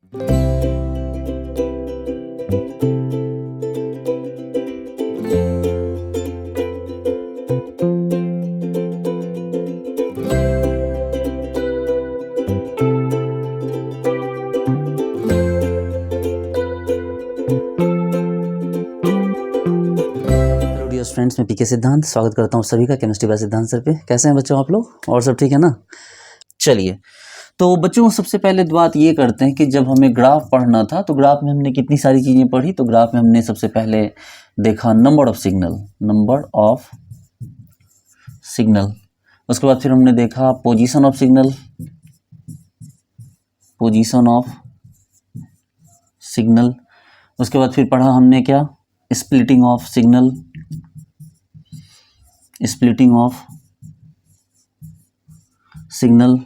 Friends, मैं पीके सिद्धांत स्वागत करता हूँ सभी का केमिस्ट्री बाय सिद्धांत सर पे। कैसे हैं बच्चों आप लोग? और सब ठीक है ना? चलिए, तो बच्चों सबसे पहले बात ये करते हैं कि जब हमें ग्राफ पढ़ना था तो ग्राफ में हमने कितनी सारी चीज़ें पढ़ी। तो ग्राफ में हमने सबसे पहले देखा नंबर ऑफ सिग्नल। उसके बाद फिर हमने देखा पोजीशन ऑफ सिग्नल। उसके बाद फिर पढ़ा हमने क्या? Splitting of signal.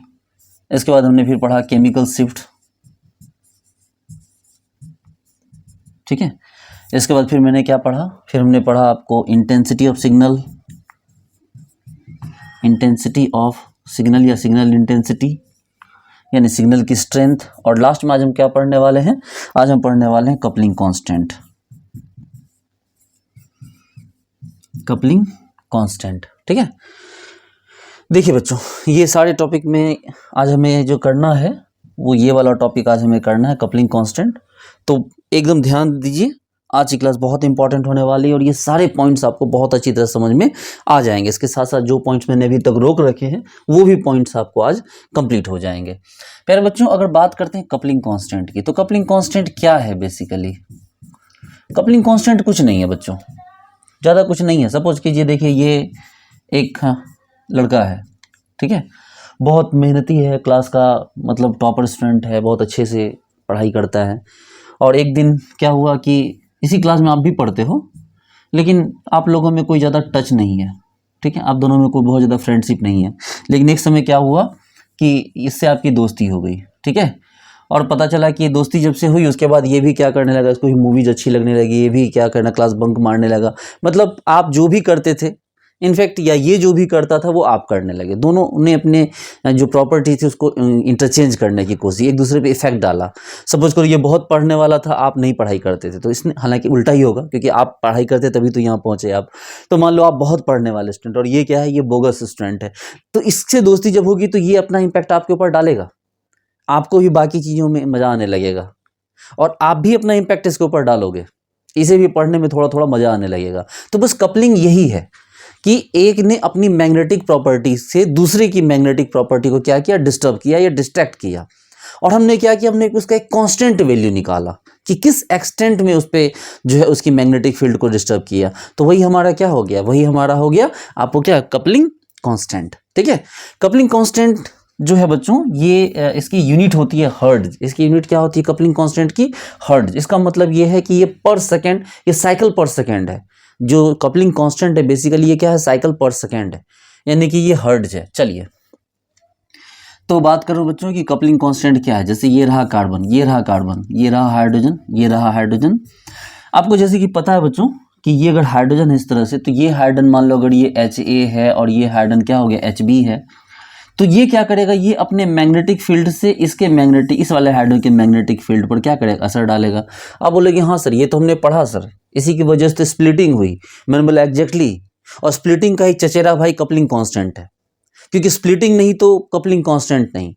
इसके बाद हमने फिर पढ़ा केमिकल शिफ्ट। ठीक है, इसके बाद फिर मैंने क्या पढ़ा? फिर हमने पढ़ा आपको इंटेंसिटी ऑफ सिग्नल या सिग्नल इंटेंसिटी, यानी सिग्नल की स्ट्रेंथ। और लास्ट में आज हम क्या पढ़ने वाले हैं? आज हम पढ़ने वाले हैं कपलिंग कांस्टेंट। ठीक है, देखिए बच्चों, ये सारे टॉपिक में आज हमें जो करना है वो ये वाला टॉपिक आज हमें करना है, कपलिंग कांस्टेंट। तो एकदम ध्यान दीजिए, आज की क्लास बहुत इंपॉर्टेंट होने वाली है और ये सारे पॉइंट्स आपको बहुत अच्छी तरह समझ में आ जाएंगे। इसके साथ साथ जो पॉइंट्स मैंने अभी तक रोक रखे हैं वो भी पॉइंट्स आपको आज कंप्लीट हो जाएंगे। प्यारे बच्चों, अगर बात करते हैं कपलिंग कांस्टेंट की, तो कपलिंग कांस्टेंट क्या है? बेसिकली कपलिंग कांस्टेंट कुछ नहीं है बच्चों, ज़्यादा कुछ नहीं है। सपोज कीजिए, देखिए ये एक लड़का है, ठीक है, बहुत मेहनती है, क्लास का मतलब टॉपर स्टूडेंट है, बहुत अच्छे से पढ़ाई करता है। और एक दिन क्या हुआ कि इसी क्लास में आप भी पढ़ते हो, लेकिन आप लोगों में कोई ज़्यादा टच नहीं है, ठीक है, आप दोनों में कोई बहुत ज़्यादा फ्रेंडशिप नहीं है। लेकिन एक समय क्या हुआ कि इससे आपकी दोस्ती हो गई, ठीक है, और पता चला कि ये दोस्ती जब से हुई उसके बाद ये भी क्या करने लगा, इसको भी मूवीज अच्छी लगने लगी, ये भी क्या करना, क्लास बंक मारने लगा। मतलब आप जो भी करते थे, इनफैक्ट या ये जो भी करता था वो आप करने लगे। दोनों ने अपने जो प्रॉपर्टी थी उसको इंटरचेंज करने की कोशिश, एक दूसरे पे इफेक्ट डाला। सपोज करो ये बहुत पढ़ने वाला था, आप नहीं पढ़ाई करते थे, तो इसने, हालांकि उल्टा ही होगा क्योंकि आप पढ़ाई करते तभी तो यहाँ पहुँचे आप। तो मान लो आप बहुत पढ़ने वाले स्टूडेंट और ये क्या है, ये बोगस स्टूडेंट है, तो इससे दोस्ती जब होगी तो ये अपना इम्पैक्ट आपके ऊपर डालेगा, आपको भी बाकी चीज़ों में मज़ा आने लगेगा और आप भी अपना इम्पैक्ट इसके ऊपर डालोगे, इसे भी पढ़ने में थोड़ा थोड़ा मज़ा आने लगेगा। तो बस कपलिंग यही है कि एक ने अपनी मैग्नेटिक प्रॉपर्टी से दूसरे की मैग्नेटिक प्रॉपर्टी को क्या किया? डिस्टर्ब किया या डिस्ट्रैक्ट किया। और हमने क्या किया? हमने उसका एक कांस्टेंट वैल्यू निकाला कि किस एक्सटेंट में उस पर जो है उसकी मैग्नेटिक फील्ड को डिस्टर्ब किया। तो वही हमारा क्या हो गया? वही हमारा हो गया आपको क्या? Coupling constant. ठीक है, कपलिंग कांस्टेंट जो है बच्चों, ये इसकी यूनिट होती है हर्ट्ज। इसकी यूनिट क्या होती है कपलिंग कांस्टेंट की? हर्ट्ज। इसका मतलब ये है कि ये पर सेकेंड, ये साइकिल पर सेकेंड है। जो कपलिंग कांस्टेंट है बेसिकली ये क्या है? साइकिल पर सेकेंड है, यानी कि ये हर्ट्ज है। चलिए, तो बात करो बच्चों कि कपलिंग कांस्टेंट क्या है। जैसे ये रहा कार्बन, ये रहा कार्बन, ये रहा हाइड्रोजन, ये रहा हाइड्रोजन। आपको जैसे कि पता है बच्चों कि ये अगर हाइड्रोजन है इस तरह से, तो ये हाइड्रोजन मान लो अगर ये HA है और ये हाइड्रोजन क्या हो गया? HB है, तो ये क्या करेगा? ये अपने मैग्नेटिक फील्ड से इसके मैग्नेटिक, इस वाले हाइड्रोजन के मैग्नेटिक फील्ड पर क्या करेगा? असर डालेगा। आप बोलेंगे हाँ सर ये तो हमने पढ़ा सर, इसी की वजह से स्प्लिटिंग हुई। मैंने बोला एग्जैक्टली, और स्प्लिटिंग का ही चचेरा भाई कपलिंग कांस्टेंट है, क्योंकि स्प्लिटिंग नहीं तो कपलिंग कांस्टेंट नहीं।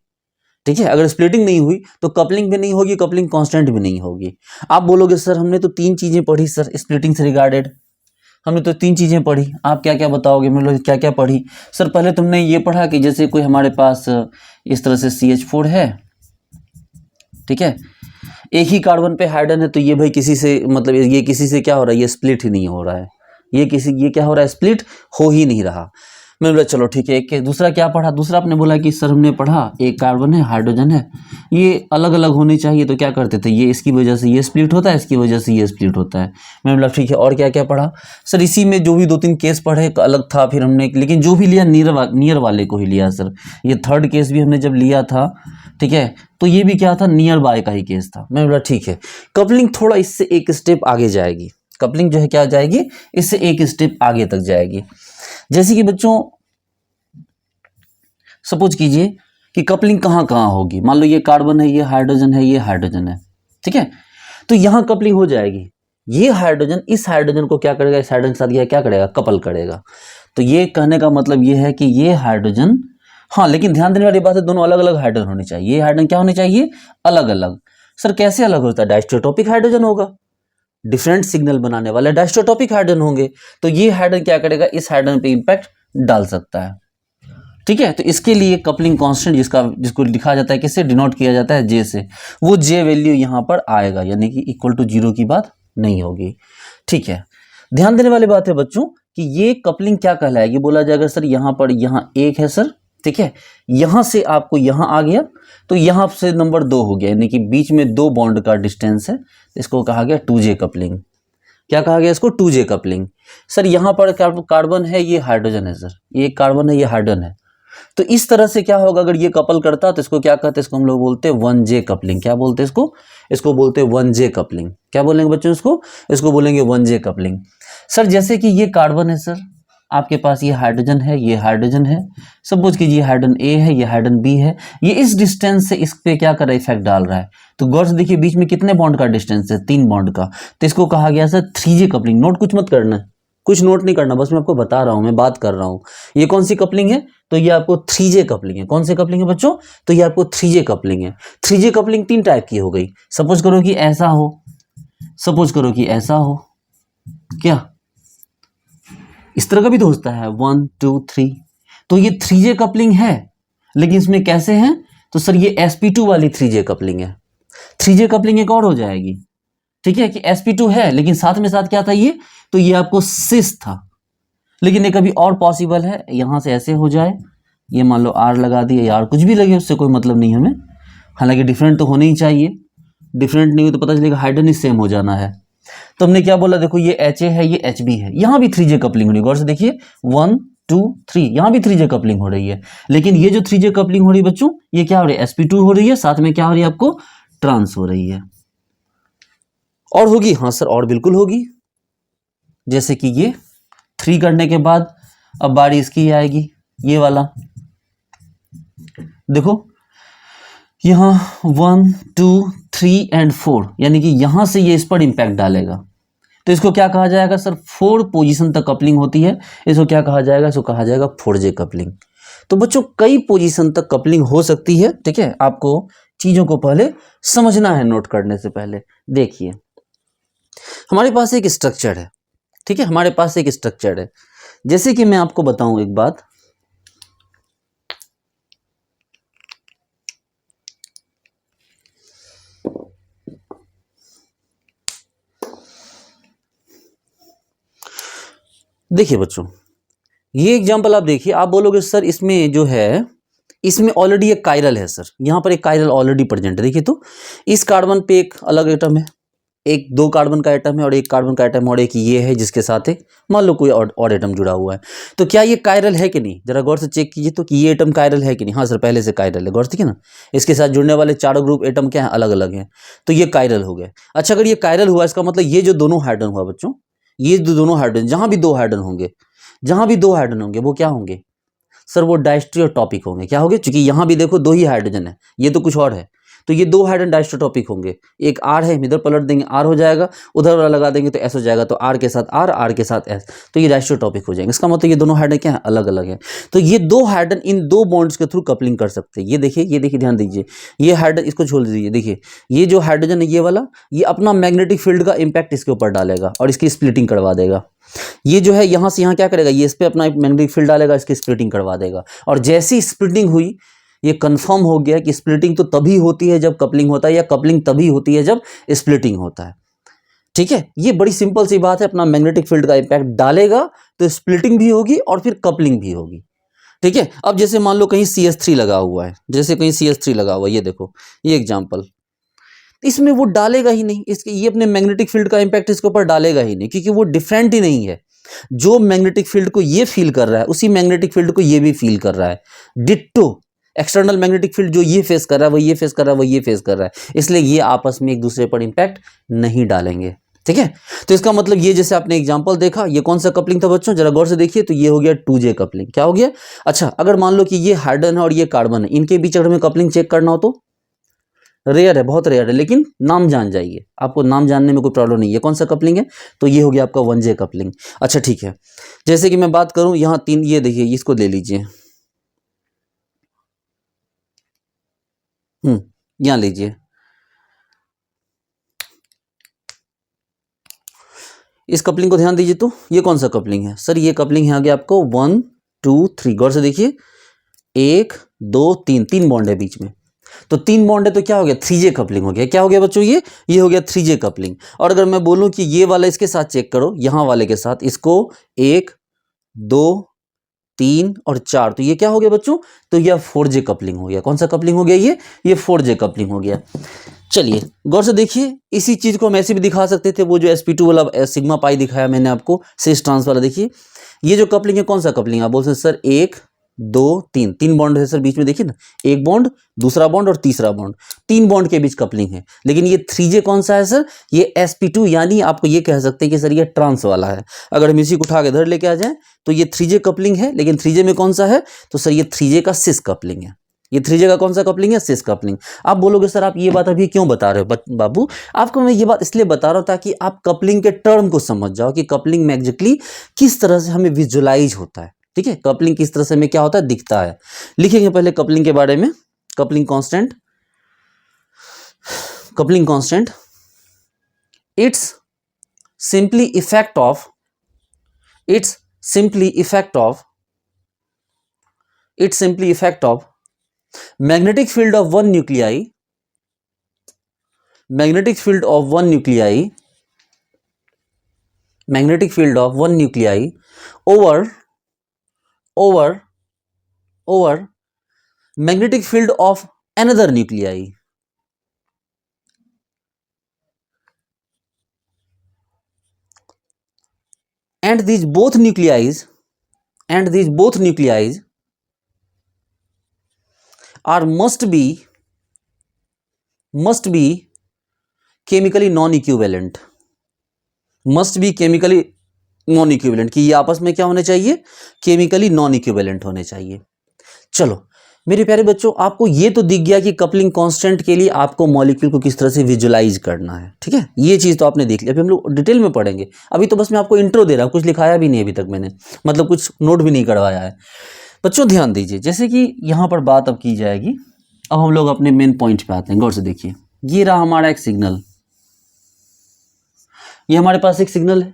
ठीक है, अगर स्प्लिटिंग नहीं हुई तो कपलिंग भी नहीं होगी, कपलिंग कांस्टेंट भी नहीं होगी। आप बोलोगे सर हमने तो 3 चीजें पढ़ी सर स्प्लिटिंग से रिगार्डेड, हमने तो 3 चीज़ें पढ़ी, आप क्या क्या बताओगे? मतलब क्या क्या पढ़ी? सर पहले तुमने ये पढ़ा कि जैसे कोई हमारे पास इस तरह से CH4 है, ठीक है, एक ही कार्बन पे हाइड्रोजन है, तो ये भाई किसी से मतलब ये किसी से क्या हो रहा है? ये स्प्लिट ही नहीं हो रहा है, ये क्या हो रहा है? स्प्लिट हो ही नहीं रहा। मैंने बोला चलो ठीक है। एक दूसरा क्या पढ़ा? दूसरा आपने बोला कि सर हमने पढ़ा एक कार्बन है, हाइड्रोजन है, ये अलग अलग होने चाहिए, तो क्या करते थे? ये इसकी वजह से ये स्प्लिट होता है, इसकी वजह से ये स्प्लिट होता है। मैंने बोला ठीक है, और क्या क्या पढ़ा? सर इसी में जो भी 2-3 केस पढ़े अलग था, फिर हमने लेकिन जो भी लिया नियर वाले को ही लिया सर। ये थर्ड केस भी हमने जब लिया था, ठीक है, तो ये भी क्या था? नियर बाय का ही केस था। मैंने बोला ठीक है, कपलिंग थोड़ा इससे एक स्टेप आगे जाएगी, कपलिंग जो है क्या जाएगी? इससे एक स्टेप आगे तक जाएगी। जैसे कि बच्चों सपोज कीजिए कि कपलिंग कहाँ कहाँ होगी। मान लो ये कार्बन है, ये हाइड्रोजन है, ये हाइड्रोजन है, ठीक है, तो यहाँ कपलिंग हो जाएगी। ये हाइड्रोजन इस हाइड्रोजन को क्या करेगा, इस हाइड्रोजन के साथ ये क्या करेगा, कपल करेगा। तो ये कहने का मतलब ये है कि ये हाइड्रोजन, हाँ लेकिन ध्यान देने वाली बात है, दोनों अलग अलग हाइड्रोजन होने चाहिए। ये हाइड्रोजन क्या होने चाहिए, अलग अलग। सर कैसे अलग होता है, डायस्ट्रोटॉपिक हाइड्रोजन होगा, डिफरेंट सिग्नल बनाने वाले डायस्ट्रोटॉपिक हाइड्रोजन होंगे, तो ये हाइड्रोजन क्या करेगा, इस हाइड्रोजन पे इंपैक्ट डाल सकता है, ठीक है। तो इसके लिए कपलिंग कांस्टेंट जिसको लिखा जाता है, किससे डिनोट किया जाता है, जे से, वो जे वैल्यू यहाँ पर आएगा, यानी कि इक्वल टू 0 की बात नहीं होगी, ठीक है। ध्यान देने वाली बात है बच्चों कि ये कपलिंग क्या कहलाएगी, बोला जाएगा सर यहाँ पर, यहाँ 1 है सर, ठीक है, यहां से आपको यहां आ गया तो यहां से नंबर 2 हो गया, यानी कि बीच में 2 बॉन्ड का डिस्टेंस है, इसको कहा गया 2J कपलिंग। क्या कहा गया इसको, 2J कपलिंग। सर यहां पर कार्बन है, ये हाइड्रोजन है सर, ये कार्बन है, ये हाइड्रोजन है, तो इस तरह से क्या होगा, अगर ये कपल करता तो इसको क्या कहते हैं, इसको हम लोग बोलते हैं 1J कपलिंग। क्या बोलते हैं इसको बोलते हैं 1J कपलिंग। क्या बोलेंगे बच्चों इसको बोलेंगे 1J कपलिंग। सर जैसे कि ये कार्बन है सर, आपके पास ये हाइड्रोजन है, ये हाइड्रोजन है, सपोज कीजिए हाइड्रोजन ए है, ये हाइड्रोजन बी है, ये इस डिस्टेंस से इस पे क्या कर रहा है, इफेक्ट डाल रहा है। तो गौर से देखिए बीच में कितने बॉन्ड का डिस्टेंस है, 3 बॉन्ड का, तो इसको कहा गया सर 3J कपलिंग। नोट कुछ मत करना, कुछ नोट नहीं करना, बस मैं आपको बता रहा हूं, मैं बात कर रहा हूं। ये कौन सी कपलिंग है, तो ये आपको 3J कपलिंग है। कौन सी कपलिंग है बच्चों, तो ये आपको 3J कपलिंग है। 3J कपलिंग 3 टाइप की हो गई। सपोज करो कि ऐसा हो, सपोज करो कि ऐसा हो, क्या इस तरह का भी तो होता है 1 2 3, तो ये 3J कपलिंग है, लेकिन इसमें कैसे है, तो सर ये sp2 वाली 3J कपलिंग है। 3J कपलिंग एक और हो जाएगी, ठीक है, कि sp2 है लेकिन साथ में साथ क्या था ये, तो ये आपको सिस था, लेकिन एक अभी और पॉसिबल है, यहां से ऐसे हो जाए, ये मान लो R लगा दिए, यार कुछ भी लगे उससे कोई मतलब नहीं हमें, हालांकि डिफरेंट तो होने ही चाहिए, डिफरेंट नहीं हो तो पता चलेगा हाइड्रोजन ही सेम हो जाना है। तो हमने क्या बोला, देखो ये HA है, ये HB है, यहां भी 3J कपलिंग हो रही है। गौर से देखिए 1 2 3, यहां भी 3J कपलिंग हो रही है, लेकिन ये जो 3J कपलिंग हो रही है बच्चों, ये क्या हो रही है, sp2 हो रही है, साथ में क्या हो रही है आपको, ट्रांस हो रही है। और होगी, हाँ सर और बिल्कुल होगी। जैसे कि ये 3 करने के बाद अब बारी इसकी आएगी, ये वाला देखो, यहां 1 2 3 एंड 4, यानी कि यहां से ये इस पर इंपैक्ट डालेगा, तो इसको क्या कहा जाएगा सर, 4 पोजीशन तक कपलिंग होती है, इसको क्या कहा जाएगा, इसको कहा जाएगा 4J कपलिंग। तो बच्चों कई पोजीशन तक कपलिंग हो सकती है, ठीक है, आपको चीजों को पहले समझना है नोट करने से पहले। देखिए हमारे पास एक स्ट्रक्चर है, ठीक है, हमारे पास एक स्ट्रक्चर है, जैसे कि मैं आपको बताऊं एक बात, देखिए बच्चों ये एग्जांपल आप देखिए, आप बोलोगे सर इसमें जो है, इसमें ऑलरेडी एक कायरल है सर, यहां पर एक कायरल ऑलरेडी प्रेजेंट है। देखिए तो इस कार्बन पे एक अलग एटम है, एक 2 कार्बन का एटम है, और एक कार्बन का एटम, और एक ये है जिसके साथ एक मान लो कोई और एटम जुड़ा हुआ है। तो क्या ये कायरल है कि नहीं, जरा गौर से चेक कीजिए तो कि ये एटम कायरल है कि नहीं। हाँ सर पहले से कायरल है, गौर से देखिए ना, इसके साथ जुड़ने वाले चारों ग्रुप एटम क्या है, अलग अलग हैं, तो ये कायरल हो गए। अच्छा अगर ये कायरल हुआ, इसका मतलब ये जो दोनों हाइड्रोजन हुआ बच्चों, ये जो दोनों हाइड्रोजन, जहां भी 2 हाइड्रोजन होंगे, जहां भी 2 हाइड्रोजन होंगे, वो क्या होंगे सर, वो डायस्ट्रोटॉपिक होंगे। क्या होंगे, क्योंकि यहां भी देखो 2 ही हाइड्रोजन है, ये तो कुछ और है, तो ये 2 हाइड्रोजन डायस्ट्रोटॉपिक होंगे। एक R है, इधर पलट देंगे R हो जाएगा, उधर वाला लगा देंगे तो S हो जाएगा, तो R के साथ R, R के साथ S, तो ये डायस्ट्रोटॉपिक हो जाएंगे। इसका मतलब ये दोनों हाइड्रोजन क्या है, अलग अलग है। तो ये 2 हाइड्रोजन इन 2 बॉन्ड्स के थ्रू कपलिंग कर सकते हैं। ये देखिए ध्यान दीजिए, ये हाइड्रोजन इसको छोड़ दीजिए, देखिए ये जो हाइड्रोजन है ये वाला, ये अपना मैग्नेटिक फील्ड का इंपैक्ट इसके ऊपर डालेगा और इसकी स्प्लिटिंग करवा देगा। ये जो है यहां से यहां क्या करेगा, ये इस पे अपना मैग्नेटिक फील्ड डालेगा, इसकी स्प्लिटिंग करवा देगा। और जैसी स्प्लिटिंग हुई, ये कंफर्म हो गया कि स्प्लिटिंग तो तभी होती है जब कपलिंग होता है, या कपलिंग तभी होती है जब स्प्लिटिंग होता है, ठीक है। ये बड़ी सिंपल सी बात है, अपना मैग्नेटिक फील्ड का इंपैक्ट डालेगा तो स्प्लिटिंग भी होगी और फिर कपलिंग भी होगी, ठीक है। अब जैसे मान लो कहीं CH3 लगा हुआ है, जैसे कहीं CH3 लगा हुआ है, ये देखो ये एग्जाम्पल, इसमें वो डालेगा ही नहीं, इसके ये अपने मैग्नेटिक फील्ड का इंपैक्ट इसके ऊपर डालेगा ही नहीं, क्योंकि वो डिफरेंट ही नहीं है। जो मैग्नेटिक फील्ड को ये फील कर रहा है, उसी मैग्नेटिक फील्ड को ये भी फील कर रहा है, डिट्टो एक्सटर्नल मैग्नेटिक फील्ड जो ये फेस कर रहा है, वो ये फेस कर रहा है, वो ये फेस कर रहा है, इसलिए ये आपस में एक दूसरे पर इंपैक्ट नहीं डालेंगे, ठीक है। तो इसका मतलब ये, जैसे आपने एग्जांपल देखा, ये कौन सा कपलिंग था बच्चों, जरा गौर से देखिए, तो ये हो गया 2J कपलिंग। क्या हो गया? अच्छा, अगर मान लो कि ये हाइड्रोजन है और ये कार्बन है, इनके बीच अगर हमें कपलिंग चेक करना हो तो रेयर है, बहुत रेयर है, लेकिन नाम जान जाइए, आपको नाम जानने में कोई प्रॉब्लम नहीं है। कौन सा कपलिंग है? तो ये हो गया आपका 1J कपलिंग। अच्छा ठीक है, जैसे कि मैं बात करूं यहाँ 3, ये देखिए, इसको ले लीजिए, यहाँ लीजिए, इस कपलिंग को ध्यान दीजिए। तो ये कौन सा कपलिंग है सर? ये कपलिंग है आ गया आपको 1 2 3। गौर से देखिए, 1 2 3, 3 बॉन्ड है बीच में, तो 3 बॉन्ड है तो क्या हो गया? 3J कपलिंग हो गया। क्या हो गया बच्चों? ये हो गया 3J कपलिंग। और अगर मैं बोलूं कि ये वाला इसके साथ चेक करो, यहां वाले के साथ, इसको 1 2 3 और 4, तो ये क्या हो गया बच्चों? तो ये 4J कपलिंग हो गया। कौन सा कपलिंग हो गया? ये 4J कपलिंग हो गया। चलिए गौर से देखिए, इसी चीज को हम ऐसे भी दिखा सकते थे, वो जो sp2 वाला सिग्मा पाई दिखाया मैंने आपको, सिस ट्रांस वाला। देखिए ये जो कपलिंग है, कौन सा कपलिंग है? आप बोल सकते सर 1 2 3, 3 बॉन्ड है सर बीच में, देखिए ना, एक बॉन्ड, दूसरा बॉन्ड और तीसरा बॉन्ड, 3 बॉन्ड के बीच कपलिंग है। लेकिन ये 3J कौन सा है सर? ये sp2, यानी आपको ये कह सकते हैं कि सर ये ट्रांस वाला है। अगर हम इसी को उठा के इधर लेके आ जाए तो ये 3J कपलिंग है, लेकिन 3J में कौन सा है? तो सर ये 3J का सिस कपलिंग है। ये 3J का कौन सा कपलिंग है? सिस कपलिंग। आप बोलोगे सर आप ये बात अभी क्यों बता रहे हो बाबू? आपको मैं ये बात इसलिए बता रहा हूं ताकि आप कपलिंग के टर्म को समझ जाओ कि कपलिंग में एग्जैक्टली किस तरह से हमें विजुलाइज होता है। ठीक है, कपलिंग किस तरह से हमें क्या होता है, दिखता है। लिखेंगे पहले कपलिंग के बारे में। Coupling constant, coupling constant, it's simply effect of, it's simply effect of, it's simply effect of magnetic field of one nuclei, magnetic field of one nuclei, magnetic field of one nuclei over over over magnetic field of another nuclei, and these both nuclei, and these both nuclei are must be chemically non equivalent, must be chemically non equivalent, कि ये आपस में क्या होने चाहिए? Chemically non equivalent होने चाहिए। चलो मेरे प्यारे बच्चों, आपको ये तो दिख गया कि कपलिंग कांस्टेंट के लिए आपको मॉलिक्यूल को किस तरह से विजुलाइज करना है। ठीक है, ये चीज़ तो आपने देख लिया। अभी हम लोग डिटेल में पढ़ेंगे, अभी तो बस मैं आपको इंट्रो दे रहा हूँ, कुछ लिखाया भी नहीं अभी तक मैंने, मतलब कुछ नोट भी नहीं करवाया है। बच्चों ध्यान दीजिए, जैसे कि यहाँ पर बात अब की जाएगी, अब हम लोग अपने मेन पॉइंट पे आते हैं। गौर से देखिए, ये रहा हमारा एक सिग्नल, ये हमारे पास एक सिग्नल है।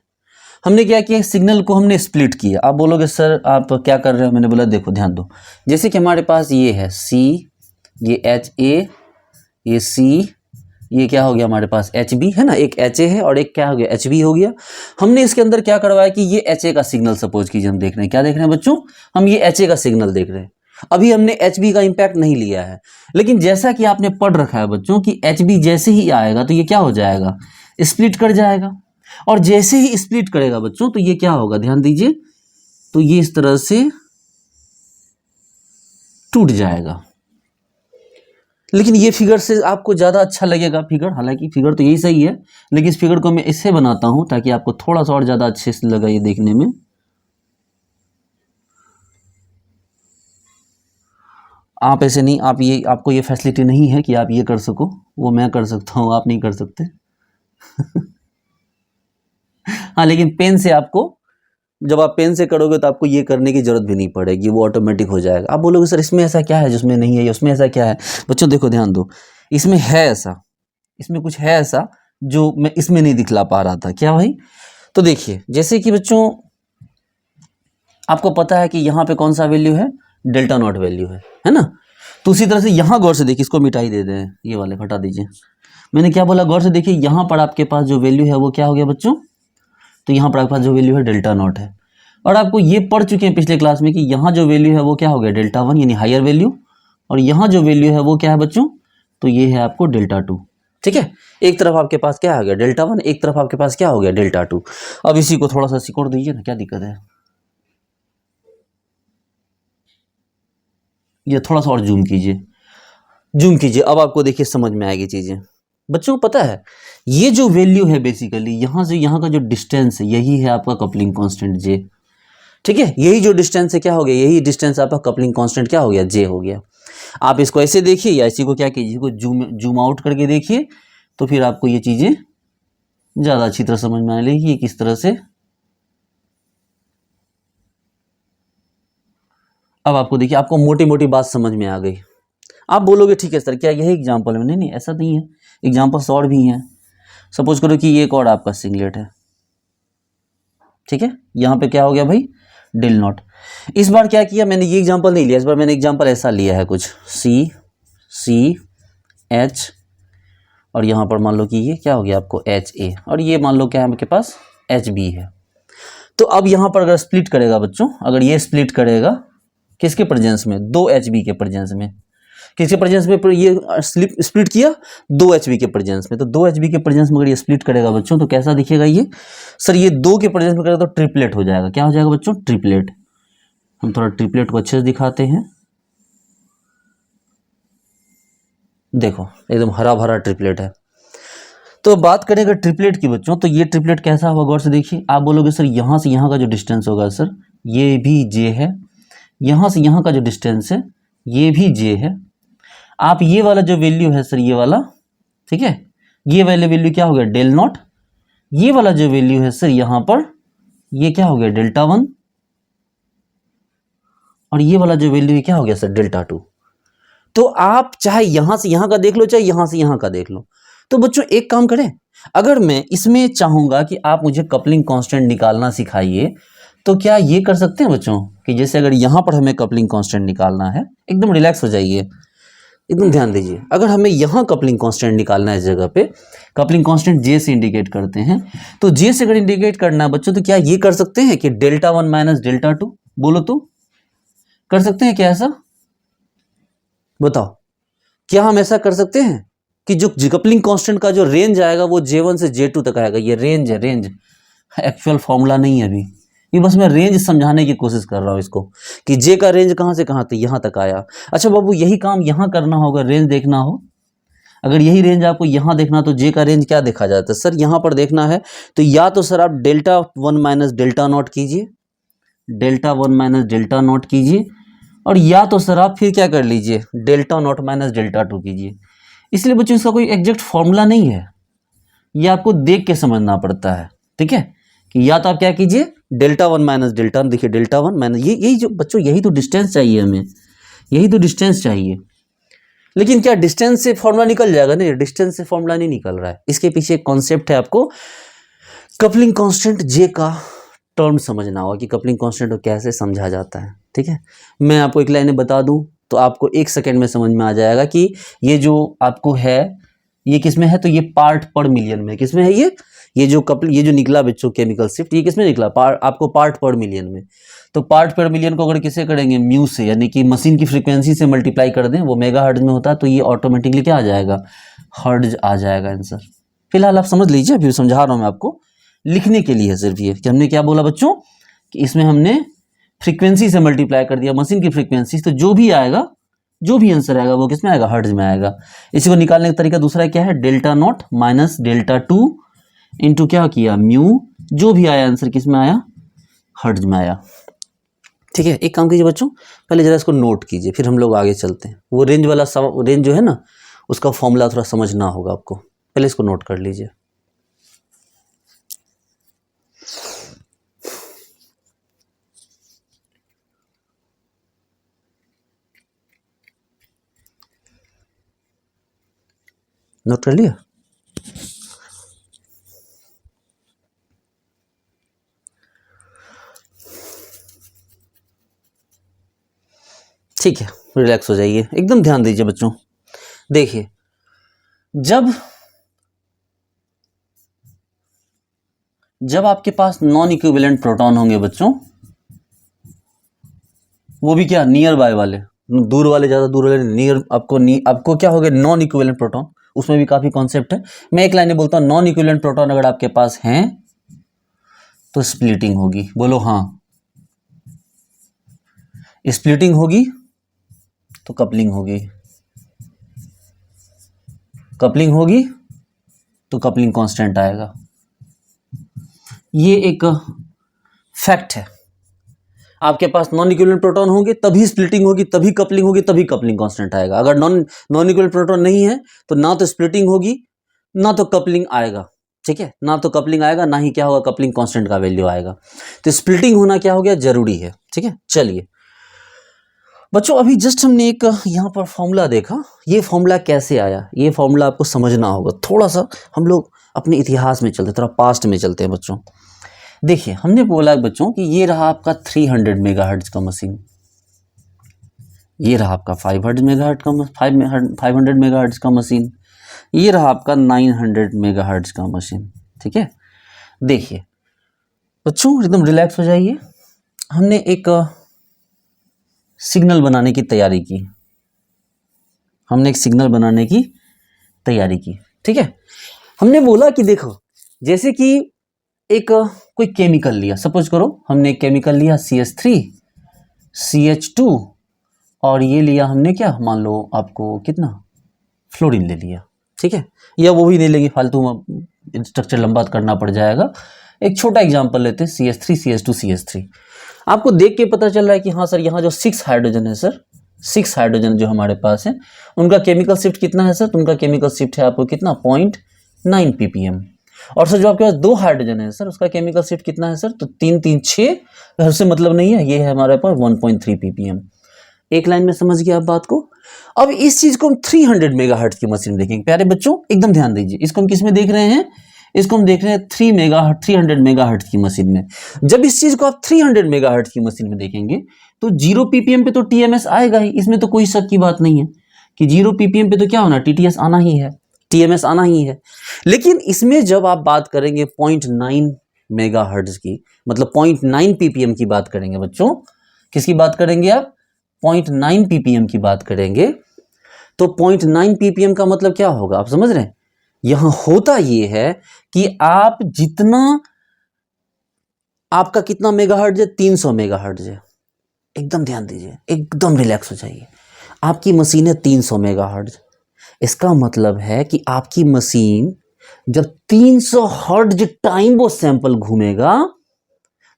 हमने क्या किया, सिग्नल को हमने स्प्लिट किया। आप बोलोगे सर आप क्या कर रहे हो? मैंने बोला देखो ध्यान दो, जैसे कि हमारे पास ये है C, ये HA, ये C, ये क्या हो गया हमारे पास HB है ना, एक HA है और एक क्या हो गया HB हो गया। हमने इसके अंदर क्या करवाया कि ये HA का सिग्नल सपोज कीजिए हम देख रहे हैं। क्या देख रहे हैं बच्चों? हम ये HA का सिग्नल देख रहे हैं। अभी हमने HB का इंपैक्ट नहीं लिया है, लेकिन जैसा कि आपने पढ़ रखा है बच्चों कि HB जैसे ही आएगा तो ये क्या हो जाएगा? स्प्लिट कर जाएगा। और जैसे ही स्प्लिट करेगा बच्चों तो ये क्या होगा? ध्यान दीजिए, तो ये इस तरह से टूट जाएगा। लेकिन ये फिगर से आपको ज़्यादा अच्छा लगेगा फिगर, हालांकि फिगर तो यही सही है, लेकिन इस फिगर को मैं इससे बनाता हूं ताकि आपको थोड़ा सा और ज़्यादा अच्छे से लगा ये देखने में। आप ऐसे नहीं, आप ये, आपको ये फैसिलिटी नहीं है कि आप ये कर सको, वो मैं कर सकता हूँ, आप नहीं कर सकते। हाँ, लेकिन पेन से आपको, जब आप पेन से करोगे तो आपको ये करने की जरूरत भी नहीं पड़ेगी, वो ऑटोमेटिक हो जाएगा। आप बोलोगे सर इसमें ऐसा क्या है जिसमें नहीं है, उसमें ऐसा क्या है? बच्चों देखो ध्यान दो, इसमें है ऐसा, इसमें कुछ है ऐसा जो मैं इसमें नहीं दिखला पा रहा था। क्या भाई? तो देखिए, जैसे कि बच्चों आपको पता है कि यहाँ पे कौन सा वैल्यू है? डेल्टा नॉट वैल्यू है ना? तो उसी तरह से यहाँ गौर से देखिए, इसको मिटाई दे दें, ये वाले हटा दीजिए। मैंने क्या बोला? गौर से देखिए, यहाँ पर आपके पास जो वैल्यू है वो क्या हो गया बच्चों? तो यहाँ पर आपके पास जो वैल्यू है डेल्टा नॉट है। और आपको ये पढ़ चुके हैं पिछले क्लास में कि यहाँ जो वैल्यू है वो क्या हो गया? डेल्टा 1 यानी हायर वैल्यू। और यहाँ जो वैल्यू है वो क्या है बच्चों? तो ये है आपको डेल्टा 2। ठीक है, एक तरफ आपके पास क्या आ गया? डेल्टा 1, एक तरफ आपके पास क्या हो गया? डेल्टा 2। अब इसी को थोड़ा सा सिकोड़ दीजिए ना, क्या दिक्कत है? ये थोड़ा सा और जूम कीजिए, जूम कीजिए, अब आपको देखिए समझ में आएगी चीजें। बच्चों को पता है ये जो वैल्यू है बेसिकली यहाँ से यहाँ का जो डिस्टेंस है यही है आपका कपलिंग कांस्टेंट जे। ठीक है, यही जो डिस्टेंस है क्या हो गया, यही डिस्टेंस आपका कपलिंग कांस्टेंट क्या हो गया, जे हो गया। आप इसको ऐसे देखिए या इसी को क्या कीजिए, इसको जूम आउट करके देखिए तो फिर आपको ये चीजें ज्यादा अच्छी तरह समझ में आ लेगी किस तरह से। अब आपको देखिए, आपको मोटी मोटी बात समझ में आ गई। आप बोलोगे ठीक है सर क्या यही एग्जाम्पल है, नहीं नहीं ऐसा नहीं है, एग्जाम्पल्स और भी हैं। सपोज करो कि ये एक और आपका सिंगलेट है, ठीक है, यहाँ पे क्या हो गया भाई, डिल नॉट। इस बार क्या किया मैंने, ये एग्जाम्पल नहीं लिया, इस बार मैंने एग्जाम्पल ऐसा लिया है कुछ सी एच और यहाँ पर मान लो कि ये क्या हो गया आपको एच ए और ये मान लो क्या है आपके पास एच बी है। तो अब यहाँ पर अगर स्प्लिट करेगा बच्चों, अगर ये स्प्लिट करेगा किसके प्रेजेंस में, 2 एचबी के प्रेजेंस में, किसके प्रेजेंस में ये स्प्लिट किया 2 एचबी के प्रेजेंस में। तो 2 एचबी के प्रेजेंस में अगर ये स्प्लिट करेगा बच्चों तो कैसा दिखेगा ये, सर ये 2 के प्रेजेंस में करेगा तो ट्रिपलेट हो जाएगा। क्या हो जाएगा बच्चों, ट्रिपलेट। हम थोड़ा ट्रिपलेट को अच्छे से दिखाते हैं, देखो एकदम हरा भरा ट्रिपलेट है। तो बात करें अगर ट्रिपलेट की बच्चों, तो ये ट्रिपलेट कैसा होगा गौर से देखिए। आप बोलोगे सर यहाँ से यहाँ का जो डिस्टेंस होगा सर ये भी जे है, यहाँ से यहाँ का जो डिस्टेंस है ये भी जे है। आप ये वाला जो वैल्यू है सर ये वाला, ठीक है, ये वाले वैल्यू क्या हो गया डेल नॉट, ये वाला जो वैल्यू है सर यहाँ पर ये क्या हो गया डेल्टा 1 और ये वाला जो वैल्यू है क्या हो गया सर डेल्टा 2। तो आप चाहे यहां से यहां का देख लो चाहे यहां से यहां का देख लो। तो बच्चों एक काम करें, अगर मैं इसमें चाहूंगा कि आप मुझे कपलिंग कांस्टेंट निकालना सिखाइए तो क्या ये कर सकते हैं बच्चों, कि जैसे अगर यहां पर हमें कपलिंग कांस्टेंट निकालना है, एकदम रिलैक्स हो जाइए, एकदम ध्यान दीजिए, अगर हमें यहां कपलिंग कांस्टेंट निकालना है इस जगह पे, कपलिंग कांस्टेंट जे से इंडिकेट करते हैं, तो जे से अगर इंडिकेट करना है बच्चों तो क्या ये कर सकते हैं कि डेल्टा 1 माइनस डेल्टा 2, बोलो तो कर सकते हैं क्या ऐसा, बताओ क्या हम ऐसा कर सकते हैं कि जो कपलिंग कांस्टेंट का जो रेंज आएगा वो J1 से J2 तक आएगा। ये रेंज है, रेंज एक्चुअल फॉर्मूला नहीं है अभी, ये बस मैं रेंज समझाने की कोशिश कर रहा हूं इसको कि J का रेंज कहां से कहां तक यहां तक आया। अच्छा बाबू यही काम यहां करना होगा, रेंज देखना हो, अगर यही रेंज आपको यहां देखना तो J का रेंज क्या देखा जाता है सर, यहां पर देखना है तो या तो सर आप डेल्टा 1 माइनस डेल्टा नॉट कीजिए, डेल्टा 1 माइनस डेल्टा नॉट कीजिए, और या तो सर आप फिर क्या कर लीजिए डेल्टा नॉट माइनस डेल्टा 2 कीजिए। इसलिए बच्चों इसका कोई एग्जैक्ट फॉर्मूला नहीं है, ये आपको देख के समझना पड़ता है, ठीक है, कि या तो आप क्या कीजिए डेल्टा 1 माइनस डेल्टा, देखिए डेल्टा 1 माइनस यही जो बच्चों यही तो डिस्टेंस चाहिए हमें, यही तो डिस्टेंस चाहिए। लेकिन क्या डिस्टेंस से फॉर्मूला निकल जाएगा, नहीं डिस्टेंस से फॉर्मूला नहीं निकल रहा है, इसके पीछे एक कॉन्सेप्ट है, आपको कपलिंग कांस्टेंट जे का टर्म समझना होगा कि कपलिंग कांस्टेंट को कैसे समझा जाता है, ठीक है। मैं आपको एक लाइन बता दूं तो आपको 1 सेकंड में समझ में आ जाएगा कि ये जो आपको है ये किस में है, तो ये पार्ट पर मिलियन में किस में है, ये जो निकला बच्चों केमिकल शिफ्ट ये किस में निकला, आपको पार्ट पर मिलियन में। तो पार्ट पर मिलियन को अगर किसे करेंगे म्यू से, यानी कि मशीन की फ्रीक्वेंसी से मल्टीप्लाई कर दें, वो मेगा हर्ट्ज में होता है, तो ये ऑटोमेटिकली क्या आ जाएगा हर्ट्ज आ जाएगा आंसर। फिलहाल आप समझ लीजिए, अभी समझा रहा हूं मैं आपको, लिखने के लिए सिर्फ ये कि हमने क्या बोला बच्चों कि इसमें हमने फ्रीक्वेंसी से मल्टीप्लाई कर दिया मशीन की फ्रीक्वेंसी, तो जो भी आएगा जो भी आंसर आएगा वो किस में आएगा हर्ट्ज में आएगा। इसी को निकालने का तरीका दूसरा क्या है, delta not minus delta 2 into क्या किया म्यू, जो भी आया आंसर किस में आया हर्ट्ज में आया, ठीक है। एक काम कीजिए बच्चों, पहले जरा इसको नोट कीजिए फिर हम लोग आगे चलते हैं। वो रेंज वाला रेंज जो है ना उसका फॉर्मूला थोड़ा समझना होगा आपको, पहले इसको नोट कर लीजिए। नोट कर लिया, ठीक है, रिलैक्स हो जाइए, एकदम ध्यान दीजिए बच्चों। देखिए जब आपके पास नॉन इक्विवेलेंट प्रोटॉन होंगे बच्चों, वो भी क्या नियर बाय वाले, दूर वाले ज्यादा दूर वाले नियर, आपको क्या हो गया नॉन इक्विवेलेंट प्रोटॉन, उसमें भी काफी कॉन्सेप्ट है। मैं एक लाइन में बोलता हूं, नॉन इक्विवेलेंट प्रोटॉन अगर आपके पास हैं तो स्प्लिटिंग होगी, बोलो हाँ, स्प्लिटिंग होगी तो कपलिंग होगी, कपलिंग होगी तो कपलिंग कांस्टेंट आएगा। ये एक फैक्ट है। आपके पास नॉन इक्विवेलेंट प्रोटॉन होंगे तभी स्प्लिटिंग होगी, तभी कपलिंग होगी, तभी कपलिंग कांस्टेंट आएगा। अगर नॉन इक्विवेलेंट प्रोटॉन नहीं है तो ना तो स्प्लिटिंग होगी ना तो कपलिंग आएगा। ठीक है, ना तो कपलिंग आएगा ना ही क्या होगा, कपलिंग कांस्टेंट का वैल्यू आएगा। तो स्प्लिटिंग होना क्या हो गया, जरूरी है। ठीक है, चलिए बच्चों, अभी जस्ट हमने एक यहाँ पर फॉर्मूला देखा। ये फॉर्मूला कैसे आया, ये फॉर्मूला आपको समझना होगा। थोड़ा सा हम लोग अपने इतिहास में चलते, थोड़ा पास्ट में चलते हैं बच्चों। देखिए, हमने बोला बच्चों कि ये रहा आपका 300 मेगाहर्ट्ज का मशीन, ये रहा आपका 500 मेगाहर्ट्ज का मशीन, ये रहा आपका 900 मेगाहर्ट्ज का मशीन। ठीक है, देखिए बच्चों एकदम रिलैक्स हो जाइए। हमने एक सिग्नल बनाने की तैयारी की, हमने एक सिग्नल बनाने की तैयारी की। ठीक है, हमने बोला कि देखो, जैसे कि एक कोई केमिकल लिया, सपोज करो हमने एक केमिकल लिया CH3 CH2 और ये लिया हमने क्या, मान लो आपको कितना, फ्लोरीन ले लिया। ठीक है, या वो भी नहीं लेंगे, फालतू में स्ट्रक्चर लंबा करना पड़ जाएगा। एक छोटा एग्जांपल लेते हैं, CH3 CH2 CH3। आपको देख के पता चल रहा है कि हाँ सर, यहाँ जो 6 हाइड्रोजन है सर, 6 हाइड्रोजन जो हमारे पास है, उनका केमिकल शिफ्ट कितना है सर, तो उनका केमिकल शिफ्ट है आपको कितना, 0.9 ppm। और सर जो आपके पास 2 हाइड्रोजन है सर, उसका केमिकल शिफ्ट कितना है सर, तो 3 3 6, उससे मतलब नहीं है, ये है हमारे पास 1.3 ppm। एक लाइन में समझ गया आप बात को। अब इस चीज को हम 300 मेगाहर्ट्ज की मशीन में देखेंगे। प्यारे बच्चों एकदम ध्यान दीजिए, इसको हम किस में देख रहे हैं, इसको हम देख रहे हैं 300 मेगाहर्ट्ज की मशीन में। जब इस चीज को आप 300 मेगाहर्ट्ज की मशीन में देखेंगे तो 0 ppm पे तो TMS आएगा ही, इसमें तो कोई शक की बात नहीं है कि 0 ppm पे तो क्या होना, TTS आना ही है, TMS आना ही है। लेकिन इसमें जब आप बात करेंगे 0.9 मेगाहर्ट्ज की, मतलब 0.9 ppm की बात करेंगे बच्चों, किसकी बात करेंगे आप, 0.9 ppm की बात करेंगे, तो 0.9 ppm का मतलब क्या होगा, आप समझ रहे हैं। यहां होता यह है कि आप जितना, आपका कितना मेगाहर्ट्ज है, 300 मेगाहर्ट्ज है। एकदम ध्यान दीजिए, एकदम रिलैक्स हो जाइए। आपकी मशीन है 300 मेगाहर्ट्ज, इसका मतलब है कि आपकी मशीन जब 300 हर्ट्ज टाइम वो सैंपल घूमेगा,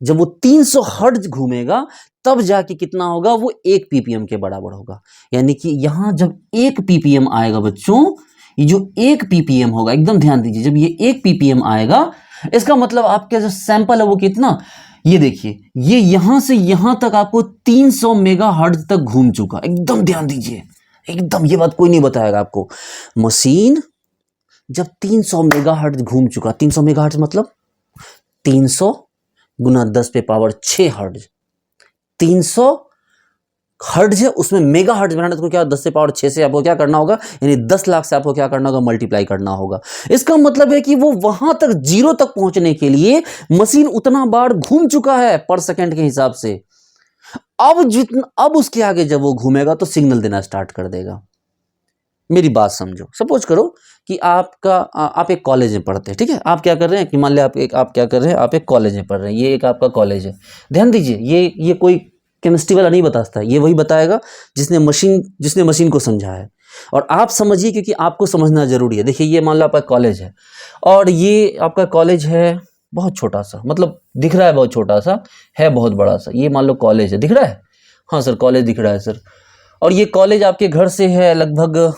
जब वो 300 हर्ट्ज घूमेगा तब जाके कितना होगा, वो 1 ppm के बराबर होगा। यानी कि यहां जब 1 ppm आएगा बच्चों, ये जो 1 ppm होगा, एकदम ध्यान दीजिए, जब ये 1 ppm आएगा, इसका मतलब आपका जो सैंपल है वो कितना, ये देखिए, ये यहां से यहां तक आपको 300 मेगाहर्ट्ज तक घूम चुका। एकदम ध्यान दीजिए, एकदम, ये बात कोई नहीं बताएगा आपको। मशीन जब 300 मेगाहर्ट्ज घूम चुका, 300 मेगाहर्ट्ज मतलब 300 गुना 10 पे पावर 6 हर्ट्ज, 300 हर्ट्ज है, उसमें मेगा हर्ट्ज बनाना तो क्या, 10 से पावर 6 से आपको क्या करना होगा, यानी 10 लाख से आपको क्या करना होगा, मल्टीप्लाई करना होगा। इसका मतलब है कि वो वहां तक, 0 तक पहुंचने के लिए मशीन उतना बार घूम चुका है पर सेकंड के हिसाब से। अब उसके आगे जब वो घूमेगा तो सिग्नल देना स्टार्ट कर देगा। मेरी बात समझो, सपोज करो कि आप एक कॉलेज में पढ़ते हैं। ठीक है, आप क्या कर रहे हैं कि मान लिया आप क्या कर रहे हैं, आप एक कॉलेज में पढ़ रहे हैं, ये एक आपका कॉलेज है। ध्यान दीजिए, ये कोई केमिस्ट्री वाला नहीं बता सकता, ये वही बताएगा जिसने मशीन को समझा है। और आप समझिए, क्योंकि आपको समझना जरूरी है। देखिए, ये मान लो आपका कॉलेज है और ये आपका कॉलेज है बहुत छोटा सा, मतलब दिख रहा है बहुत छोटा सा, है बहुत बड़ा सा। ये मान लो कॉलेज है, दिख रहा है, हाँ सर कॉलेज दिख रहा है सर। और ये कॉलेज आपके घर से है लगभग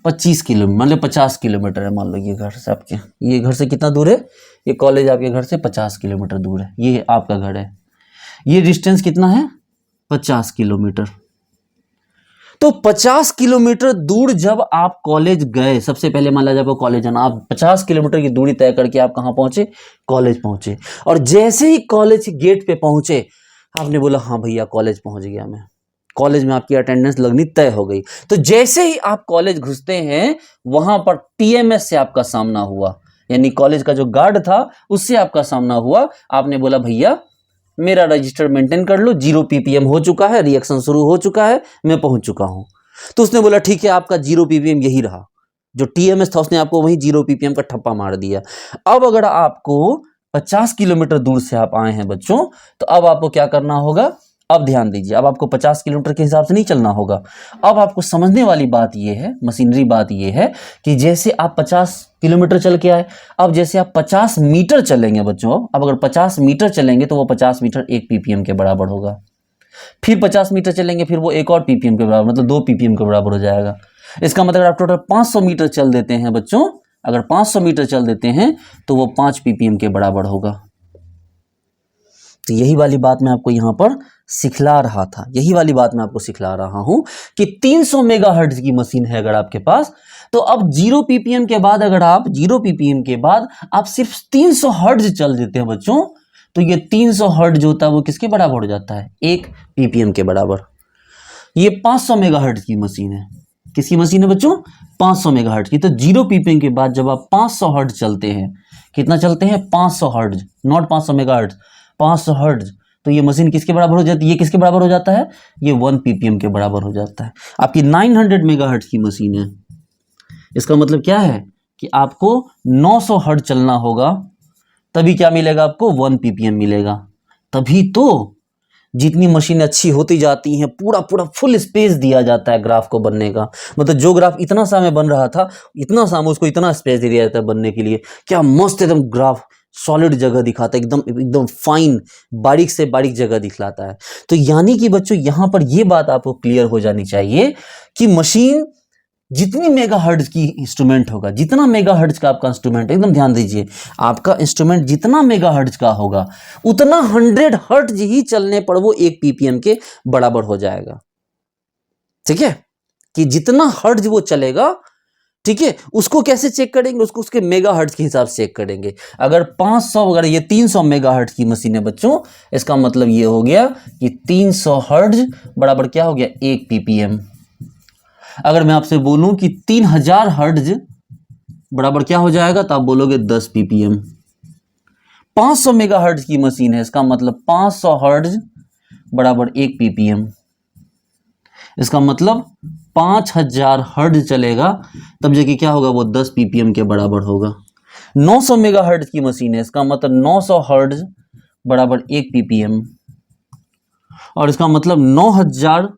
25 किलोमीटर, मान लो 50 किलोमीटर है, मान लो ये घर से आपके, ये घर से कितना दूर है, ये कॉलेज आपके घर से 50 किलोमीटर दूर है। ये आपका घर है, ये डिस्टेंस कितना है, 50 किलोमीटर। तो 50 किलोमीटर दूर जब आप कॉलेज गए, सबसे पहले मान लो जब आप कॉलेज जाना, आप 50 किलोमीटर की दूरी तय करके आप कहां पहुंचे, कॉलेज पहुंचे। और जैसे ही कॉलेज गेट पे पहुंचे, आपने बोला हाँ भैया कॉलेज पहुंच गया मैं, कॉलेज में आपकी अटेंडेंस लगनी तय हो गई। तो जैसे ही आप कॉलेज घुसते हैं, वहां पर TMS से आपका सामना हुआ, यानी कॉलेज का जो गार्ड था उससे आपका सामना हुआ। आपने बोला भैया मेरा रजिस्टर मेंटेन कर लो, 0 ppm हो चुका है, रिएक्शन शुरू हो चुका है, मैं पहुंच चुका हूं। तो उसने बोला ठीक है, आपका 0 ppm यही रहा, जो TMS था उसने आपको वही 0 ppm का ठप्पा मार दिया। अब अगर आपको 50 किलोमीटर दूर से आप आए हैं बच्चों, तो अब आपको क्या करना होगा, अब ध्यान दीजिए, अब आपको 50 किलोमीटर के हिसाब से नहीं चलना होगा। अब आपको समझने वाली बात यह है, मशीनरी बात यह है कि जैसे आप 50 किलोमीटर चल के आए, अब जैसे आप 50 मीटर चलेंगे बच्चों, अब अगर 50 मीटर चलेंगे तो वो 50 मीटर 1 ppm के बराबर होगा। फिर 50 मीटर चलेंगे, फिर वो एक और ppm के बराबर, मतलब 2 ppm के बराबर हो जाएगा। इसका मतलब आप टोटल 500 मीटर चल देते हैं बच्चों, अगर 500 मीटर चल देते हैं तो वो 5 ppm के बराबर होगा। तो यही वाली बात मैं आपको यहां पर सिखला रहा था, यही वाली बात मैं आपको सिखला रहा हूं कि 300 मेगाहर्ट्ज की मशीन है अगर आपके पास, तो अब 0 ppm के बाद, अगर आप 0 ppm के बाद आप सिर्फ 300 हर्ट्ज चल देते हैं बच्चों, तो ये 300 हर्ट्ज जो होता है वो किसके बराबर हो जाता है? 1 ppm के बराबर। ये 500 मेगाहर्ट्ज की मशीन है। किसकी मशीन है बच्चों? 500 मेगाहर्ट्ज की। तो 0 ppm के बाद जब आप 500 हर्ट्ज चलते हैं, कितना चलते हैं? 500 हर्ट्ज, नॉट 500 मेगाहर्ट्ज, 500 हर्ट्ज, तो ये मशीन किसके बराबर हो जाती है? ये किसके बराबर हो जाता है? ये 1 ppm के बराबर हो जाता है। आपकी 900 मेगाहर्ट्ज की मशीन है, इसका मतलब क्या है कि आपको 900 हर्ट्ज चलना होगा, तभी क्या मिलेगा आपको? 1 ppm मिलेगा। तभी तो जितनी मशीन अच्छी होती जाती हैं, पूरा पूरा फुल स्पेस दिया जाता है ग्राफ को बनने का। मतलब जो ग्राफ इतना सा में बन रहा था, इतना सा में उसको इतना स्पेस दे दिया जाता है बनने के लिए। क्या मस्त एकदम ग्राफ सॉलिड जगह दिखाता है, एकदम एकदम फाइन, बारीक से बारीक जगह दिखलाता है। तो यानी कि बच्चों यहां पर यह बात आपको क्लियर हो जानी चाहिए कि मशीन जितनी मेगाहर्ट्ज की इंस्ट्रूमेंट होगा, जितना मेगाहर्ट्ज का आपका इंस्ट्रूमेंट, एकदम ध्यान दीजिए, आपका इंस्ट्रूमेंट जितना मेगाहर्ट्ज का होगा उतना 100 हर्ट्ज ही चलने पर वो 1 ppm के बराबर हो जाएगा। ठीक है, कि जितना हर्ट्ज वो चलेगा, ठीक है, उसको कैसे चेक करेंगे? उसको उसके मेगाहर्ट्ज के हिसाब से चेक करेंगे। अगर 500, अगर ये 300 मेगाहर्ट्ज की मशीन है बच्चों, इसका मतलब ये हो गया कि 300 हर्ट्ज बराबर क्या हो गया? 1 ppm। अगर मैं आपसे बोलूं कि 3000 हर्ट्ज बराबर क्या हो जाएगा, तो आप बोलोगे 10 ppm। 500 मेगाहर्ट्ज की मशीन है, इसका मतलब 500 हर्ट्ज बराबर 1 ppm। इसका मतलब 5000 हर्ट्ज चलेगा, तब जाके क्या होगा? वो 10 ppm के बराबर होगा। 900 मेगाहर्ट्ज की मशीन है, इसका मतलब 900 हर्ट्ज बराबर 1 ppm, और इसका मतलब 9000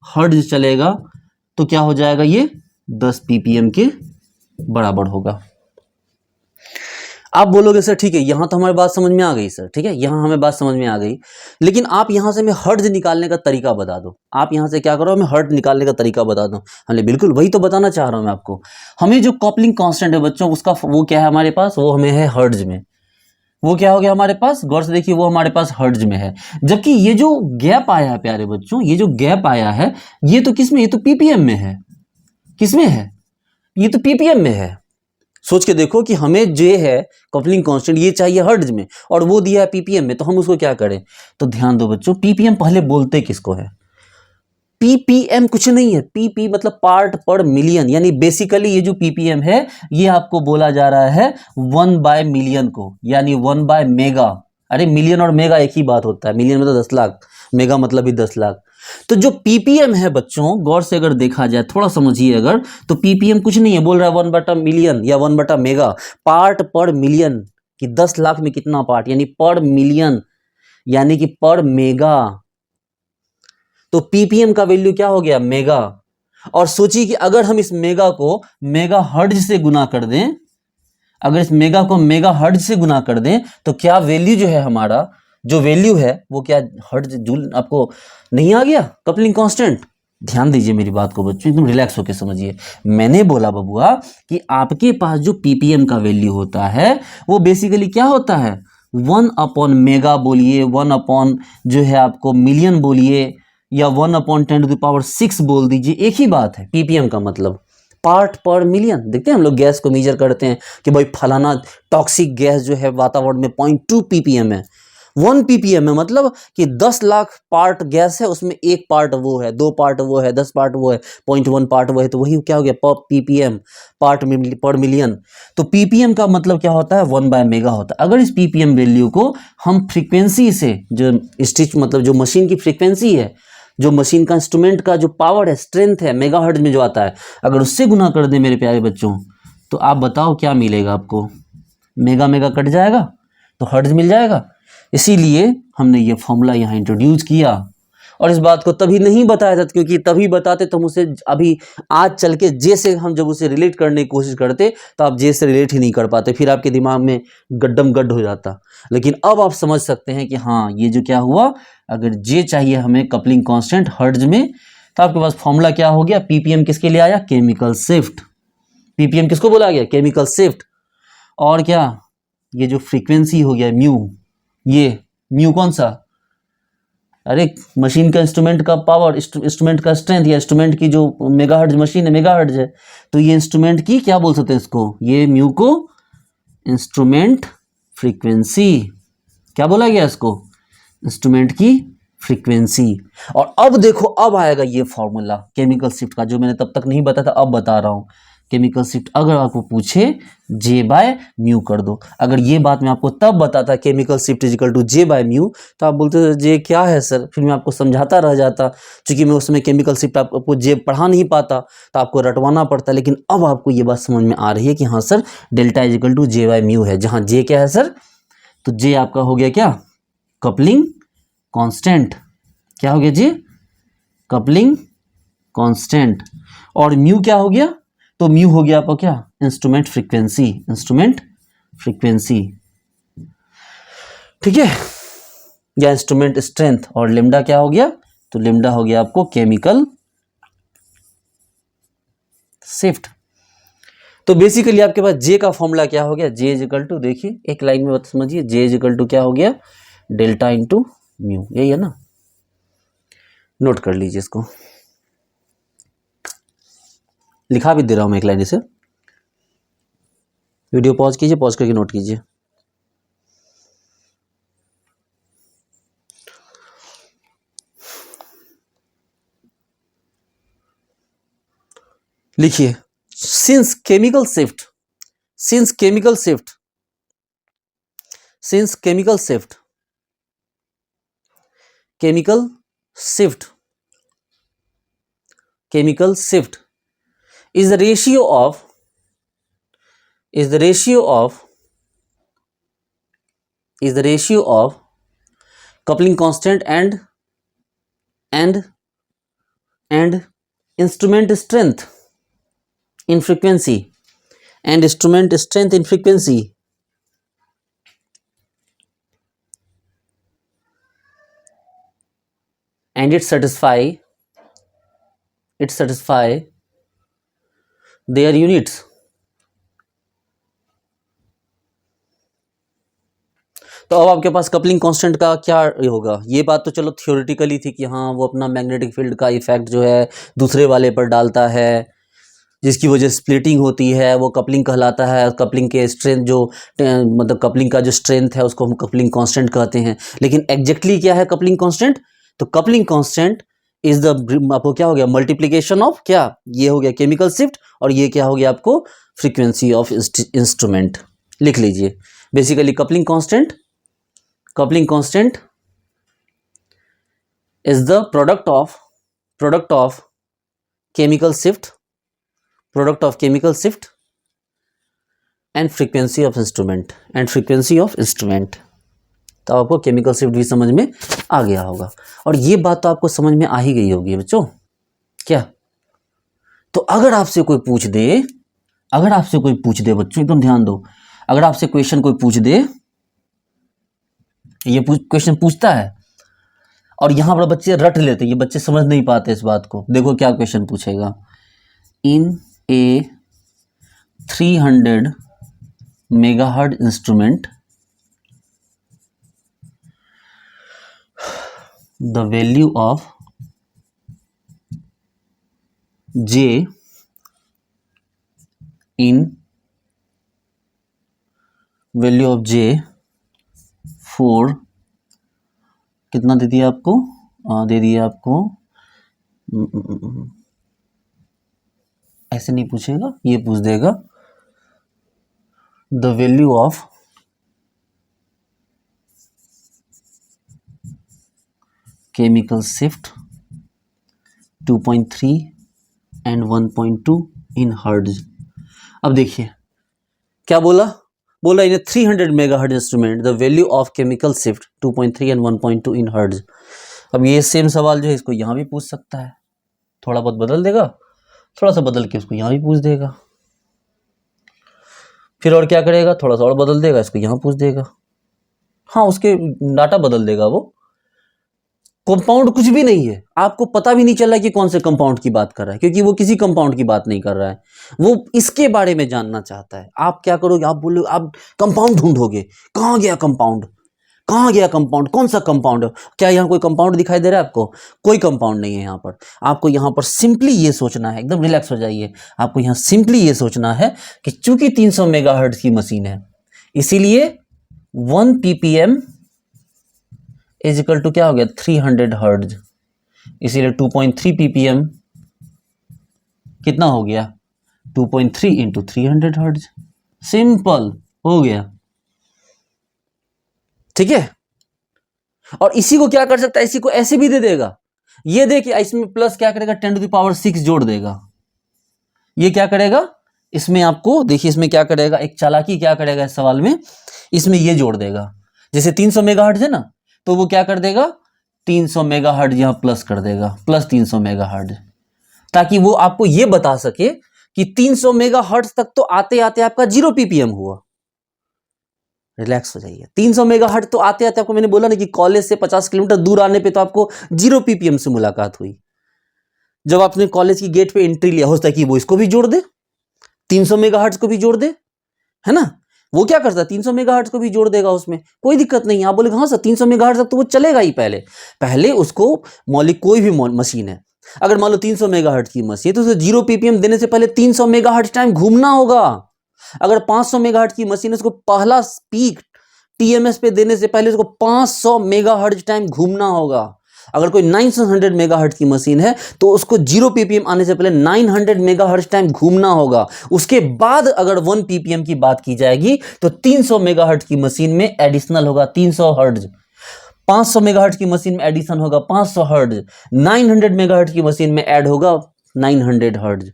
हर्ट्ज चलेगा तो क्या हो जाएगा? ये 10 ppm के बराबर होगा। आप बोलोगे सर ठीक है, यहां तो हमारी बात समझ में आ गई सर, ठीक है, यहां हमें बात समझ में आ गई, लेकिन आप यहां से हमें हर्ट्ज निकालने का तरीका बता दो। आप यहां से क्या करो, हमें हर्ट्ज निकालने का तरीका बता दो। हमने बिल्कुल वही तो बताना चाह रहा हूं मैं आपको। हमें जो कपलिंग कांस्टेंट है बच्चों, उसका वो क्या है हमारे पास? वो हमें है हर्ट्ज में। वो क्या हो गया हमारे पास? गौर से देखिए, वो हमारे पास हर्ट्ज में है। जबकि ये जो गैप आया है प्यारे बच्चों, ये जो गैप आया है, ये तो किस में? ये तो ppm में है। किस में है? ये तो ppm में है। सोच के देखो कि हमें जो है कपलिंग कांस्टेंट ये चाहिए हर्ट्ज में, और वो दिया है ppm में, तो हम उसको क्या करें? तो ध्यान दो बच्चों, ppm पहले बोलते किसको है? ppm कुछ नहीं है, pp मतलब पार्ट पर मिलियन, यानी बेसिकली ये जो ppm है ये आपको बोला जा रहा है 1/मिलियन को, यानी 1/मेगा। अरे मिलियन और मेगा एक ही बात होता है, मिलियन मतलब 10 लाख, मेगा मतलब भी 10 लाख। तो जो ppm है बच्चों, गौर से अगर देखा जाए, थोड़ा समझिए अगर, तो ppm कुछ नहीं है, बोल रहा है 1/मिलियन या 1/मेगा, पार्ट पर मिलियन, कि 10 लाख में कितना पार्ट, यानी पर मिलियन, यानी कि पर मेगा। तो ppm का वैल्यू क्या हो गया? मेगा। और सोचिए कि अगर हम इस मेगा को मेगा हर्ट्ज से गुना कर दें, अगर इस मेगा को मेगा हर्ट्ज से गुना कर दें, तो क्या वैल्यू जो है हमारा, जो वैल्यू है वो क्या हर्ट्ज जूल? आपको नहीं आ गया कपलिंग कांस्टेंट? ध्यान दीजिए मेरी बात को बच्चों, एकदम रिलैक्स होकर समझिए। मैंने बोला बबुआ कि आपके पास जो ppm का वैल्यू होता है वो बेसिकली क्या होता है? 1/मेगा बोलिए, 1/ जो है आपको मिलियन बोलिए, या 1/10⁶ बोल दीजिए, एक ही बात है। ppm का मतलब पार्ट पर मिलियन। देखते हैं हम लोग गैस को मेजर करते हैं कि भाई फलाना टॉक्सिक गैस जो है वातावरण में 0.2 ppm है, 1 ppm है, मतलब कि 10 लाख पार्ट गैस है, उसमें 1 पार्ट वो है, 2 पार्ट वो है, 10 पार्ट वो है, 0.1 पार्ट वो है, तो वही क्या हो गया? ppm, पार्ट पर मिलियन। तो ppm का मतलब क्या होता है? 1/मेगा होता है। अगर इस ppm वैल्यू को हम फ्रीक्वेंसी से, जो स्टिच मतलब जो मशीन की फ्रीक्वेंसी है, जो मशीन का इंस्ट्रूमेंट का जो पावर है, स्ट्रेंथ है, मेगाहर्ट्ज में जो आता है, अगर उससे गुना कर दें मेरे प्यारे बच्चों, तो आप बताओ क्या मिलेगा आपको? मेगा मेगा कट जाएगा तो हर्ट्ज मिल जाएगा। इसीलिए हमने ये फॉर्मूला यहाँ इंट्रोड्यूस किया। और इस बात को तभी नहीं बताया जाता, क्योंकि तभी बताते तो हम उसे अभी आज चल के जे से हम जब उसे रिलेट करने की कोशिश करते तो आप जे से रिलेट ही नहीं कर पाते, फिर आपके दिमाग में गड्डम गड्ढ हो जाता। लेकिन अब आप समझ सकते हैं कि हाँ ये जो क्या हुआ, अगर जे चाहिए हमें कपलिंग कांस्टेंट हर्ट्ज में, तो आपके पास फॉर्मूला क्या हो गया, पीपीएम किसके लिए आया, केमिकल शिफ्ट। पीपीएम किसको बोला गया, केमिकल शिफ्ट। और क्या, ये जो फ्रीक्वेंसी हो गया म्यू, ये म्यू कौन सा, अरे मशीन का इंस्ट्रूमेंट का पावर, इंस्ट्रूमेंट का स्ट्रेंथ, या इंस्ट्रूमेंट की जो मेगाहर्ट्ज मशीन है मेगाहर्ट्ज है, तो ये इंस्ट्रूमेंट की क्या बोल सकते हैं इसको, ये म्यू को इंस्ट्रूमेंट फ्रीक्वेंसी, क्या बोला गया इसको, इंस्ट्रूमेंट की फ्रीक्वेंसी। और अब देखो अब आएगा ये फॉर्मूला केमिकल शिफ्ट का, जो मैंने तब तक नहीं बताया था अब बता रहा हूं। केमिकल शिफ्ट अगर आपको पूछे जे बाय म्यू कर दो। अगर ये बात मैं आपको तब बताता chemical shift is equal to J by mu, तो आप बोलते जे क्या है सर, फिर मैं आपको समझाता रह जाता, क्योंकि मैं उसमें केमिकल शिफ्ट आपको जे पढ़ा नहीं पाता तो आपको रटवाना पड़ता। लेकिन अब आपको ये बात समझ में आ रही है कि हाँ sir delta is equal to J by mu है, जहाँ जे क्या है सर, तो जे आपका हो गया क्या, कपलिंग कांस्टेंट। क्या हो गया जी, कपलिंग कांस्टेंट। और म्यू क्या हो गया, तो म्यू हो गया आपका क्या, इंस्ट्रूमेंट फ्रीक्वेंसी, इंस्ट्रूमेंट फ्रीक्वेंसी, ठीक है, या इंस्ट्रूमेंट स्ट्रेंथ। और लिम्डा क्या हो गया, तो लिम्डा हो गया आपको केमिकल शिफ्ट। तो बेसिकली आपके पास जे का फॉर्मूला क्या हो गया, जे इज इक्वल टू, देखिए एक लाइन में समझिए, जे इज इक्वल टू क्या हो गया, डेल्टा इंटू म्यू, यही है ना, नोट कर लीजिए इसको, लिखा भी दे रहा हूं मैं एक लाइन इसे, वीडियो पॉज कीजिए, पॉज करके नोट कीजिए। लिखिए, since chemical shift, since chemical shift, since chemical shift, chemical shift, chemical shift is the ratio of, is the ratio of, is the ratio of coupling constant and instrument strength in frequency, and instrument strength in frequency, and it satisfy their units। तो अब आपके पास coupling constant का क्या होगा, ये बात तो चलो थियोरेटिकली थी कि हाँ वो अपना मैग्नेटिक फील्ड का इफेक्ट जो है दूसरे वाले पर डालता है, जिसकी वजह से स्प्लिटिंग होती है, वो कपलिंग कहलाता है। कपलिंग के स्ट्रेंथ जो मतलब कपलिंग का जो स्ट्रेंथ है उसको हम कपलिंग कांस्टेंट कहते हैं। लेकिन एग्जैक्टली क्या है कपलिंग कांस्टेंट, तो कपलिंग कांस्टेंट इज द, आपको क्या हो गया, मल्टीप्लीकेशन ऑफ क्या, ये हो गया केमिकल शिफ्ट, और ये क्या हो गया आपको, फ्रीक्वेंसी ऑफ इंस्ट्रूमेंट। लिख लीजिए, basically coupling constant, coupling constant is the product of chemical shift, product of chemical shift and frequency of instrument, and frequency of instrument. तो आपको केमिकल शिफ्ट भी समझ में आ गया होगा, और ये बात तो आपको समझ में आ ही गई होगी बच्चों। क्या, तो अगर आपसे कोई पूछ दे, अगर आपसे कोई पूछ दे बच्चों, एकदम ध्यान दो, अगर आपसे क्वेश्चन कोई पूछ दे, ये क्वेश्चन पूछता है और यहां पर बच्चे रट लेते, ये बच्चे समझ नहीं पाते इस बात को। देखो क्या क्वेश्चन पूछेगा, इन ए 300 megahertz instrument the value of J in value of J for कितना दे दिया आपको, दे दिया आपको, ऐसे नहीं पूछेगा, ये पूछ देगा the value of chemical shift 2.3 and 1.2 in hertz। अब देखिए क्या बोला, बोला इन 300 megahertz instrument the value of chemical shift 2.3 and 1.2 in hertz. अब ये सेम सवाल जो है इसको यहाँ भी पूछ सकता है, थोड़ा बहुत बदल देगा, थोड़ा सा बदल के उसको यहाँ भी पूछ देगा, फिर और क्या करेगा, थोड़ा सा और बदल देगा, इसको यहाँ पूछ देगा। हाँ, उसके डाटा बदल देगा वो। कंपाउंड कुछ भी नहीं है, आपको पता भी नहीं चल रहा कि कौन से कंपाउंड की बात कर रहा है, क्योंकि वो किसी कंपाउंड की बात नहीं कर रहा है, वो इसके बारे में जानना चाहता है। आप क्या करोगे, आप बोलोगे, आप कंपाउंड ढूंढोगे, कहाँ गया कंपाउंड, कहाँ गया कंपाउंड, कौन सा कंपाउंड। क्या यहाँ कोई कंपाउंड दिखाई दे रहा है आपको? कोई कंपाउंड नहीं है यहाँ पर। आपको यहाँ पर सिंपली ये सोचना है, एकदम रिलैक्स हो जाइए, आपको यहाँ सिंपली ये सोचना है कि चूंकि 300 मेगाहर्ट्ज की मशीन है, इसीलिए 1 ppm इज इक्वल टू क्या हो गया, 300 हर्ट्ज, इसीलिए 2.3 ppm कितना हो गया, 2.3 इंटू 300 हर्ट्ज। सिंपल हो गया, ठीक है। और इसी को क्या कर सकता है, इसी को ऐसे भी दे देगा, ये देखिए इसमें प्लस क्या करेगा, 10⁶ जोड़ देगा। ये क्या करेगा, इसमें आपको देखिए, इसमें क्या करेगा, एक चालाकी क्या करेगा इस सवाल में, इसमें ये जोड़ देगा। जैसे 300 मेगाहर्ट्ज है ना, तो वो क्या कर देगा, 300 मेगाहर्ट्ज यहां प्लस कर देगा, प्लस 300 मेगाहर्ट्ज, ताकि वो आपको ये बता सके कि 300 मेगाहर्ट्ज तक तो आते आते आपका 0 ppm हुआ। रिलैक्स हो जाइए, 300 मेगाहर्ट्ज तो आते आते आपको मैंने बोला ना कि कॉलेज से 50 किलोमीटर दूर आने पे तो आपको 0 ppm से मुलाकात हुई। जब आपने कॉलेज की गेट पे एंट्री लिया, हो सकता है कि वो इसको भी जोड़ दे, 300 मेगाहर्ट्ज को भी जोड़ दे, है ना। वो क्या करता है, 300 मेगाहर्ट्ज को भी जोड़ देगा, उसमें कोई दिक्कत नहीं। आप बोलेगा हाँ सर 300 मेगाहर्ट्ज तक तो वो चलेगा ही। पहले उसको कोई भी मशीन है, अगर मान लो 300 मेगाहर्ट्ज की मशीन है, तो उसे 0 ppm देने से पहले 300 मेगाहर्ट्ज टाइम घूमना होगा। अगर 500 मेगाहर्ट्ज की मशीन है, उसको पहला पीक टीएमएस पे देने से पहले उसको 500 मेगाहर्ट्ज टाइम घूमना होगा। अगर कोई 900 मेगाहर्ट्ज की मशीन है, तो उसको 0 ppm आने से पहले 900 मेगाहर्ट्ज टाइम घूमना होगा। उसके बाद अगर 1 ppm की बात की जाएगी, तो 300 मेगाहर्ट्ज की मशीन में एडिशनल होगा 300 हर्ट्ज, 500 मेगाहर्ट्ज की मशीन में एडिशन होगा 500 हर्ट्ज, 900 मेगाहर्ट्ज की मशीन में ऐड होगा 900 हर्ट्ज,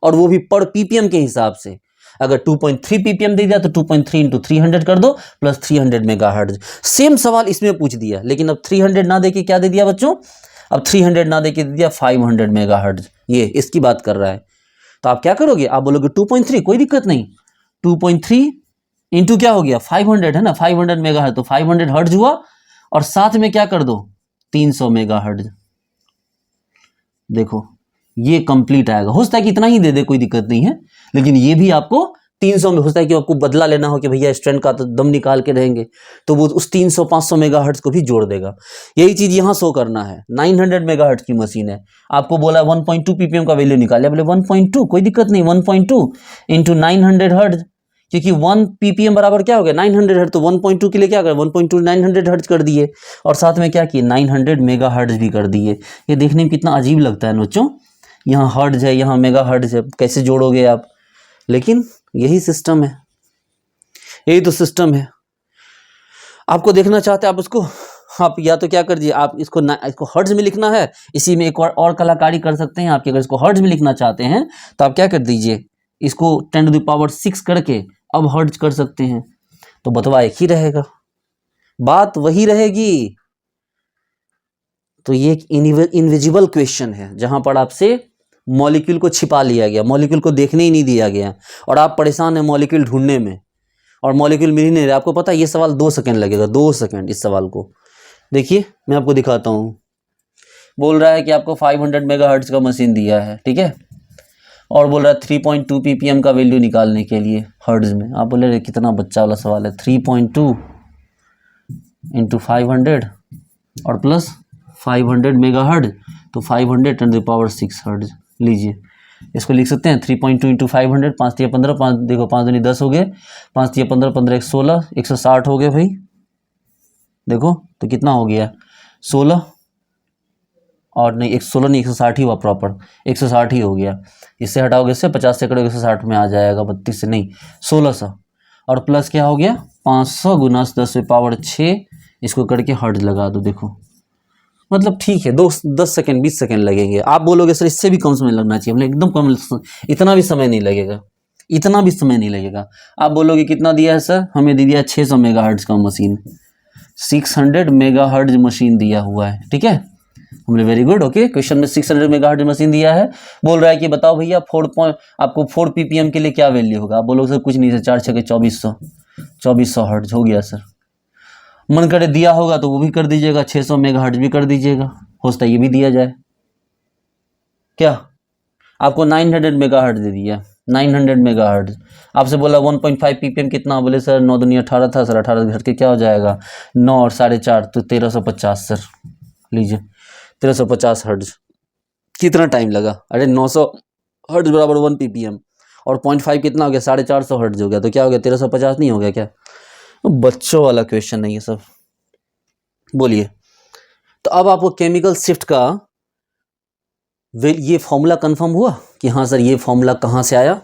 और वो भी पर पीपीएम के हिसाब से। अगर 2.3 ppm दे दिया तो 2.3 इंटू 300 कर दो, प्लस 300 मेगाहर्ट्ज। सेम सवाल इसमें पूछ दिया, लेकिन अब 300 ना देके क्या दे दिया बच्चों, अब 300 ना देके दे दिया 500 मेगाहर्ट्ज। ये इसकी बात कर रहा है। तो आप क्या करोगे, आप बोलोगे 2.3, कोई दिक्कत नहीं, 2.3 इंटू क्या हो गया 500 है ना, 500 मेगाहर्ट्ज, तो 500 हर्ट्ज हुआ, और साथ में क्या कर दो 300 मेगाहर्ट्ज। देखो ये कंप्लीट आएगा। हो सकता है कि इतना ही दे दे, कोई दिक्कत नहीं है, लेकिन ये भी आपको 300 में, हो सकता है कि आपको बदला लेना हो कि भैया स्ट्रेंथ का तो दम निकाल के रहेंगे, तो वो उस 300 500 मेगाहर्ट्ज को भी जोड़ देगा। यही चीज यहां शो करना है। 900 मेगाहर्ट्ज की मशीन है, आपको बोला 1.2 ppm का वैल्यू निकाले, बोले 1.2, कोई दिक्कत नहीं, 1.2 इंटू 900 हर्ट्ज, क्योंकि 1 ppm बराबर क्या हो गया 900 हर्ट्ज, तो 1.2 के लिए क्या कर 1.2 900 हर्ट्ज कर दिए, और साथ में क्या किए 900 मेगाहर्ट्ज भी कर दिए। ये देखने में कितना अजीब लगता है बच्चों, यहाँ हर्ट्ज है, यहाँ मेगाहर्ट्ज है, कैसे जोड़ोगे आप, लेकिन यही सिस्टम है, यही तो सिस्टम है। आपको देखना चाहते हैं आप उसको, आप या तो क्या कर दिए, आप इसको हर्ट्ज में लिखना है, इसी में एक और कलाकारी कर सकते हैं आपके। अगर इसको हर्ट्ज में लिखना चाहते हैं तो आप क्या कर दीजिए, इसको 10⁶ करके अब हर्ट्ज कर सकते हैं, तो बतवा एक ही रहेगा, बात वही रहेगी। तो ये एक इनविजिबल क्वेश्चन है, जहां पर आपसे मॉलिक्यूल को छिपा लिया गया, मॉलिक्यूल को देखने ही नहीं दिया गया, और आप परेशान हैं मॉलिक्यूल ढूंढने में, और मॉलिक्यूल मिल ही नहीं रहा। आपको पता है ये सवाल 2 सेकंड लगेगा, 2 सेकंड इस सवाल को। देखिए मैं आपको दिखाता हूँ, बोल रहा है कि आपको 500 मेगाहर्ट्ज का मशीन दिया है, ठीक है, और बोल रहा है 3.2 ppm का वैल्यू निकालने के लिए हर्ट्ज में। आप बोले कितना बच्चा वाला सवाल है, 3.2 इंटू 500 और प्लस 500 मेगाहर्ट्ज, तो 500 10⁶ हर्ट्ज। लीजिए इसको लिख सकते हैं 3.2 इंटू 500, 5 × 15, 5 देखो 5 दूनी 10 हो गए, 5 × 15, 15 × 16, 160 हो गए भाई। देखो तो कितना हो गया 16, और नहीं 116 नहीं 160 ही हुआ, प्रॉपर 160 ही हो गया। इससे हटाओगे, इससे 50 से करोगे 160 में आ जाएगा, 32 से नहीं 1600, और प्लस क्या हो गया 500 गुना 10⁶, इसको करके हर्ट्ज लगा दो। देखो मतलब ठीक है, 10 सेकंड 20 सेकंड लगेंगे। आप बोलोगे सर इससे भी कम समय लगना चाहिए, मतलब एकदम कम, इतना भी समय नहीं लगेगा, इतना भी समय नहीं लगेगा। आप बोलोगे कितना दिया है सर, हमें दे दिया 600 मेगाहर्ट्ज का मशीन, 600 मेगाहर्ट्ज मशीन दिया हुआ है, ठीक है। हमने वेरी गुड। ओके, क्वेश्चन में 600 मेगाहर्ट्ज मशीन दिया है, बोल रहा है कि बताओ भैया आपको 4 ppm के लिए क्या वैल्यू होगा। आप बोलोगे सर कुछ नहीं, सर 4 छके 2400 हर्ट्ज हो गया सर। मन करे दिया होगा तो वो भी कर दीजिएगा, 600 मेगाहर्ट्ज भी कर दीजिएगा, हो सकता है ये भी दिया जाए। क्या आपको 900 मेगाहर्ट्ज दे दिया, 900 मेगाहर्ट्ज, आपसे बोला 1.5 ppm कितना, बोले सर 9 दूनी 18 था सर, 18 घट के क्या हो जाएगा 9 और 4.5 तो 1350 सर। लीजिए 1350 हर्ट्ज। कितना टाइम लगा, अरे 900 हर्ट्ज बराबर 1 ppm और 0.5 कितना हो गया 450 हर्ट्ज हो गया, तो क्या हो गया 1350 नहीं हो गया क्या। बच्चों वाला क्वेश्चन नहीं है सब। बोलिए, तो अब आपको केमिकल शिफ्ट का ये फॉर्मूला कंफर्म हुआ कि हाँ सर ये फॉर्मूला कहाँ से आया।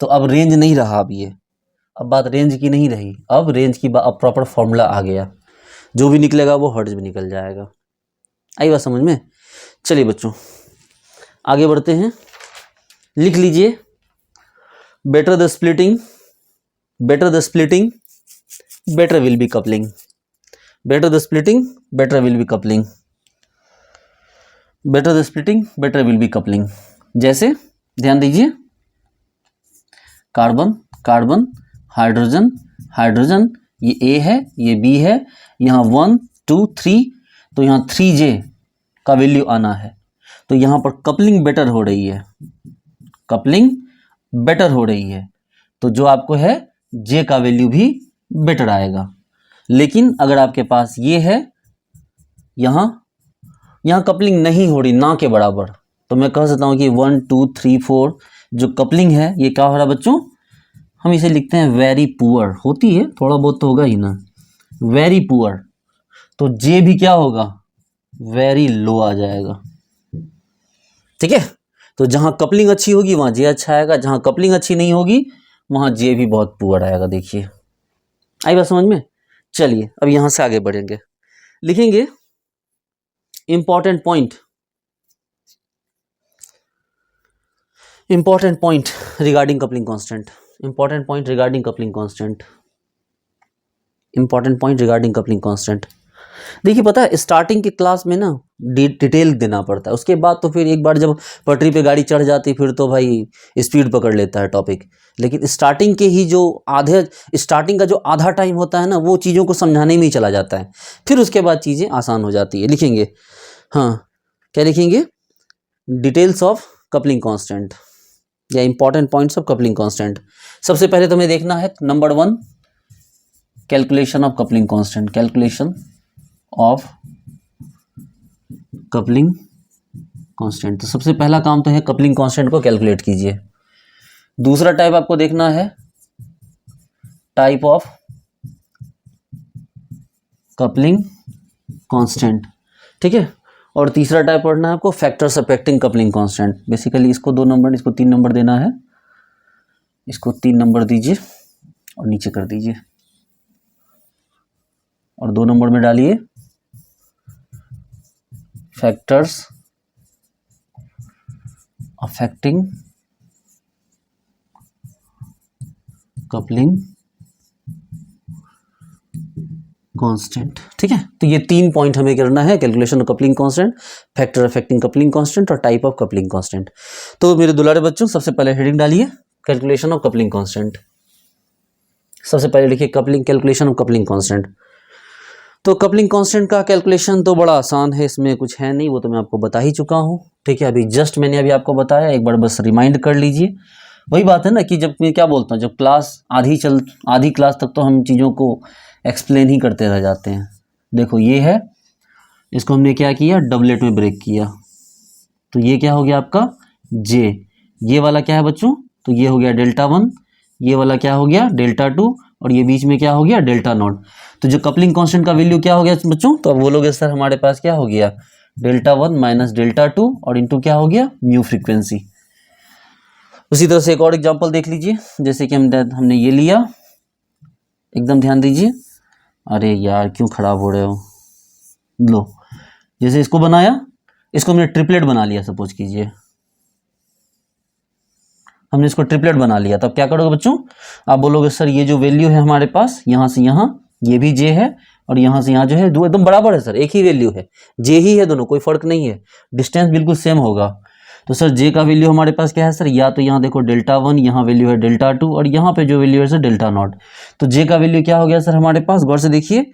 तो अब रेंज नहीं रहा, अब बात रेंज की नहीं रही, अब रेंज की अब प्रॉपर फॉर्मूला आ गया, जो भी निकलेगा वो हर्ट्ज में निकल जाएगा। आई बात समझ में। चलिए बच्चों आगे बढ़ते हैं, लिख लीजिए, better the splitting better will be coupling, better the splitting better will be coupling, better the splitting better will be coupling. जैसे ध्यान दीजिए, कार्बन कार्बन, हाइड्रोजन हाइड्रोजन, ये ए है ये बी है, यहाँ 1 2 3, तो यहाँ 3J का वैल्यू आना है, तो यहाँ पर कपलिंग बेटर हो रही है, कपलिंग बेटर हो रही है, तो जो आपको है J का वैल्यू भी बेटर आएगा। लेकिन अगर आपके पास ये है, यहाँ कपलिंग नहीं हो रही ना के बराबर, तो मैं कह सकता हूँ कि 1 2 3 4 जो कपलिंग है ये क्या हो रहा है बच्चों, हम इसे लिखते हैं वेरी पुअर, होती है थोड़ा बहुत तो होगा ही ना, वेरी पुअर, तो J भी क्या होगा वेरी लो आ जाएगा। ठीक है, तो जहां कपलिंग अच्छी होगी वहां J अच्छा आएगा, जहां कपलिंग अच्छी नहीं होगी वहां J भी बहुत पुअर आएगा। देखिए आई बात समझ में। चलिए अब यहां से आगे बढ़ेंगे, लिखेंगे important point regarding coupling constant, important point regarding coupling constant, important point regarding coupling constant. देखिए पता है स्टार्टिंग के क्लास में ना डिटेल देना पड़ता है, उसके बाद तो फिर एक बार जब पटरी पे गाड़ी चढ़ जाती फिर तो भाई स्पीड पकड़ लेता है टॉपिक, लेकिन स्टार्टिंग के ही जो स्टार्टिंग का जो आधा टाइम होता है ना वो चीज़ों को समझाने में ही चला जाता है, फिर उसके बाद चीज़ें आसान हो जाती है। लिखेंगे, हाँ क्या लिखेंगे, डिटेल्स ऑफ कपलिंग कांस्टेंट या important points of coupling constant. सबसे पहले तुम्हें देखना है number 1 calculation of coupling constant, calculation of coupling constant. तो सबसे पहला काम तो है कपलिंग कांस्टेंट को कैलकुलेट कीजिए। दूसरा टाइप आपको देखना है टाइप ऑफ कपलिंग कांस्टेंट, ठीक है, और तीसरा टाइप पढ़ना है आपको factors affecting coupling constant. Basically इसको 2 नंबर, इसको 3 नंबर देना है, इसको 3 नंबर दीजिए और नीचे कर दीजिए और 2 नंबर में डालिए फैक्टर्स अफेक्टिंग कपलिंग कांस्टेंट। ठीक है, तो ये 3 पॉइंट हमें करना है, calculation of coupling constant, factor affecting coupling constant और टाइप ऑफ कपलिंग कांस्टेंट। तो मेरे दुलारे बच्चों सबसे पहले हेडिंग डालिए कैलकुलेशन ऑफ कपलिंग कांस्टेंट। सबसे पहले लिखिए coupling, calculation of coupling constant. तो कपलिंग कांस्टेंट का कैलकुलेशन तो बड़ा आसान है, इसमें कुछ है नहीं, वो तो मैं आपको बता ही चुका हूँ। ठीक है, अभी जस्ट मैंने अभी आपको बताया, एक बार बस रिमाइंड कर लीजिए। वही बात है ना कि जब मैं क्या बोलता हूँ, जब क्लास आधी क्लास तक तो हम चीज़ों को एक्सप्लेन ही करते रह जाते हैं। देखो ये है, इसको हमने क्या किया, डबलेट में ब्रेक किया, तो ये क्या हो गया आपका J। ये वाला क्या है बच्चों, तो ये हो गया डेल्टा 1, ये वाला क्या हो गया डेल्टा 2 और ये बीच में क्या हो गया डेल्टा0। तो जो कपलिंग कांस्टेंट का वैल्यू क्या हो गया बच्चों, तो अब बोलोगे सर हमारे पास क्या हो गया डेल्टा1 माइनस डेल्टा2 और इंटू क्या हो गया म्यू फ्रीक्वेंसी। उसी तरह से एक और एग्जांपल देख लीजिए, जैसे कि हमने ये लिया, एकदम ध्यान दीजिए, अरे यार क्यों खराब हो रहे हो, लो जैसे इसको बनाया, इसको हमने ट्रिपलेट बना लिया, सपोज कीजिए हमने इसको ट्रिपलेट बना लिया, तब क्या करोगे बच्चों, आप बोलोगे सर ये जो वैल्यू है हमारे पास यहाँ से यहाँ, ये भी J है और यहाँ से यहाँ जो है दो एकदम बराबर है सर, एक ही वैल्यू है, जे ही है दोनों, कोई फर्क नहीं है, डिस्टेंस बिल्कुल सेम होगा। तो सर जे का वैल्यू हमारे पास क्या है सर, या तो यहाँ देखो डेल्टा 1, यहाँ वैल्यू है डेल्टा 2 और यहाँ पे जो वैल्यू है सर डेल्टा नॉट। तो जे का वैल्यू क्या हो गया सर हमारे पास, गौर से देखिए,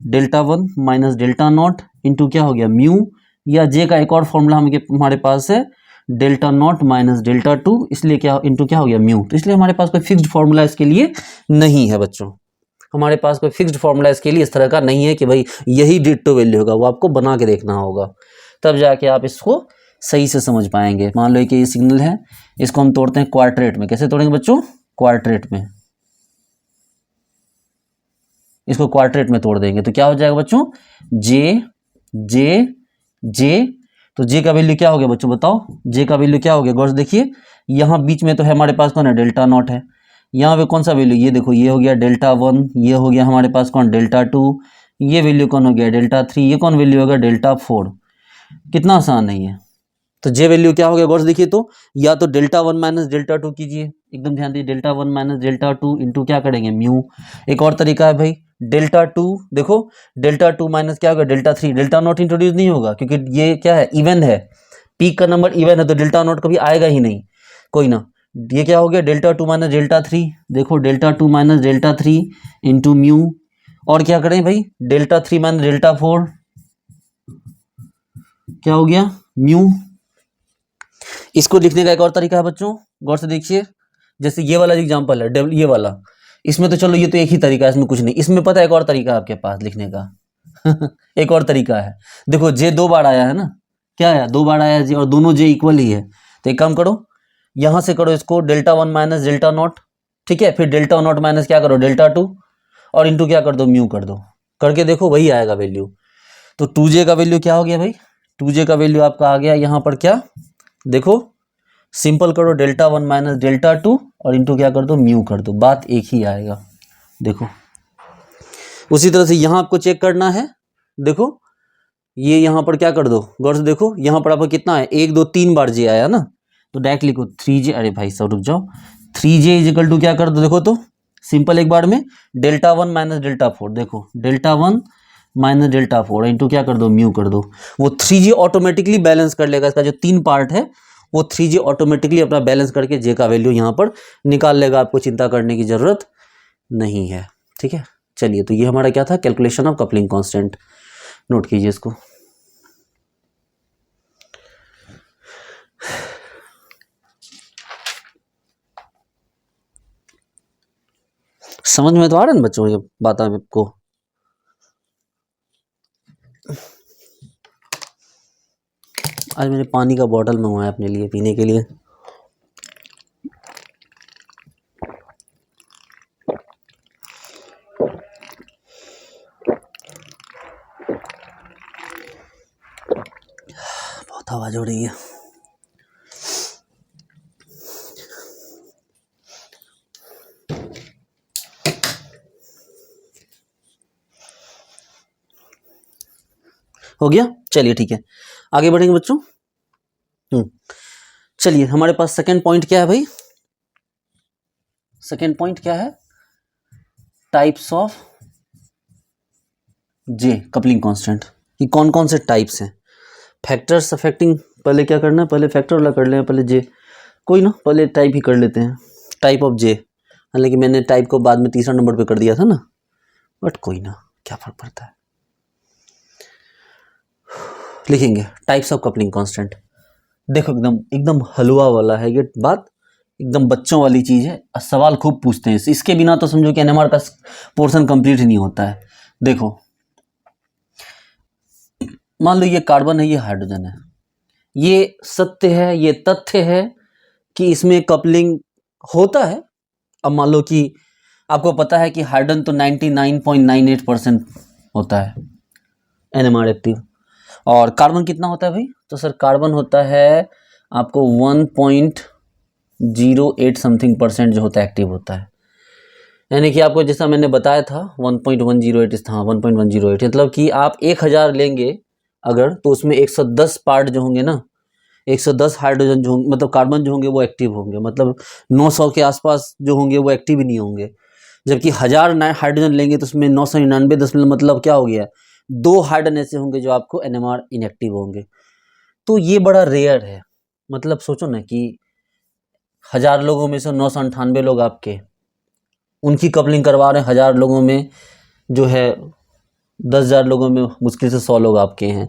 delta 1 minus delta not into क्या हो गया म्यू, या जे का एक और फॉर्मूला हमारे पास है डेल्टा नॉट माइनस डेल्टा 2, इसलिए क्या इंटू क्या हो गया म्यू। तो इसलिए हमारे पास कोई फिक्स्ड फॉर्मूला इसके लिए नहीं है बच्चों, हमारे पास कोई फिक्स्ड फॉर्मूला इसके लिए इस तरह का नहीं है कि भाई यही डिट्टो वैल्यू होगा, वो आपको बना के देखना होगा, तब जाके आप इसको सही से समझ पाएंगे। मान लो कि ये सिग्नल है, इसको हम तोड़ते हैं क्वार्टरेट में। कैसे तोड़ेंगे बच्चों, क्वार्टरेट में, इसको क्वार्टरेट में तोड़ देंगे तो क्या हो जाएगा बच्चों, जे जे जे। तो जे का वैल्यू क्या हो गया बच्चों बताओ, जे का वैल्यू क्या हो गया, गौर से देखिए, यहाँ बीच में तो है हमारे पास कौन है, डेल्टा नॉट है, यहाँ पे कौन सा वैल्यू, ये देखो, ये हो गया डेल्टा 1, ये हो गया हमारे पास कौन डेल्टा 2, ये वैल्यू कौन हो गया डेल्टा 3, ये कौन वैल्यू होगा डेल्टा 4। कितना आसान नहीं है। तो जे वैल्यू क्या हो गया, गौर से देखिए, तो या तो डेल्टा 1 माइनस डेल्टा 2 कीजिए, एकदम ध्यान दीजिए, डेल्टा 1 माइनस डेल्टा 2 इंटू क्या करेंगे म्यू। एक और तरीका है भाई, डेल्टा 2 देखो, डेल्टा 2 माइनस क्या होगा डेल्टा 3, डेल्टा नॉट इंट्रोड्यूस नहीं होगा क्योंकि ये क्या है, इवन है, पीक का नंबर इवन है, तो डेल्टा नॉट कभी आएगा ही नहीं, कोई ना। ये क्या हो गया डेल्टा 2 माइनस डेल्टा 3, देखो delta 2 minus delta 3 into mu, और क्या करें भाई डेल्टा 3 माइनस डेल्टा 4, क्या हो गया म्यू। इसको लिखने का एक और तरीका है बच्चों, गौर से देखिए, जैसे ये वाला एग्जांपल है ये वाला, इसमें तो चलो ये तो एक ही तरीका है, इसमें कुछ नहीं, इसमें पता है एक और तरीका है आपके पास लिखने का एक और तरीका है, देखो जे 2 बार आया है ना, क्या आया 2 बार आया जी, और दोनों जे इक्वल ही है, तो एक काम करो, यहां से करो इसको डेल्टा 1 माइनस डेल्टा नॉट, ठीक है, फिर डेल्टा नॉट माइनस क्या करो डेल्टा 2, और इंटू क्या कर दो म्यू कर दो, करके देखो वही आएगा वैल्यू। तो 2j का वैल्यू क्या हो गया भाई, 2j का वैल्यू आपका आ गया यहाँ पर क्या, देखो सिंपल करो डेल्टा 1 माइनस डेल्टा 2 और इंटू क्या कर दो म्यू कर दो, बात एक ही आएगा। देखो उसी तरह से यहाँ आपको चेक करना है, देखो ये यहाँ पर क्या कर दो, गौर से देखो, यहाँ पर आपको कितना है 1 2 3 बार जे आया ना, तो डायरेक्ट लिखो 3j, अरे भाई सब रुक जाओ, 3j इज इक्वल टू क्या कर दो, देखो तो सिंपल एक बार में डेल्टा 1 माइनस डेल्टा 4, देखो डेल्टा 1 माइनस डेल्टा 4 इंटू क्या कर दो म्यू कर दो, वो 3j ऑटोमेटिकली बैलेंस कर लेगा, इसका जो 3 पार्ट है वो 3j ऑटोमेटिकली अपना बैलेंस करके जे का वैल्यू यहाँ पर निकाल लेगा, आपको चिंता करने की जरूरत नहीं है, ठीक है। चलिए, तो ये हमारा क्या था, calculation of coupling constant, note कीजिए इसको। समझ में तो आ रहा है ना बच्चों ये बात आपको, आज मैंने पानी का बॉटल मंगवाया अपने लिए पीने के लिए, बहुत आवाज हो रही है। हो गया, चलिए ठीक है, आगे बढ़ेंगे बच्चों। चलिए, हमारे पास सेकंड पॉइंट क्या है भाई, सेकंड पॉइंट क्या है, types of J coupling constant, कि कौन कौन से टाइप्स हैं, फैक्टर्स अफेक्टिंग, पहले क्या करना है, पहले फैक्टर वाला कर लें, पहले जे, कोई ना पहले टाइप ही कर लेते हैं, टाइप ऑफ जे, हालांकि मैंने टाइप को बाद में तीसरा नंबर पे कर दिया था ना, बट कोई ना, क्या फर्क पड़ता है, लिखेंगे टाइप्स ऑफ कपलिंग कांस्टेंट। देखो एकदम एकदम हलवा वाला है ये बात, एकदम बच्चों वाली चीज है, सवाल खूब पूछते हैं, इसके बिना तो समझो कि एनएमआर का पोर्शन कंप्लीट ही नहीं होता है। देखो मान लो ये कार्बन है, ये हाइड्रोजन है, ये सत्य है, ये तथ्य है कि इसमें कपलिंग होता है। अब मान लो कि आपको पता है कि हाइड्रोजन तो 99.98% होता है एनएमआर एक्टिव, और कार्बन कितना होता है भाई, तो सर कार्बन होता है आपको 1.08 समथिंग % जो होता है एक्टिव होता है, यानी कि आपको जैसा मैंने बताया था 1.108 था, 1.108, मतलब कि आप 1000 लेंगे अगर, तो उसमें 110 पार्ट जो होंगे ना, 110 हाइड्रोजन जो होंगे, मतलब कार्बन जो होंगे वो एक्टिव होंगे, मतलब 900 के आसपास जो होंगे वो एक्टिव ही नहीं होंगे। जबकि 1000 हाइड्रोजन लेंगे तो उसमें 999 मतलब क्या हो गया, 2 हाइड्रोजन ऐसे होंगे जो आपको NMR इनएक्टिव होंगे। तो ये बड़ा रेयर है। मतलब सोचो ना कि 1000 लोगों में से 998 लोग आपके उनकी कपलिंग करवा रहे हैं, 1000 लोगों में जो है 10,000 लोगों में मुश्किल से 100 लोग आपके हैं,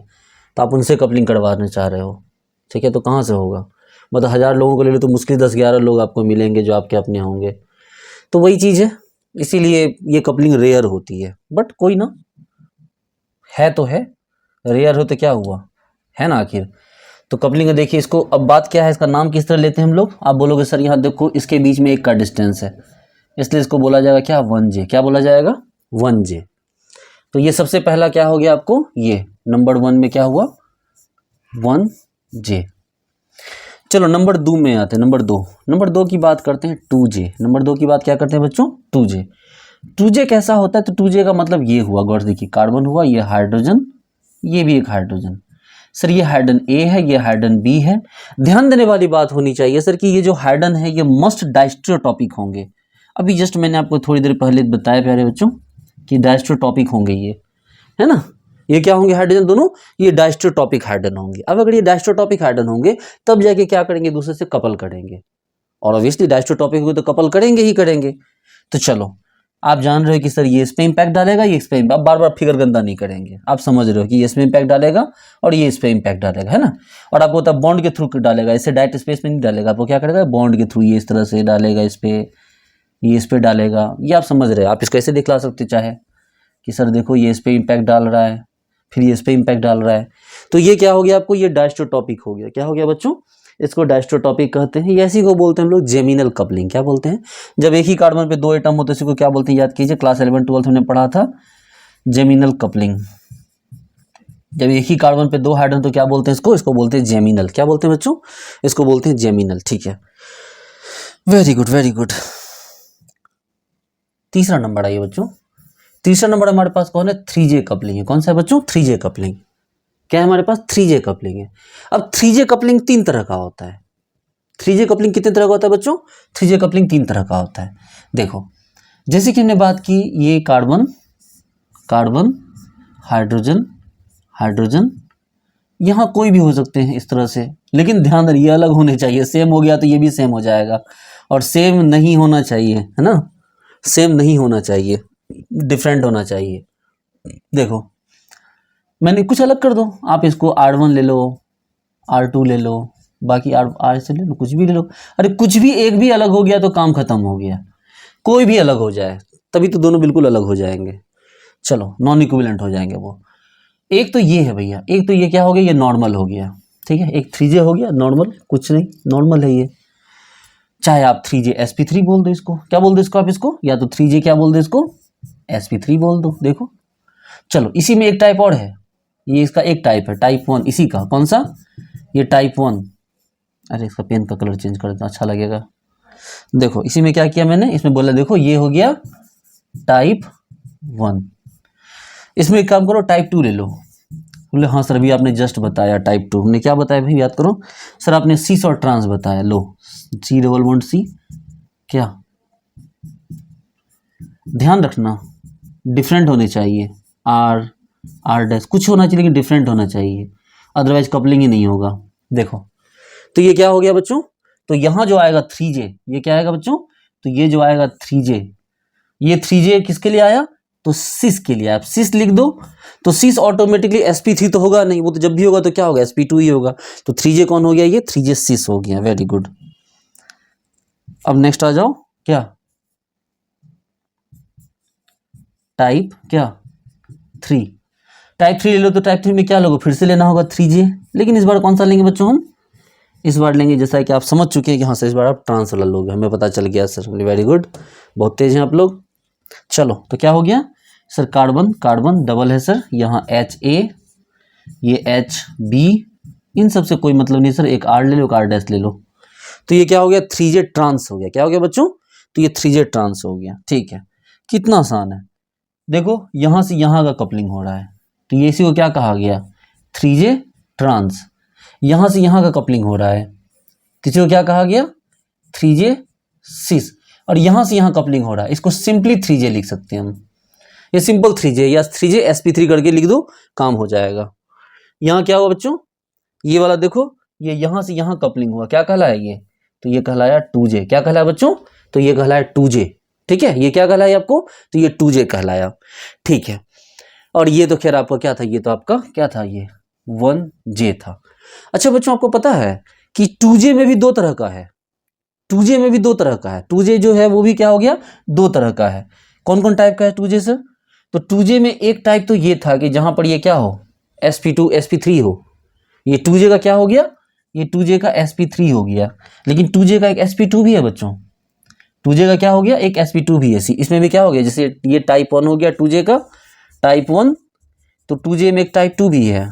तो आप उनसे कपलिंग करवाना चाह रहे हो, ठीक है, तो कहाँ से होगा। मतलब 1000 लोगों को ले लो तो मुश्किल 10-11 लोग आपको मिलेंगे जो आपके अपने होंगे। तो वही चीज़ है, इसीलिए ये कपलिंग रेयर होती है। बट कोई ना, है तो है, रेयर हो तो क्या हुआ, है ना आखिर। तो कपलिंग देखिए, इसको अब बात क्या है, इसका नाम किस तरह लेते हैं हम लोग। आप बोलोगे सर यहाँ देखो इसके बीच में 1 का डिस्टेंस है, इसलिए इसको बोला जाएगा क्या, 1J। क्या बोला जाएगा, 1J। तो ये सबसे पहला क्या हो गया आपको, ये नंबर 1 में क्या हुआ, 1J। चलो नंबर 2 में आते हैं, नंबर 2 की बात करते हैं, 2J। नंबर 2 की बात क्या करते हैं बच्चों, 2J। 2J कैसा होता है, तो 2J का मतलब ये हुआ, गौर से देखिए, कार्बन हुआ, ये हाइड्रोजन, ये भी एक हाइड्रोजन। सर ये हाइड्रोजन ए है, ये हाइड्रोजन बी है। ध्यान देने वाली बात होनी चाहिए सर कि ये जो हाइड्रोजन है ये मस्ट डायस्ट्रोटॉपिक होंगे। अभी जस्ट मैंने आपको थोड़ी देर पहले बताया प्यारे बच्चों कि डायस्ट्रोटॉपिक होंगे ये, है ना। ये क्या होंगे हाइड्रोजन दोनों, ये डायस्ट्रोटॉपिक हाइड्रोजन होंगे। अब अगर ये डायस्ट्रोटॉपिक हाइड्रोजन होंगे तब जाके क्या करेंगे, दूसरे से कपल करेंगे, और ऑब्वियसली डायस्ट्रोटॉपिक होंगे तो कपल करेंगे ही करेंगे। तो चलो आप जान रहे हो कि सर ये इस पे इम्पैक्ट डालेगा, ये इस पे, आप बार बार फिगर गंदा नहीं करेंगे, आप समझ रहे हो कि ये इसमें इम्पैक्ट डालेगा और ये इस पे इम्पैक्ट डालेगा, है ना। और आपको तब बॉन्ड के थ्रू डालेगा, इससे डायरेक्ट स्पेस में नहीं डालेगा, आपको क्या करेगा, बॉन्ड के थ्रू ये इस तरह से डालेगा, इस पे, ये इस पे डालेगा। ये आप समझ रहे हो, आप इसको ऐसे दिखला सकते चाहे कि सर देखो ये इस पे इम्पैक्ट डाल रहा है, फिर ये इस पे इम्पैक्ट डाल रहा है। तो ये क्या हो गया आपको, ये डायस्ट्रोटॉपिक हो गया। क्या हो गया बच्चों, इसको डायस्ट्रोटॉपिक कहते हैं। ऐसी को बोलते हैं हम लोग जेमिनल कपलिंग। क्या बोलते हैं, जब एक ही कार्बन पे 2 एटम होते हैं इसी को क्या बोलते हैं, याद कीजिए, क्लास 11-12 हमने पढ़ा था, जेमिनल कपलिंग। जब एक ही कार्बन पे 2 हाइड्रोजन तो क्या बोलते हैं इसको बोलते हैं जेमिनल। क्या बोलते हैं बच्चों, इसको बोलते हैं जेमिनल, ठीक है, वेरी गुड वेरी गुड। तीसरा नंबर आइए बच्चों, तीसरा नंबर हमारे पास कौन है, 3J कपलिंग है। कौन सा है बच्चों, 3J कपलिंग। क्या है हमारे पास, 3J कपलिंग है। अब 3J कपलिंग 3 तरह का होता है। 3J कपलिंग कितने तरह का होता है बच्चों, 3J कपलिंग 3 तरह का होता है। देखो जैसे कि हमने बात की, ये कार्बन कार्बन हाइड्रोजन हाइड्रोजन, यहाँ कोई भी हो सकते हैं इस तरह से, लेकिन ध्यान रखिए अलग होने चाहिए। सेम हो गया तो ये भी सेम हो जाएगा, और सेम नहीं होना चाहिए, है ना, सेम नहीं होना चाहिए, डिफरेंट होना चाहिए। देखो मैंने कुछ अलग कर दो, आप इसको R1 ले लो, R2 ले लो, बाकी R से ले लो, कुछ भी ले लो। अरे कुछ भी एक भी अलग हो गया तो काम खत्म हो गया, कोई भी अलग हो जाए तभी तो दोनों बिल्कुल अलग हो जाएंगे। चलो नॉन इक्विवेलेंट हो जाएंगे वो। एक तो ये है भैया, एक तो ये क्या हो गया, ये नॉर्मल हो गया, ठीक है, एक 3J हो गया नॉर्मल, कुछ नहीं नॉर्मल है ये। चाहे आप 3J sp3 बोल दो इसको, क्या बोल दो इसको आप, इसको या तो 3J क्या बोल दो, इसको sp3 बोल दो। देखो चलो इसी में एक टाइप और है, ये इसका एक टाइप है, टाइप 1 इसी का, कौन सा, ये टाइप 1। अरे इसका पेन का कलर चेंज कर देता, अच्छा लगेगा। देखो इसी में क्या किया मैंने, इसमें बोला देखो ये हो गया टाइप 1। इसमें एक काम करो, टाइप 2 ले लो। बोले हाँ सर अभी आपने जस्ट बताया टाइप 2, हमने क्या बताया भाई, याद करो सर, आपने सीस और ट्रांस बताया। लो C डबल बॉन्ड C, क्या ध्यान रखना डिफरेंट होने चाहिए, R डैश कुछ होना चाहिए लेकिन डिफरेंट होना चाहिए, अदरवाइज कपलिंग ही नहीं होगा। देखो तो ये क्या हो गया बच्चों, तो यहाँ जो आएगा 3J, ये क्या आएगा बच्चों, तो ये जो आएगा 3J, ये 3J किसके लिए आया, तो सिस के लिए। आप सिस लिख दो तो सिस ऑटोमेटिकली sp3 तो होगा नहीं, वो तो जब भी होगा तो क्या होगा, sp2 ही होगा। तो 3J कौन हो गया, ये 3J सिस हो गया, वेरी गुड। अब नेक्स्ट आ जाओ, क्या टाइप क्या 3, टाइप 3 ले लो, तो टाइप 3 में क्या लोगे, फिर से लेना होगा 3J, लेकिन इस बार कौन सा लेंगे बच्चों हम, इस बार लेंगे जैसा कि आप समझ चुके हैं कि हाँ सर इस बार आप ट्रांस वाला लोगे, हमें पता चल गया सर, वेरी गुड, बहुत तेज हैं आप लोग। चलो तो क्या हो गया सर, कार्बन कार्बन डबल है सर, यहाँ HA, ये HB, इन सब से कोई मतलब नहीं सर, एक R ले लो, एक R डैश ले लो। तो ये क्या हो गया, 3J ट्रांस हो गया। क्या हो गया बच्चों, तो ये 3J ट्रांस हो गया, ठीक है, कितना आसान है। देखो यहाँ से यहाँ का कपलिंग हो रहा है, तो ये इसी को क्या कहा गया, 3J ट्रांस। यहाँ से यहाँ का कपलिंग हो रहा है, किसी को क्या कहा गया, 3J सिस। और यहां से यहां कपलिंग हो रहा है, इसको सिंपली 3J लिख सकते हैं हम। ये सिंपल 3J या 3J sp3 करके लिख दो, काम हो जाएगा। यहाँ क्या हुआ बच्चों, ये वाला देखो, ये यहां से यहां कपलिंग हुआ, क्या कहलाया ये, तो ये कहलाया 2J। क्या कहलाया बच्चों, तो ये कहलाया 2J। ठीक है, ये क्या कहलाया आपको, तो ये 2J कहलाया। ठीक है, और ये तो खैर आपका क्या था, ये तो आपका क्या था, ये 1J था। अच्छा बच्चों, आपको पता है कि 2J में भी दो तरह का है, 2J में भी दो तरह का है। 2J जो है वो भी क्या हो गया, दो तरह का है। कौन कौन टाइप का है 2J सर, तो 2J में एक टाइप तो ये था कि जहां पर ये क्या हो, sp2 sp3 हो, ये 2J का क्या हो गया, ये 2J का sp3 हो गया। लेकिन 2J का एक sp2 भी है बच्चों, 2J का क्या हो गया, एक sp2 भी है। इसमें भी क्या हो गया, जैसे ये टाइप 1 हो गया 2J का, टाइप 1, तो 2J में एक टाइप 2 भी है,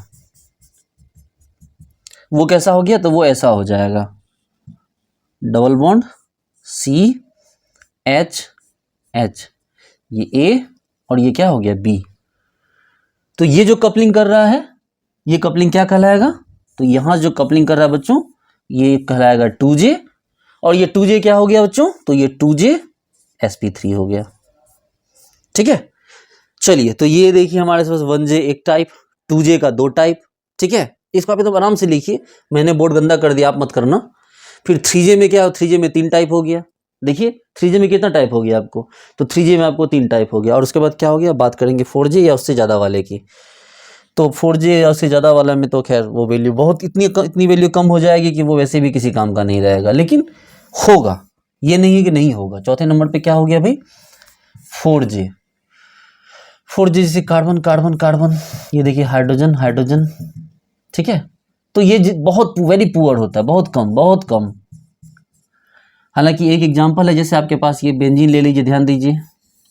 वो कैसा हो गया, तो वो ऐसा हो जाएगा, डबल बॉन्ड CH, ये A और ये क्या हो गया B। तो ये जो कपलिंग कर रहा है, ये कपलिंग क्या कहलाएगा, तो यहां जो कपलिंग कर रहा है बच्चों, ये कहलाएगा 2J, और ये 2J क्या हो गया बच्चों, तो ये 2J sp3 हो गया। ठीक है, चलिए, तो ये देखिए हमारे पास 1J एक टाइप, 2J का दो टाइप। ठीक है, इसको आप एकदम आराम से लिखिए, मैंने बोर्ड गंदा कर दिया, आप मत करना। फिर 3J में क्या हो, 3J में 3 टाइप हो गया। देखिए 3J में कितना टाइप हो गया आपको, तो 3J में आपको 3 टाइप हो गया। और उसके बाद क्या हो गया, बात करेंगे 4J या उससे ज़्यादा वाले की। तो 4J या उससे ज़्यादा वाला में तो खैर वो वैल्यू बहुत इतनी वैल्यू कम हो जाएगी कि वो वैसे भी किसी काम का नहीं रहेगा, लेकिन होगा, ये नहीं है कि नहीं होगा। चौथे नंबर पे क्या हो गया भाई, 4J। 4J जैसे कार्बन कार्बन कार्बन, ये देखिए हाइड्रोजन हाइड्रोजन। ठीक है, तो ये बहुत वेरी पुअर होता है, बहुत कम बहुत कम। हालांकि एक एग्जांपल है, जैसे आपके पास ये बेंजीन ले लीजिए, ध्यान दीजिए,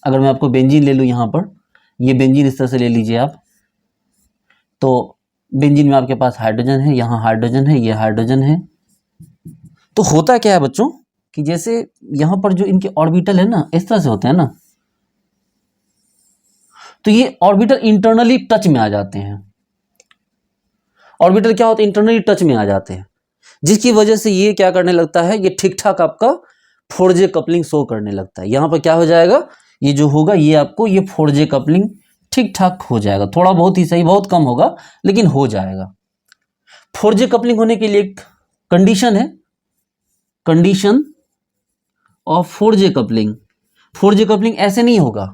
अगर मैं आपको बेंजीन ले लूँ यहाँ पर, ये बेंजीन इस तरह से ले लीजिए आप, तो बेंजीन में आपके पास हाइड्रोजन है, यहाँ हाइड्रोजन है, ये हाइड्रोजन है। तो होता क्या है बच्चों, कि जैसे यहाँ पर जो इनके ऑर्बिटल है ना, इस तरह से होते हैं ना, तो ये ऑर्बिटल इंटरनली टच में आ जाते हैं। ऑर्बिटल क्या होता है, इंटरनली टच में आ जाते हैं, जिसकी वजह से ये क्या करने लगता है, ये ठीक ठाक आपका 4J कपलिंग शो करने लगता है। यहाँ पर क्या हो जाएगा, ये जो होगा ये आपको ये 4J कपलिंग ठीक ठाक हो जाएगा, थोड़ा बहुत ही सही, बहुत कम होगा लेकिन हो जाएगा। 4J कपलिंग होने के लिए एक कंडीशन है, condition of 4J coupling. 4J coupling ऐसे नहीं होगा,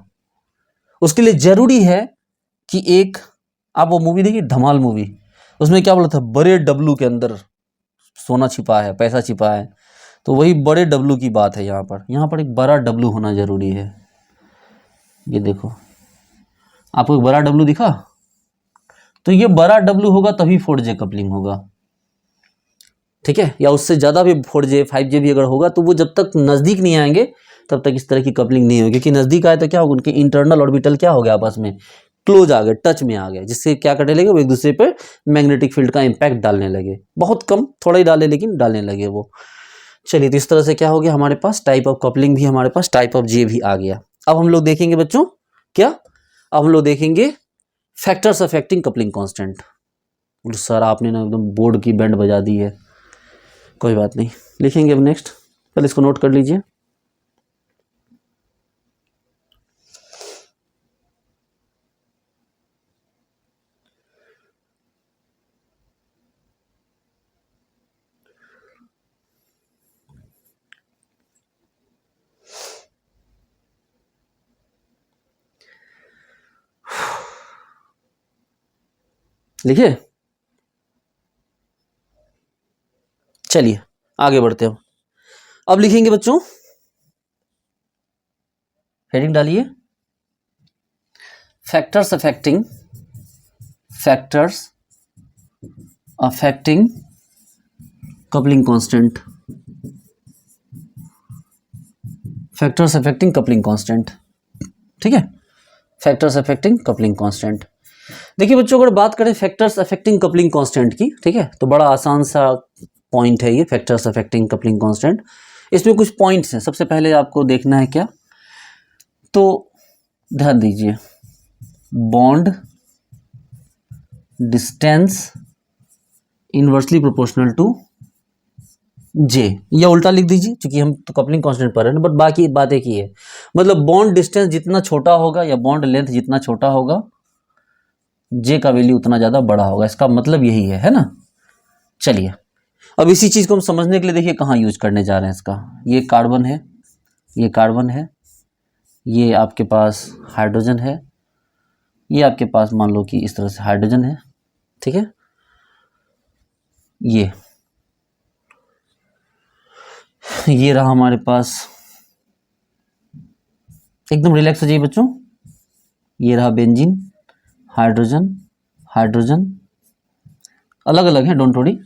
उसके लिए जरूरी है कि एक, आप वो मूवी देखिए धमाल मूवी, उसमें क्या बोला था, बड़े डब्लू के अंदर सोना छिपा है, पैसा छिपा है, तो वही बड़े डब्लू की बात है। यहाँ पर एक बड़ा डब्लू होना जरूरी है। ये देखो, आपको एक बड़ा डब्लू दिखा, तो ये बड़ा डब्लू होगा तभी 4J कपलिंग होगा। ठीक है, या उससे ज़्यादा भी 4J 5J भी अगर होगा, तो वो जब तक नज़दीक नहीं आएंगे तब तक इस तरह की कपलिंग नहीं होगी, क्योंकि नज़दीक आए तो क्या होगा, उनके इंटरनल ऑर्बिटल क्या हो गया, आपस में क्लोज आ गए, टच में आ गए, जिससे क्या करने लगे, वो एक दूसरे पर मैग्नेटिक फील्ड का इम्पैक्ट डालने लगे, बहुत कम, थोड़ा ही डाले लेकिन डालने लगे वो। चलिए, तो इस तरह से क्या हो गया, हमारे पास टाइप ऑफ कपलिंग भी, हमारे पास टाइप ऑफ J भी आ गया। अब हम लोग देखेंगे बच्चों क्या, अब हम लोग देखेंगे factors affecting coupling constant. Sir आपने ना एकदम बोर्ड की बैंड बजा दी है, कोई बात नहीं, लिखेंगे अब नेक्स्ट, पहले इसको नोट कर लीजिए। लिखिए, चलिए आगे बढ़ते हैं। अब लिखेंगे बच्चों, हेडिंग डालिए, factors affecting coupling constant, factors affecting coupling constant. ठीक है, फैक्टर्स अफेक्टिंग कपलिंग कांस्टेंट। देखिए बच्चों, अगर बात करें फैक्टर्स अफेक्टिंग कपलिंग कांस्टेंट की, ठीक है, तो बड़ा आसान सा पॉइंट है ये फैक्टर्स अफेक्टिंग कपलिंग कांस्टेंट। इसमें कुछ पॉइंट्स हैं, सबसे पहले आपको देखना है क्या, तो ध्यान दीजिए, bond distance inversely proportional to J, या उल्टा लिख दीजिए क्योंकि हम तो कपलिंग कांस्टेंट पर है ना, बट बाकी बात एक ही है, मतलब बॉन्ड डिस्टेंस जितना छोटा होगा या बॉन्ड लेंथ जितना छोटा होगा जे का वैल्यू उतना ज़्यादा बड़ा होगा, इसका मतलब यही है ना। चलिए अब इसी चीज़ को हम समझने के लिए देखिए कहाँ यूज करने जा रहे हैं इसका। ये कार्बन है, ये कार्बन है, ये आपके पास हाइड्रोजन है, ये आपके पास मान लो कि इस तरह से हाइड्रोजन है, ठीक है। ये रहा हमारे पास, एकदम रिलैक्स हो जाइए बच्चों, ये रहा बेंजीन, हाइड्रोजन, हाइड्रोजन अलग अलग है, डोंट वरी।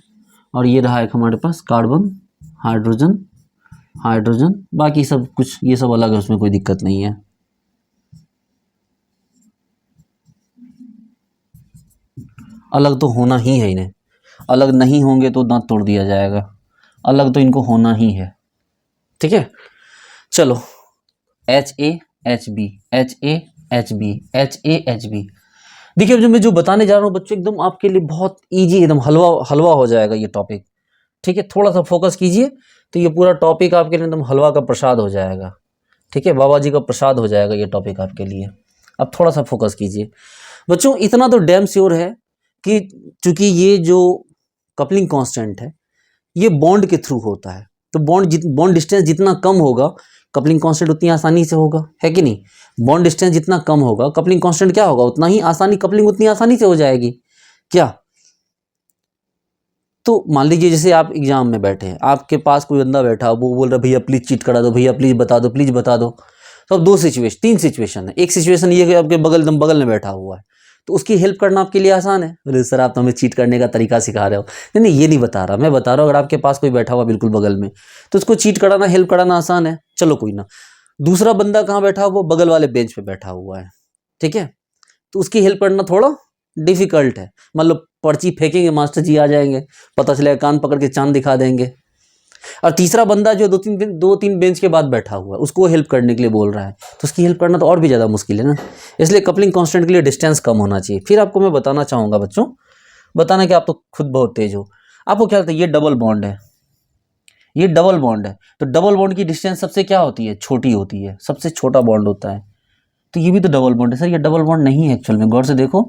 और ये रहा एक हमारे पास कार्बन, हाइड्रोजन, हाइड्रोजन, बाकी सब कुछ ये सब अलग है, उसमें कोई दिक्कत नहीं है। अलग तो होना ही है इन्हें, अलग नहीं होंगे तो दांत तोड़ दिया जाएगा, अलग तो इनको होना ही है, ठीक है। चलो H A H B, H A H B, H A H B. देखिए जो मैं जो बताने जा रहा हूँ बच्चों एकदम आपके लिए बहुत इजी, एकदम हलवा हलवा हो जाएगा ये टॉपिक, ठीक है। थोड़ा सा फोकस कीजिए तो ये पूरा टॉपिक आपके लिए एकदम हलवा का प्रसाद हो जाएगा, ठीक है। बाबा जी का प्रसाद हो जाएगा ये टॉपिक आपके लिए। अब थोड़ा सा फोकस कीजिए बच्चों, इतना तो डैम श्योर है कि चूंकि ये जो कपलिंग कांस्टेंट है ये बॉन्ड के थ्रू होता है, तो बॉन्ड डिस्टेंस जितना कम होगा कपलिंग कांस्टेंट उतनी आसानी से होगा, है कि नहीं। बॉन्ड डिस्टेंस जितना कम होगा कपलिंग कांस्टेंट क्या होगा, उतना ही आसानी, कपलिंग उतनी आसानी से हो जाएगी क्या। तो मान लीजिए जैसे आप एग्जाम में बैठे हैं, आपके पास कोई बंदा बैठा, वो बोल रहा भैया प्लीज चीट करा दो, भैया प्लीज बता दो, प्लीज बता दो। तो अब तीन सिचुएशन है। एक सिचुएशन ये कि आपके बगल में बैठा हुआ है, तो उसकी हेल्प करना आपके लिए आसान है। बोले सर आप तो हमें चीट करने का तरीका सिखा रहे हो। नहीं नहीं, ये नहीं बता रहा, मैं बता रहा हूँ अगर आपके पास कोई बैठा हुआ बिल्कुल बगल में, तो उसको चीट कराना, हेल्प कराना आसान है। चलो कोई ना, दूसरा बंदा कहाँ बैठा हुआ, बगल वाले बेंच पे बैठा हुआ है, ठीक है। तो उसकी हेल्प करना थोड़ा डिफिकल्ट है, मतलब पर्ची फेंकेंगे मास्टर जी आ जाएंगे, पता चलेगा कान पकड़ के चांद दिखा देंगे। और तीसरा बंदा जो दो तीन बेंच के बाद बैठा हुआ है उसको हेल्प करने के लिए बोल रहा है, तो उसकी हेल्प करना तो और भी ज़्यादा मुश्किल है ना। इसलिए कपलिंग कांस्टेंट के लिए डिस्टेंस कम होना चाहिए। फिर आपको मैं बताना चाहूँगा बच्चों, बताना कि आप तो खुद बहुत तेज हो, आपको क्या लगता है ये डबल बॉन्ड है, ये डबल बॉन्ड है, तो डबल बॉन्ड की डिस्टेंस सबसे क्या होती है, छोटी होती है, सबसे छोटा बॉन्ड होता है। तो ये भी तो डबल बॉन्ड है। सर ये डबल बॉन्ड नहीं है एक्चुअल में, गौर से देखो,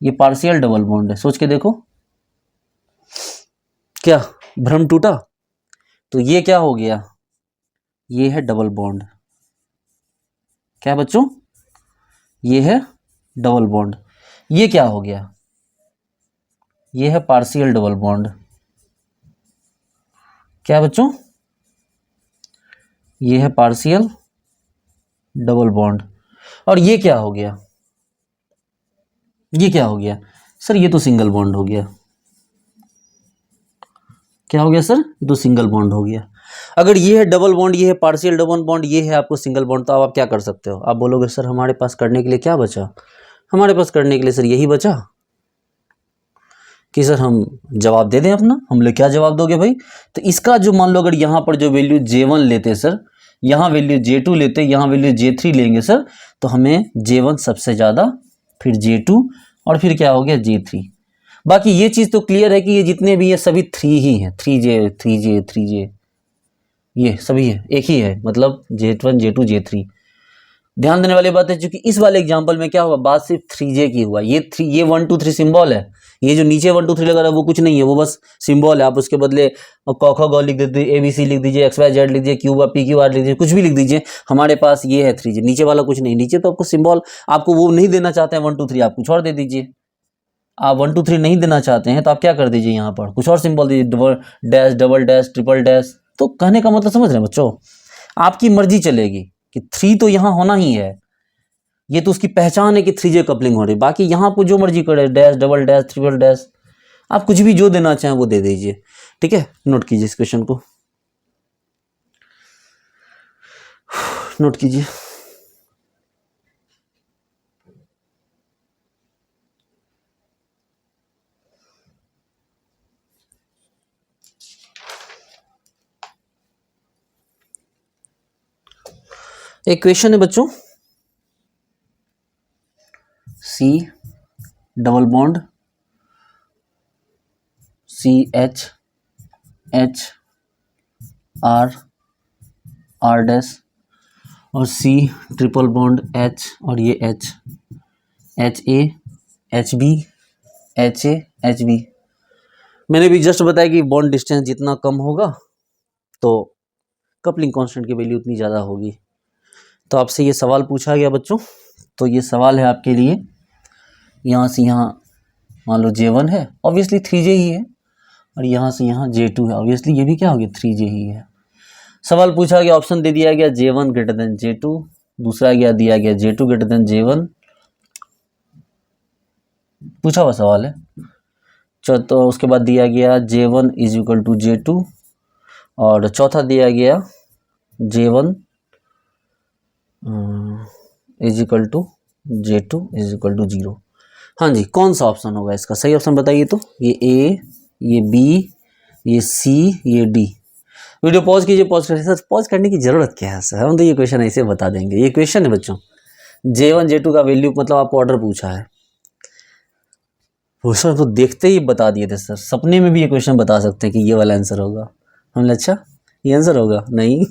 ये पार्शियल डबल बॉन्ड है, सोच के देखो, क्या भ्रम टूटा। तो ये क्या हो गया, ये है डबल बॉन्ड, क्या बच्चों, ये है डबल बॉन्ड। ये क्या हो गया, ये है पार्शियल डबल बॉन्ड, क्या बच्चों, ये है पार्शियल डबल बॉन्ड। और ये क्या हो गया, ये क्या हो गया, सर ये तो सिंगल बॉन्ड हो गया। क्या हो गया सर, ये तो सिंगल बॉन्ड हो गया। अगर ये है डबल बॉन्ड, ये है पार्शियल डबल बॉन्ड, ये है आपको सिंगल बॉन्ड, तो अब आप क्या कर सकते हो, आप बोलोगे सर हमारे पास करने के लिए क्या बचा, हमारे पास करने के लिए सर यही बचा कि सर हम जवाब दे दें अपना। हम लोग क्या जवाब दोगे भाई, तो इसका जो मान लो अगर यहाँ पर जो वैल्यू J1 लेते सर, यहाँ वैल्यू J2 लेते, यहाँ वैल्यू J3 लेंगे सर, तो हमें J1 सबसे ज़्यादा, फिर J2 और फिर क्या हो गया J3। बाकी ये चीज़ तो क्लियर है कि ये जितने भी ये सभी 3 ही हैं, 3J, ये सभी है, एक ही है, मतलब J1 J2 J3। ध्यान देने वाली बात है क्योंकि इस वाले एग्जांपल में क्या हुआ, बात सिर्फ 3J की हुआ, ये 1 2 3 सिंबल है, ये जो नीचे 1 2 3 लगा रहा है वो कुछ नहीं है, वो बस सिंबल है। आप उसके बदले क ख ग लिख दीजिए, ABC लिख दीजिए, XYZ लिख दीजिए, PQR लिख दीजिए, कुछ भी लिख दीजिए। हमारे पास ये है 3J, नीचे वाला कुछ नहीं, नीचे तो आपको सिंबल, आपको वो नहीं देना चाहते हैं 1 2 3, आप कुछ और दे दीजिए। आप 1 2 3 नहीं देना चाहते हैं तो आप क्या कर दीजिए, यहाँ पर कुछ और सिंबल दीजिए, डबल डैश, ट्रिपल डैश। तो कहने का मतलब समझ रहे हैं बच्चों, आपकी मर्जी चलेगी कि 3 तो यहाँ होना ही है, ये तो उसकी पहचान है कि 3J कपलिंग हो रही है। बाकी यहाँ आपको जो मर्जी करे, dash, double dash, triple dash, आप कुछ भी जो देना चाहें वो दे दीजिए, ठीक है। नोट कीजिए इस क्वेश्चन को, नोट कीजिए। एक क्वेश्चन है बच्चों, C double bond CH H R, R dash, और C ट्रिपल बॉन्ड H, और ये H, HA, HB, HA, HB। मैंने भी जस्ट बताया कि बॉन्ड डिस्टेंस जितना कम होगा तो कपलिंग कांस्टेंट की वैल्यू उतनी ज़्यादा होगी। तो आपसे ये सवाल पूछा गया बच्चों, तो ये सवाल है आपके लिए, यहाँ से यहाँ मान लो J1 है, ऑब्वियसली 3J ही है, और यहाँ से यहाँ J2 है, ऑब्वियसली ये भी क्या हो गया 3J ही है। सवाल पूछा गया, ऑप्शन दे दिया गया J1 ग्रेटर देन J2, दूसरा दिया गया J2 ग्रेटर देन J1, पूछा हुआ सवाल है। तो उसके बाद दिया गया J1 is equal to J2, और चौथा दिया गया J1 is equal to J2 is equal to 0। हाँ जी, कौन सा ऑप्शन होगा इसका सही ऑप्शन बताइए। तो ये A, ये B, ये C, ये D। वीडियो पॉज कीजिए, पॉज करिए। सर पॉज करने की जरूरत क्या है सर, हम तो ये क्वेश्चन ऐसे बता देंगे। ये क्वेश्चन है बच्चों, J1 J2 का वैल्यू मतलब आपको ऑर्डर पूछा है, वो सर तो देखते ही बता दिए थे सर, सपने में भी ये क्वेश्चन बता सकते हैं कि ये वाला आंसर होगा। हमने अच्छा ये आंसर होगा नहीं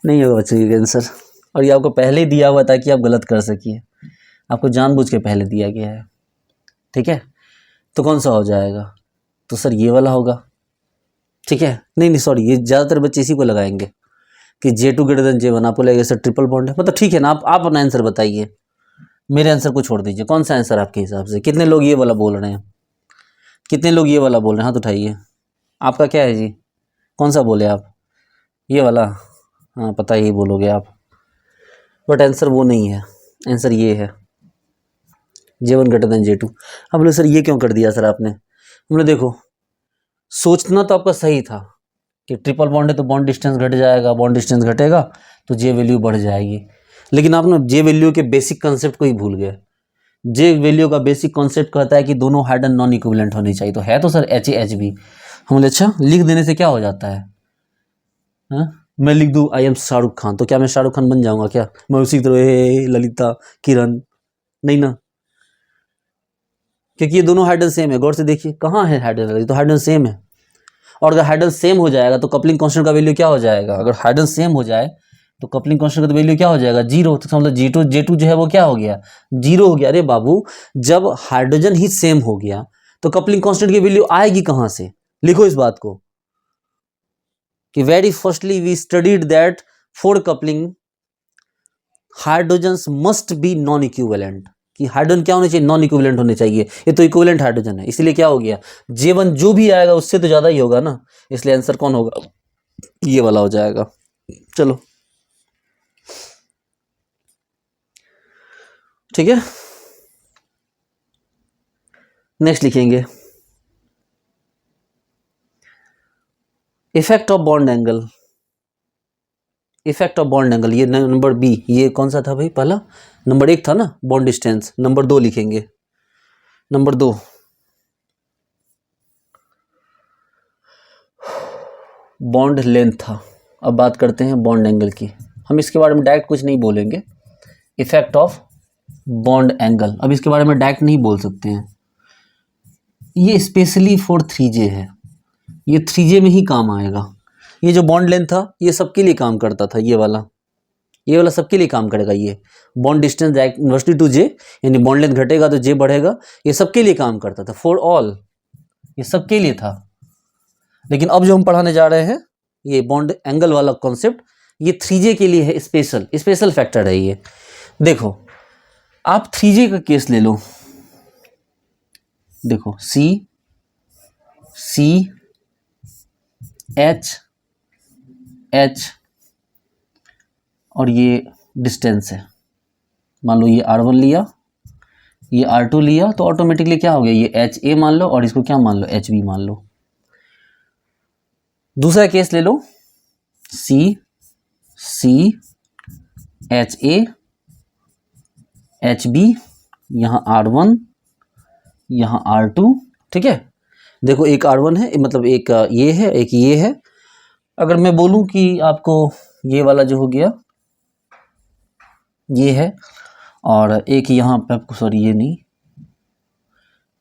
नहीं होगा बच्चों ये आंसर, और ये आपको पहले ही दिया हुआ था कि आप गलत कर सकिए, आपको जानबूझ के पहले दिया गया है, ठीक है। तो कौन सा हो जाएगा, तो सर ये वाला होगा, ठीक है। नहीं सॉरी, ये ज़्यादातर बच्चे इसी को लगाएंगे कि J2 ग्रेटर देन J1, आपको लगेगा सर ट्रिपल बॉन्ड है, मतलब ठीक है ना। आप अपना आंसर बताइए, मेरे आंसर को छोड़ दीजिए, कौन सा आंसर आपके हिसाब से। कितने लोग ये वाला बोल रहे हैं, कितने लोग ये वाला बोल रहे हैं, हाथ उठाइए। आपका क्या है जी, कौन सा बोले आप, ये वाला, हाँ पता ही बोलोगे आप, बट आंसर वो नहीं है, आंसर ये है J1 ग्रेटर देन J2। अब बोले सर ये क्यों कर दिया सर आपने, हमने देखो सोचना तो आपका सही था कि ट्रिपल बॉन्ड है तो बॉन्ड डिस्टेंस घट जाएगा, बॉन्ड डिस्टेंस घटेगा तो J वैल्यू बढ़ जाएगी, लेकिन आप ना J वैल्यू के बेसिक कंसेप्ट को ही भूल गए। J वैल्यू का बेसिक कॉन्सेप्ट कहता है कि दोनों हाइड्रोजन नॉन इक्विवेलेंट होनी चाहिए, तो है तो सर HA HB। हम बोले अच्छा लिख देने से क्या हो जाता है, हाँ? मैं लिख दूँ आई एम शाहरुख खान, तो क्या मैं शाहरुख खान बन जाऊंगा क्या, मैं उसी तरह ललिता किरण, नहीं ना, क्योंकि ये दोनों हाइड्रोजन सेम है। गौर से देखिए कहाँ है हाइड्रोजन, तो हाइड्रोजन सेम है, और अगर हाइड्रोजन सेम हो जाएगा तो कपलिंग कांस्टेंट का वैल्यू क्या हो जाएगा, अगर हाइड्रोजन सेम हो जाए तो कपलिंग कांस्टेंट का वैल्यू क्या हो जाएगा 0, तो मतलब J2 जो है वो क्या हो गया 0 हो गया। अरे बाबू जब हाइड्रोजन ही सेम हो गया तो कपलिंग कांस्टेंट की वैल्यू आएगी कहाँ से, लिखो इस बात को कि very firstly we studied that for coupling hydrogens must be non equivalent, कि हाइड्रोजन क्या होने चाहिए, नॉन इक्विवेलेंट होने चाहिए, ये तो इक्विवेलेंट हाइड्रोजन है, इसलिए क्या हो गया J1 जो भी आएगा उससे तो ज्यादा ही होगा ना, इसलिए आंसर कौन होगा, ये वाला हो जाएगा। चलो ठीक है, नेक्स्ट लिखेंगे effect of bond angle. Effect of bond angle, ये नंबर बी, ये कौन सा था भाई, पहला नंबर 1 था ना बॉन्ड डिस्टेंस, नंबर 2 लिखेंगे, नंबर 2 बॉन्ड लेंथ था। अब बात करते हैं बॉन्ड एंगल की, हम इसके बारे में डायरेक्ट कुछ नहीं बोलेंगे, इफेक्ट ऑफ बॉन्ड एंगल, अब इसके बारे में डायरेक्ट नहीं बोल सकते हैं, ये स्पेशली फॉर 3J है, ये 3J में ही काम आएगा। ये जो बॉन्ड लेंथ था ये सबके लिए काम करता था, ये वाला सबके लिए काम करेगा। ये bond distance inversely to J, यानी बॉन्ड लेंथ घटेगा तो J बढ़ेगा, ये सबके लिए काम करता था, फॉर ऑल, ये सबके लिए था। लेकिन अब जो हम पढ़ाने जा रहे हैं ये बॉन्ड एंगल वाला कॉन्सेप्ट, ये 3J के लिए है, स्पेशल फैक्टर है ये। देखो आप 3J का केस ले लो, देखो C H और ये डिस्टेंस है, मान लो ये R1 लिया, ये R2 लिया, तो ऑटोमेटिकली क्या हो गया, ये HA मान लो और इसको क्या मान लो HB मान लो। दूसरा केस ले लो C HA HB, यहाँ R1 यहाँ R2, ठीक है। देखो एक R1 है, मतलब एक ये है, एक ये है। अगर मैं बोलूं कि आपको ये वाला जो हो गया ये है, और एक यहाँ पे आपको, सॉरी ये नहीं,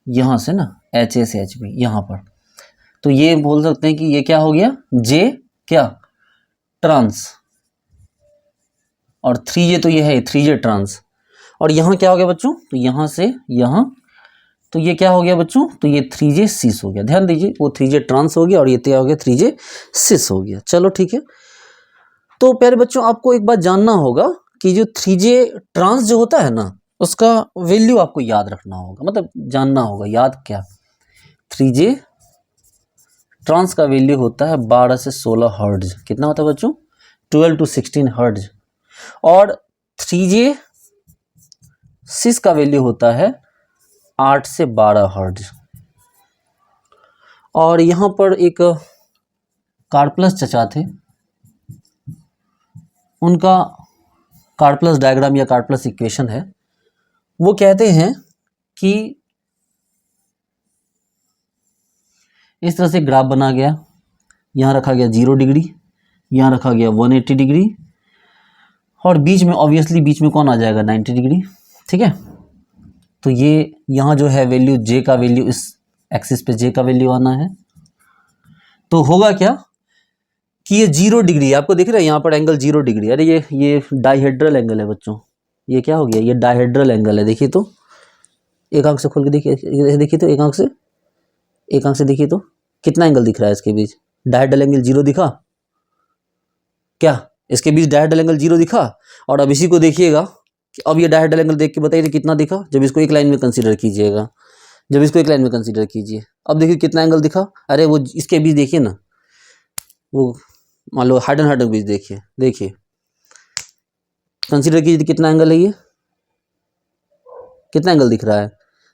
यहाँ से ना HA से HB यहाँ पर, तो ये बोल सकते हैं कि ये क्या हो गया, जे क्या ट्रांस, और 3J तो ये है 3J ट्रांस। और यहाँ क्या हो गया बच्चों, तो यहाँ से यहाँ, तो ये क्या हो गया बच्चों, तो ये 3J सिस हो गया। ध्यान दीजिए, वो 3J ट्रांस हो गया और ये क्या हो गया, 3J सिस हो गया। चलो ठीक है। तो प्यारे बच्चों, आपको एक बात जानना होगा कि जो 3J ट्रांस जो होता है ना, उसका वैल्यू आपको याद रखना होगा, मतलब जानना होगा। याद क्या, 3J ट्रांस का वैल्यू होता है 12 से 16 हर्ट्ज। कितना होता है बच्चों, 12 to 16 हर्ट्ज। और 3J सिस का वैल्यू होता है 8 से 12 हर्ट्ज। और यहाँ पर एक कार्पलस चचा थे, उनका कार्पलस डायग्राम या कार्पलस इक्वेशन है। वो कहते हैं कि इस तरह से ग्राफ बना गया, यहाँ रखा गया 0 डिग्री, यहाँ रखा गया 180 डिग्री, और बीच में ऑब्वियसली बीच में कौन आ जाएगा, 90 डिग्री। ठीक है। तो ये यहाँ जो है वैल्यू, जे का वैल्यू, इस एक्सिस पे जे का वैल्यू आना है। तो होगा क्या कि ये 0 डिग्री, आपको दिख रहा है यहाँ पर एंगल 0 डिग्री। अरे ये डाइहेड्रल एंगल है बच्चों। ये क्या हो गया, ये डाइहेड्रल एंगल है। देखिए तो, एक आंख से खोल के देखिए, देखिए तो, एक आंख से देखिए तो कितना एंगल दिख रहा है इसके बीच। डाइहेड्रल एंगल 0 दिखा क्या, इसके बीच डाइहेड्रल एंगल 0 दिखा। और अब इसी को देखिएगा कि अब ये डाइहेड्रल एंगल देख के बताइए कितना दिखा, जब इसको एक लाइन में कंसीडर कीजिएगा, जब इसको एक लाइन में कंसीडर कीजिए। अब देखिए कितना एंगल दिखा। अरे वो इसके बीच देखिए ना, वो मान लो हार्ड एंड हार्ड के बीच देखिए, देखिए कंसीडर कीजिए कितना एंगल है, ये कितना एंगल दिख रहा है,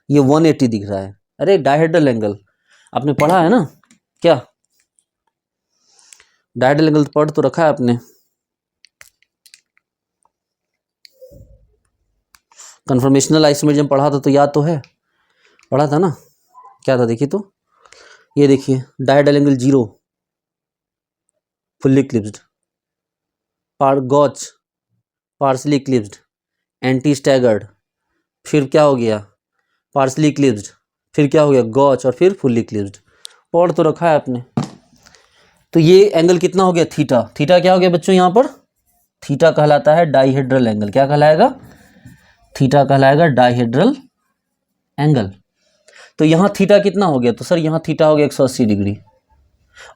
ये 180 दिख रहा है। अरे डाइहेड्रल एंगल आपने पढ़ा है ना, क्या डाइहेड्रल एंगल पढ़ तो रखा है आपने। कन्फर्मेशनल आइसोमेरिज्म पढ़ा था तो याद तो है, पढ़ा था ना, क्या था देखिए तो, ये देखिए dihedral angle 0 fully eclipsed, gauche partially eclipsed, anti staggered, फिर क्या हो गया पार्सली क्लिप्स्ड, फिर क्या हो गया गॉच, और फिर फुल्ली क्लिप्स्ड। पढ़ तो रखा है आपने। तो ये एंगल कितना हो गया, थीटा। थीटा क्या हो गया बच्चों, यहाँ पर थीटा कहलाता है डाइहेड्रल एंगल। क्या कहलाएगा, थीटा कहलाएगा डाइहेड्रल एंगल। तो यहाँ थीटा कितना हो गया, तो सर यहाँ थीटा हो गया 180 डिग्री,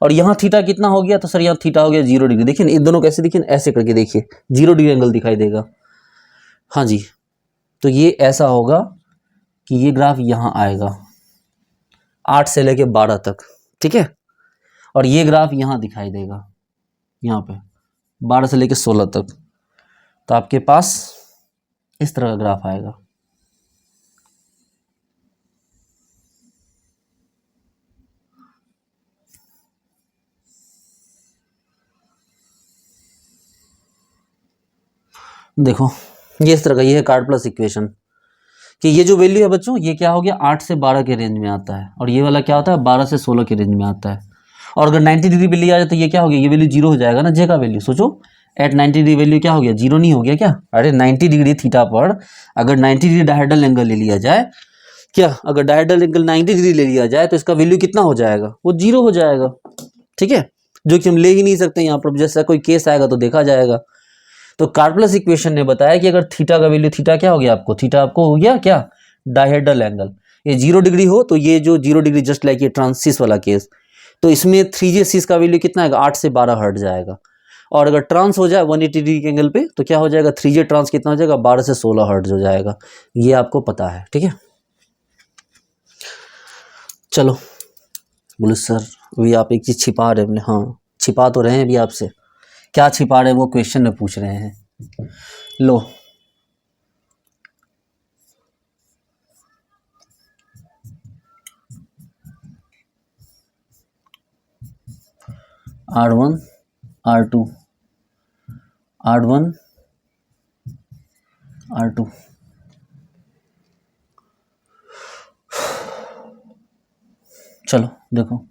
और यहाँ थीटा कितना हो गया, तो सर यहाँ थीटा हो गया 0 डिग्री। देखिए इन दोनों कैसे दिखे, ऐसे करके देखिए 0 डिग्री एंगल दिखाई देगा। हाँ जी, तो ये ऐसा होगा कि ये ग्राफ यहाँ आएगा 8 से लेके 12 तक, ठीक है, और ये ग्राफ यहाँ दिखाई देगा, यहाँ पे 12 से लेके 16 तक। तो आपके पास इस तरह का ग्राफ आएगा। देखो ये इस तरह का, ये है कार्पलस इक्वेशन कि ये जो वैल्यू है बच्चों, ये क्या हो गया 8 से 12 के रेंज में आता है, और ये वाला क्या होता है 12 से 16 के रेंज में आता है। और अगर 90 डिग्री पे लिया जाए तो ये क्या हो गया, ये वैल्यू 0 हो जाएगा ना, जे का वैल्यू। सोचो एट 90 डिग्री वैल्यू क्या हो गया, 0 नहीं हो गया क्या। अरे 90 डिग्री थीटा पर अगर 90 डिग्री डायहेड्रल एंगल ले लिया जाए, क्या अगर डायहेड्रल एंगल 90 डिग्री ले लिया जाए तो इसका वैल्यू कितना हो जाएगा, वो 0 हो जाएगा। ठीक है, जो कि हम ले ही नहीं सकते यहाँ पर, जैसा कोई केस आएगा तो देखा जाएगा। तो कार्पलस इक्वेशन ने बताया कि अगर थीटा का वैल्यू, थीटा क्या हो गया आपको, थीटा आपको हो गया क्या डायहेड्रल एंगल। ये 0 डिग्री हो तो ये जो 0 डिग्री जस्ट लाइक ये ट्रांसिस वाला केस, तो इसमें 3J सिस का वैल्यू कितना आएगा 8 से 12 हर्ट जाएगा। और अगर ट्रांस हो जाए 180 डिग्री के एंगल पे तो क्या हो जाएगा 3J ट्रांस कितना हो जाएगा 12 से 16 हर्ट हो जाएगा। ये आपको पता है, ठीक है। चलो बोले सर अभी आप एक चीज़ छिपा रहे हैं। हाँ छिपा तो रहे हैं अभी आपसे, क्या छिपा रहे हैं वो क्वेश्चन में पूछ रहे हैं। लो R1 R2 R1 R2, चलो देखो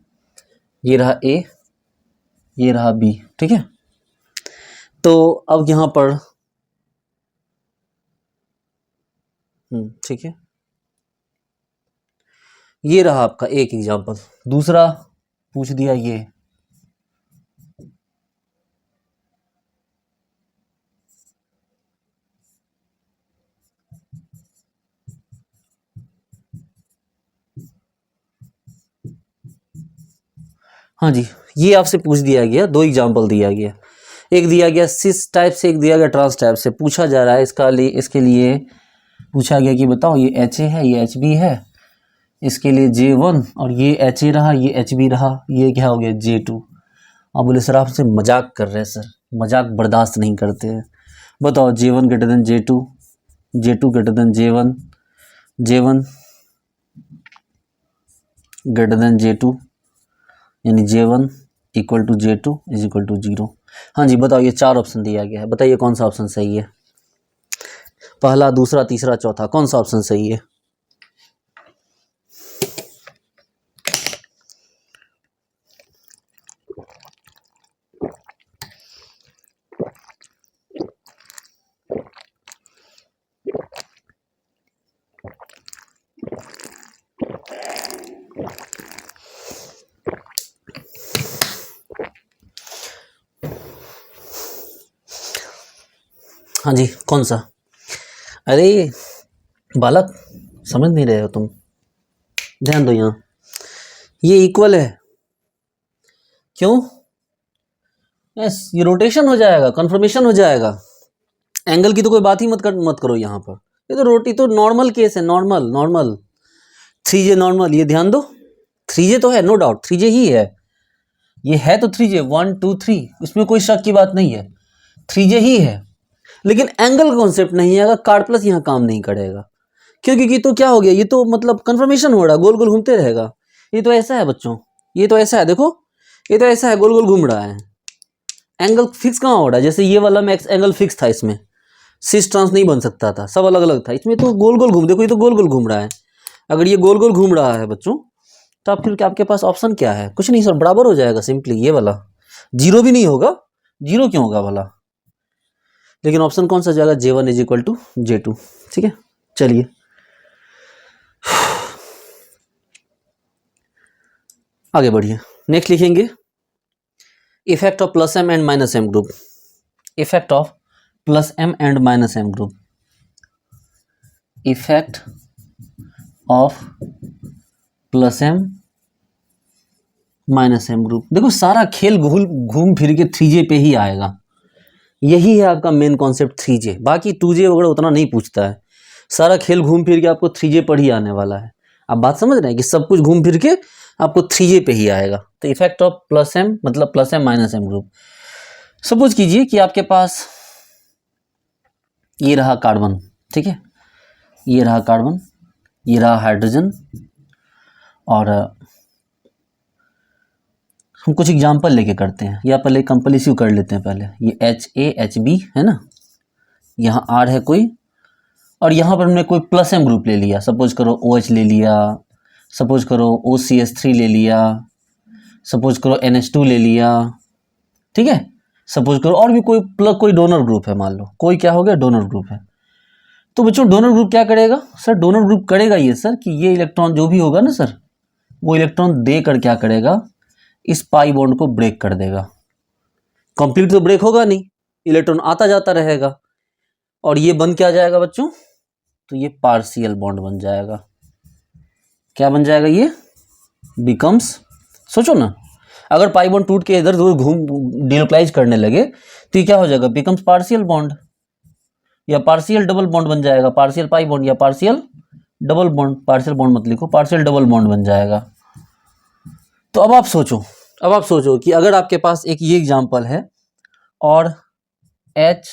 ये रहा A, ये रहा B, ठीक है। तो अब यहाँ पर ठीक है, ये रहा आपका एक एग्जाम्पल। दूसरा पूछ दिया ये। हाँ जी, ये आपसे पूछ दिया गया, दो एग्जाम्पल दिया गया, एक दिया गया सिस टाइप से, एक दिया गया ट्रांस टाइप से। पूछा जा रहा है इसके लिए पूछा गया कि बताओ ये HA है, ये HB है, इसके लिए J1, और ये HA रहा, ये HB रहा, ये क्या हो गया J2। आप बोले सर आपसे मजाक कर रहे हैं सर, मजाक बर्दाश्त नहीं करते हैं। बताओ J1 greater than J2, J2 greater than J1, J1 greater than J2, यानी J1 equal to J2 is equal to 0। हाँ जी बताओ, ये चार ऑप्शन दिया गया है, बताइए कौन सा ऑप्शन सही है? पहला, दूसरा, तीसरा, चौथा, कौन सा ऑप्शन सही है? हाँ जी कौन सा? अरे बालक समझ नहीं रहे हो तुम, ध्यान दो यहाँ, ये इक्वल है, क्यों? यस, ये रोटेशन हो जाएगा, कन्फर्मेशन हो जाएगा। एंगल की तो कोई बात ही मत करो यहाँ पर, ये तो नॉर्मल केस है, नॉर्मल 3J नॉर्मल, ये ध्यान दो 3J तो है, नो डाउट 3J ही है, ये है तो 3J 1 2 3, इसमें कोई शक की बात नहीं है, 3J ही है। लेकिन एंगल कॉन्सेप्ट नहीं आएगा, कार्ड प्लस यहाँ काम नहीं करेगा, क्योंकि तो क्या हो गया, ये तो मतलब कन्फर्मेशन हो रहा है, गोल गोल घूमते रहेगा। ये तो ऐसा है बच्चों, ये तो ऐसा है, देखो ये तो ऐसा है, गोल गोल घूम रहा है, एंगल फिक्स कहाँ हो रहा है? जैसे ये वाला में एंगल फिक्स था, इसमें सिस ट्रांस नहीं बन सकता था, सब अलग अलग था, इसमें तो गोल गोल घूम, देखो ये तो गोल गोल घूम रहा है। अगर ये गोल गोल घूम रहा है बच्चों, तो आप फिर आपके पास ऑप्शन क्या है? कुछ नहीं सर, बराबर हो जाएगा सिंपली, ये वाला 0 भी नहीं होगा, 0 क्यों होगा भला? लेकिन ऑप्शन कौन सा जाएगा? J1 is equal to J2। ठीक है, चलिए आगे बढ़िए। नेक्स्ट लिखेंगे effect of plus M and minus M group, effect of plus M and minus M group, effect of plus M minus M group. देखो सारा खेल घूम फिर के 3J पे ही आएगा, यही है आपका मेन कॉन्सेप्ट 3J, बाकी 2J वगैरह उतना नहीं पूछता है, सारा खेल घूम फिर के आपको 3J पर ही आने वाला है। आप बात समझ रहे हैं कि सब कुछ घूम फिर के आपको 3J पे ही आएगा। तो इफेक्ट ऑफ प्लस एम मतलब plus M minus M group. Suppose कीजिए कि आपके पास ये रहा कार्बन, ठीक है, ये रहा कार्बन, ये रहा हाइड्रोजन, और हम कुछ एग्जाम्पल लेके करते हैं, या पहले कंपल्सिव कर लेते हैं। पहले ये HA HB है ना, यहाँ R है कोई, और यहाँ पर हमने कोई प्लस एम ग्रुप ले लिया, सपोज करो OH ले लिया, सपोज करो OCH3 ले लिया, सपोज करो NH2 ले लिया, ठीक है, सपोज करो और भी कोई डोनर ग्रुप है, मान लो कोई क्या हो गया, डोनर ग्रुप है। तो बच्चों डोनर ग्रुप क्या करेगा सर? डोनर ग्रुप करेगा ये सर कि ये इलेक्ट्रॉन जो भी होगा ना सर, वो इलेक्ट्रॉन देकर क्या करेगा, इस पाई बॉन्ड को ब्रेक कर देगा। कंप्लीट तो ब्रेक होगा नहीं, इलेक्ट्रॉन आता जाता रहेगा, और ये बन क्या जाएगा बच्चों? तो ये पार्शियल बॉन्ड बन जाएगा। क्या बन जाएगा? ये बिकम्स, सोचो ना, अगर पाई बॉन्ड टूट के इधर उधर घूम डिलोक्लाइज करने लगे तो ये क्या हो जाएगा? बिकम्स पार्शियल बॉन्ड, या पार्शियल डबल बॉन्ड बन जाएगा, पार्शियल पाई बॉन्ड या partial double bond, partial bond मत लिखो, पार्शियल डबल बॉन्ड बन जाएगा। तो अब आप सोचो कि अगर आपके पास एक ये एग्जांपल है, और HCr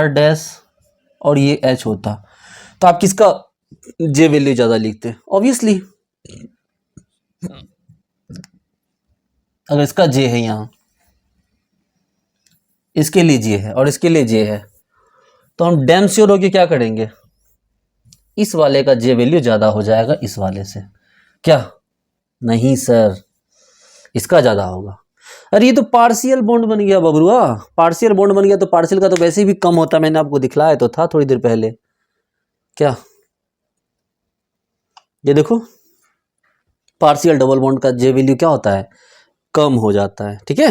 डैश और ये H होता, तो आप किसका J वैल्यू ज्यादा लिखते? ऑब्वियसली अगर इसका J है, यहाँ इसके लिए J है और इसके लिए J है, तो हम डैम श्योर होके क्या करेंगे? इस वाले का J वैल्यू ज्यादा हो जाएगा इस वाले से। क्या? नहीं सर, इसका ज्यादा होगा। अरे ये तो पार्शियल बॉन्ड बन गया बबरुआ, पार्शियल बॉन्ड बन गया, तो पार्शियल का तो वैसे भी कम होता, मैंने आपको दिखलाया तो था थोड़ी देर पहले। क्या? ये देखो पार्शियल डबल बॉन्ड का जे वैल्यू क्या होता है, कम हो जाता है, ठीक है।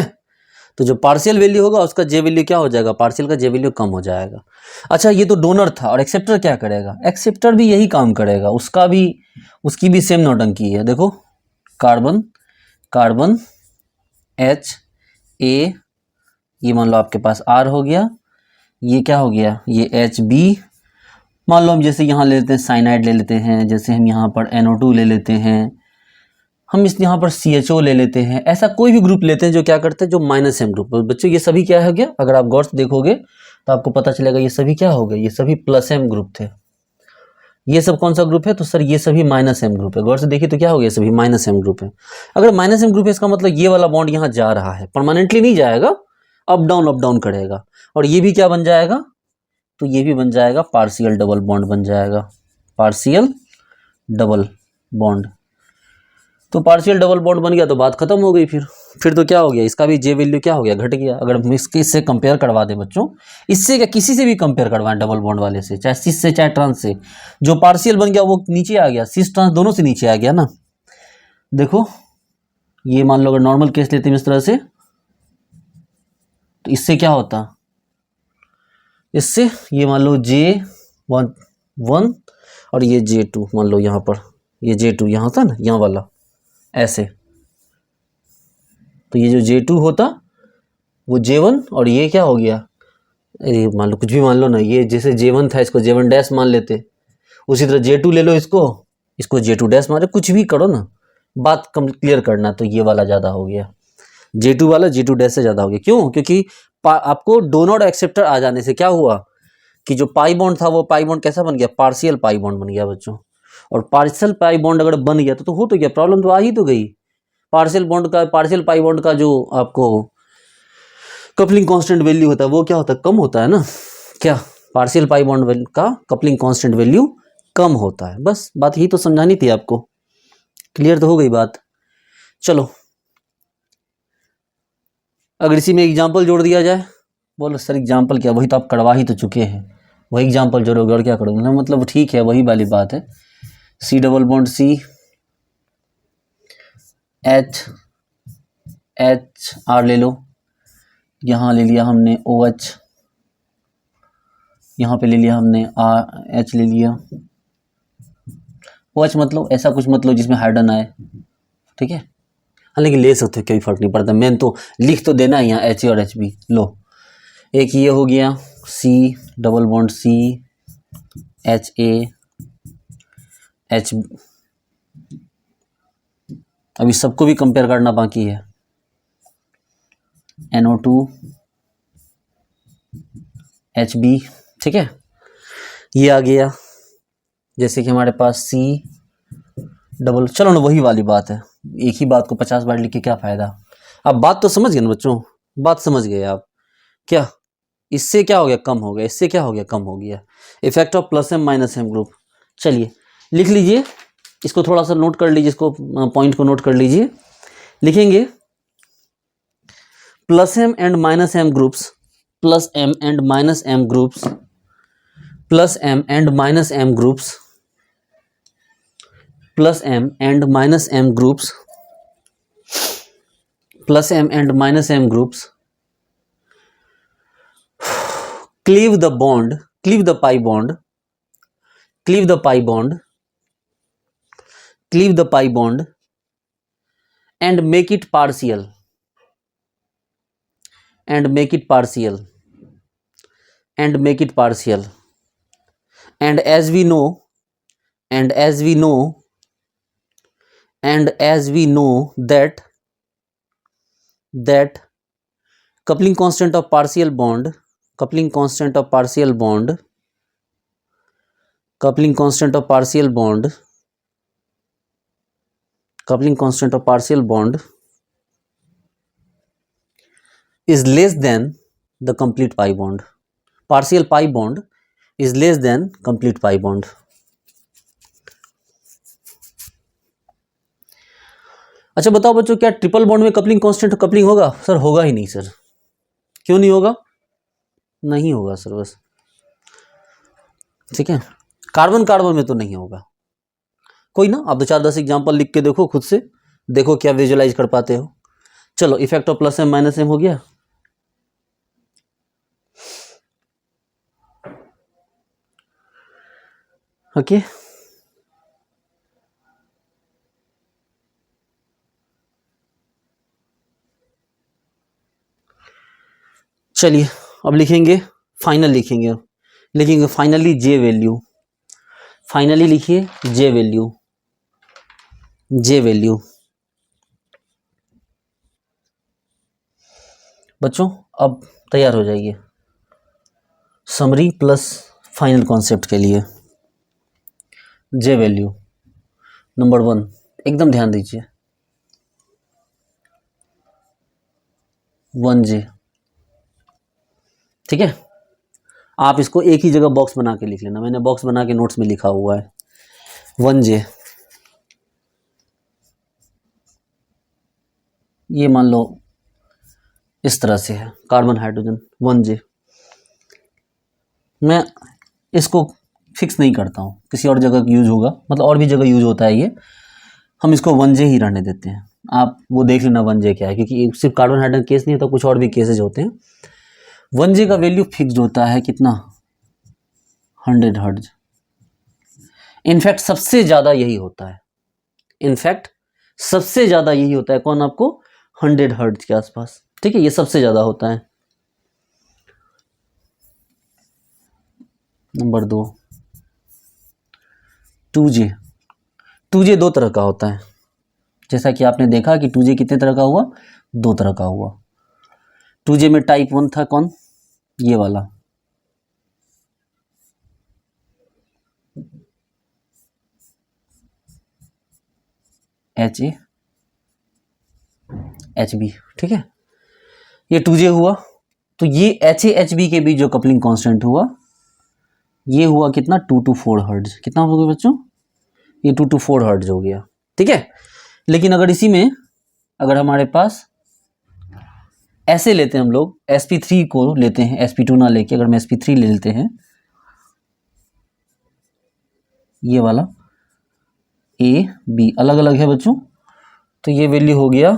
तो जो पार्शियल वैल्यू होगा उसका जे वैल्यू क्या हो जाएगा, पार्शियल का जे वैल्यू कम हो जाएगा। अच्छा ये तो डोनर था, और एक्सेप्टर क्या करेगा, एक्सेप्टर भी यही काम करेगा, उसकी भी सेम नौटंकी है। देखो कार्बन कार्बन H A, ये मान लो आपके पास R हो गया, ये क्या हो गया, ये HB। मान लो हम जैसे यहाँ ले लेते हैं साइनाइड ले लेते हैं, जैसे हम यहाँ पर NO2 ले लेते हैं, हम इस यहाँ पर CHO ले लेते हैं, ऐसा कोई भी ग्रुप लेते हैं जो क्या करते हैं, जो माइनस एम ग्रुप। बच्चों ये सभी क्या हो गया, अगर आप गौर से देखोगे तो आपको पता चलेगा ये सभी क्या हो गए, ये सभी प्लस एम ग्रुप थे। ये सब कौन सा ग्रुप है, तो सर ये सभी माइनस एम ग्रुप है। गौर से देखिए तो क्या हो गया, सभी माइनस एम ग्रुप है। अगर माइनस एम ग्रुप है इसका मतलब ये वाला बॉन्ड यहाँ जा रहा है, परमानेंटली नहीं जाएगा, अप डाउन करेगा, और ये भी क्या बन जाएगा, तो ये भी बन जाएगा पार्शियल डबल बॉन्ड बन जाएगा, पार्शियल डबल बॉन्ड। तो पार्शियल डबल बॉन्ड बन गया तो बात खत्म हो गई। फिर तो क्या हो गया, इसका भी जे वैल्यू क्या हो गया, घट गया। अगर हम इससे कंपेयर करवा दें बच्चों, इससे क्या किसी से भी कंपेयर करवाएं डबल बॉन्ड वाले से, चाहे सिस से चाहे ट्रांस से, जो पार्शियल बन गया वो नीचे आ गया, सिस ट्रांस दोनों से नीचे आ गया ना। देखो ये मान लो अगर नॉर्मल केस लेते हैं इस तरह से, तो इससे क्या होता, इससे ये मान लो J1 और ये J2, मान लो यहाँ पर ये J2 यहाँ था ना, यहाँ वाला ऐसे, तो ये जो J2 होता वो J1, और ये क्या हो गया, अरे मान लो कुछ भी मान लो ना, ये जैसे J1 था इसको J1 डैश मान लेते, उसी तरह J2 ले लो, इसको J2 डैश मान, कुछ भी करो ना, बात क्लियर करना। तो ये वाला ज़्यादा हो गया, J2 वाला J2 डैश से ज़्यादा हो गया। क्यों, क्योंकि आपको डोनर और एक्सेप्टर आ जाने से क्या हुआ कि जो पाई बॉन्ड था वो पाई बॉन्ड कैसा बन गया, पार्शियल पाई बॉन्ड बन गया बच्चों। और पार्शियल पाई बॉन्ड अगर बन गया तो हो तो गया, प्रॉब्लम तो आ ही तो गई। पार्शियल पाई बॉन्ड का जो आपको कपलिंग कांस्टेंट वैल्यू होता है वो क्या होता है, कम होता है ना। क्या, पार्शियल पाई बॉन्ड का कपलिंग कांस्टेंट वैल्यू कम होता है। बस बात यही तो समझानी थी आपको, क्लियर तो हो गई बात। चलो अगर इसी में एग्जाम्पल जोड़ दिया जाए, बोलो सर एग्जाम्पल क्या, वही तो आप करवा ही तो चुके हैं, वही एग्जाम्पल जोड़ोगे और क्या करोगे ना, मतलब ठीक है वही वाली बात है। C double bond C H R ले लो, यहाँ ले लिया हमने OH, यहाँ पे ले लिया हमने H ले लिया। OH मतलब ऐसा कुछ मतलब जिसमें हाइड्रोजन आए, ठीक है। हाँ लेकिन ले सकते हो, कोई फर्क नहीं पड़ता, मेन तो लिख तो देना है यहाँ HA और HB। लो एक ये हो गया C double bond C HA H, अभी सबको भी कंपेयर करना बाकी है, NO2 HB, ठीक है। ये आ गया जैसे कि हमारे पास C डबल, चलो ना वही वाली बात है, एक ही बात को 50 बार लिख के क्या फ़ायदा। अब बात तो समझ गए ना बच्चों, बात समझ गए आप। क्या इससे क्या हो गया, कम हो गया, इससे क्या हो गया, कम हो गया, effect of plus M minus M group. चलिए लिख लीजिए इसको, थोड़ा सा नोट कर लीजिए, इसको पॉइंट को नोट कर लीजिए। लिखेंगे plus M and minus M groups, plus M and minus M groups, plus M and minus M groups, plus M and minus M groups, plus M and minus M groups, cleave the bond, cleave the pi bond, cleave the pi bond, cleave the pi bond and make it partial, and make it partial, and make it partial, and as we know, and as we know, and as we know that coupling constant of partial bond, coupling constant of partial bond, coupling constant of partial bond, coupling constant of partial bond is less than the complete pi bond. Partial pi bond is less than complete pi bond. अच्छा बताओ बच्चों, क्या triple bond में coupling constant coupling होगा? Sir होगा ही नहीं sir. क्यों नहीं होगा? नहीं होगा सर, बस ठीक है। कार्बन कार्बन में तो नहीं होगा, कोई ना, आप 2 4 10 एग्जाम्पल लिख के देखो खुद से, देखो क्या विजुअलाइज कर पाते हो। चलो effect of plus M minus M हो गया। ओके चलिए अब लिखेंगे फाइनल, लिखेंगे फाइनली जे वैल्यू, फाइनली लिखिए जे वैल्यू, जे वैल्यू। बच्चों अब तैयार हो जाइए समरी प्लस फाइनल कॉन्सेप्ट के लिए। जे वैल्यू नंबर 1, एकदम ध्यान दीजिए, 1J, ठीक है। आप इसको एक ही जगह बॉक्स बना के लिख लेना, मैंने बॉक्स बना के नोट्स में लिखा हुआ है 1J। ये मान लो इस तरह से है कार्बन हाइड्रोजन 1J। मैं इसको फिक्स नहीं करता हूँ, किसी और जगह यूज होगा, मतलब और भी जगह यूज होता है ये, हम इसको 1J ही रहने देते हैं। आप वो देख लेना 1J क्या है, क्योंकि सिर्फ कार्बन हाइड्रोजन केस नहीं होता, कुछ और भी केसेज होते हैं। 1J का वैल्यू फिक्स्ड होता है कितना, 100 हर्ट्ज। इनफैक्ट सबसे ज़्यादा यही होता है, इनफैक्ट सबसे ज़्यादा यही होता है, कौन, आपको 100 हर्ट्ज के आसपास, ठीक है, ये सबसे ज़्यादा होता है। नंबर 2 2J, 2J 2 तरह का होता है, जैसा कि आपने देखा कि 2J कितने तरह का हुआ, 2 तरह का हुआ। 2J में टाइप 1 था कौन, ये वाला, HA HB, ठीक है, ये 2J हुआ। तो ये HA HB के बीच जो कपलिंग कांस्टेंट हुआ, ये हुआ कितना, 2 to 4 हर्ट्ज। कितना हो गया बच्चों, ये 2 to 4 हर्ट्ज हो गया, ठीक है। लेकिन अगर इसी में अगर हमारे पास ऐसे लेते हैं हम लोग, sp3 को लेते हैं, sp2 ना लेके, अगर हम sp3 ले लेते हैं, ये वाला A B अलग अलग है बच्चों, तो ये वैल्यू हो गया,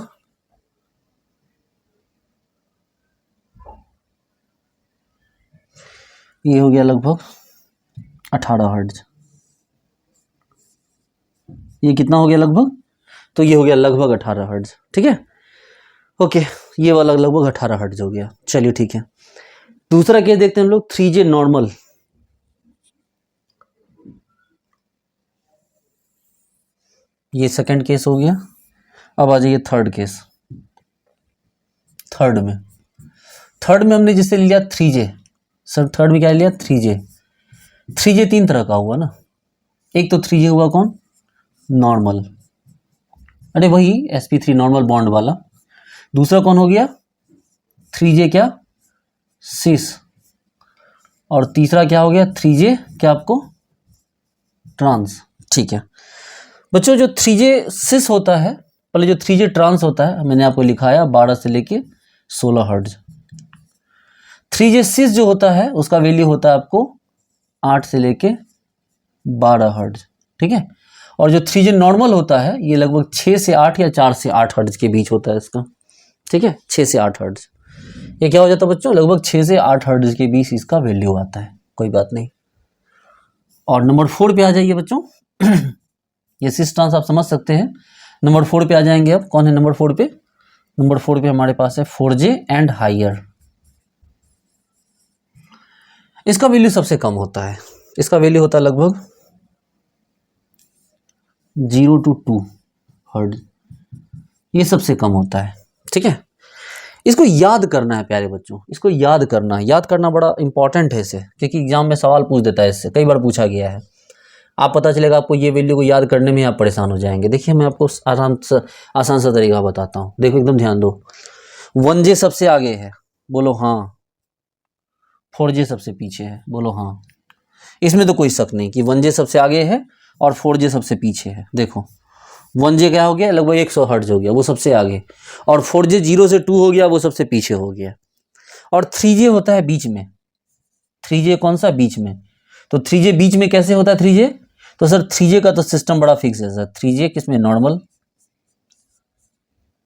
ये हो गया लगभग 18 हर्ट्ज। ये कितना हो गया लगभग, तो ये हो गया लगभग 18 हर्ट्ज, ठीक है। ओके, ये वाला लगभग 18 हर्ट्ज हो गया। चलिए ठीक है, दूसरा केस देखते हैं हम लोग, 3J नॉर्मल। ये सेकंड केस हो गया। अब आ जाइए थर्ड केस। थर्ड में हमने जिससे लिया 3J, सर थर्ड में क्या लिया, 3J। 3J 3 तरह का हुआ ना, एक तो 3J हुआ कौन, नॉर्मल, अरे वही sp3 नॉर्मल बॉन्ड वाला। दूसरा कौन हो गया, 3J क्या, सिस। और तीसरा क्या हो गया, 3J क्या आपको, ट्रांस, ठीक है। बच्चों जो 3J सिस होता है, पहले जो 3J ट्रांस होता है मैंने आपको लिखाया 12 से लेके 16 हर्ट्ज। 3J सिस जो होता है उसका वैल्यू होता है आपको 8 से लेके 12 हर्ट्ज, ठीक है। और जो 3J नॉर्मल होता है ये लगभग 6 से 8 या 4 से 8 हर्ट्ज के बीच होता है इसका, ठीक है, 6 से 8 हर्ट्ज। ये क्या हो जाता है बच्चों, लगभग 6 से 8 हर्ट्ज के बीच इसका वैल्यू आता है, कोई बात नहीं। और नंबर 4 पे आ जाइए बच्चों ये सिस ट्रांस आप समझ सकते हैं। नंबर 4 पे आ जाएंगे, अब कौन है नंबर 4 पे, नंबर 4 पे हमारे पास है 4J एंड हायर। इसका वैल्यू सबसे कम होता है, इसका वैल्यू होता है लगभग 0 to 2 हर्ट्ज, ये सबसे कम होता है, ठीक है। इसको याद करना है प्यारे बच्चों, इसको याद करना बड़ा इंपॉर्टेंट है इसे, क्योंकि एग्जाम में सवाल पूछ देता है इससे, कई बार पूछा गया है। आप पता चलेगा आपको ये वैल्यू को याद करने में आप परेशान हो जाएंगे। देखिए मैं आपको आसान सा तरीका बताता हूँ, देखो एकदम ध्यान दो। 1J सबसे आगे है, बोलो हाँ। 4J सबसे पीछे है, बोलो हाँ। इसमें तो कोई शक नहीं कि 1J सबसे आगे है और 4J सबसे पीछे है। देखो 1J क्या हो गया, लगभग 100 हर्ट्ज हो गया, वो सबसे आगे, और 4J 0 से 2 हो गया, वो सबसे पीछे हो गया। और 3J होता है बीच में, 3J कौन सा, बीच में। तो 3J बीच में कैसे होता है, 3J तो सर 3J का तो सिस्टम बड़ा फिक्स है सर। 3J किस में, नॉर्मल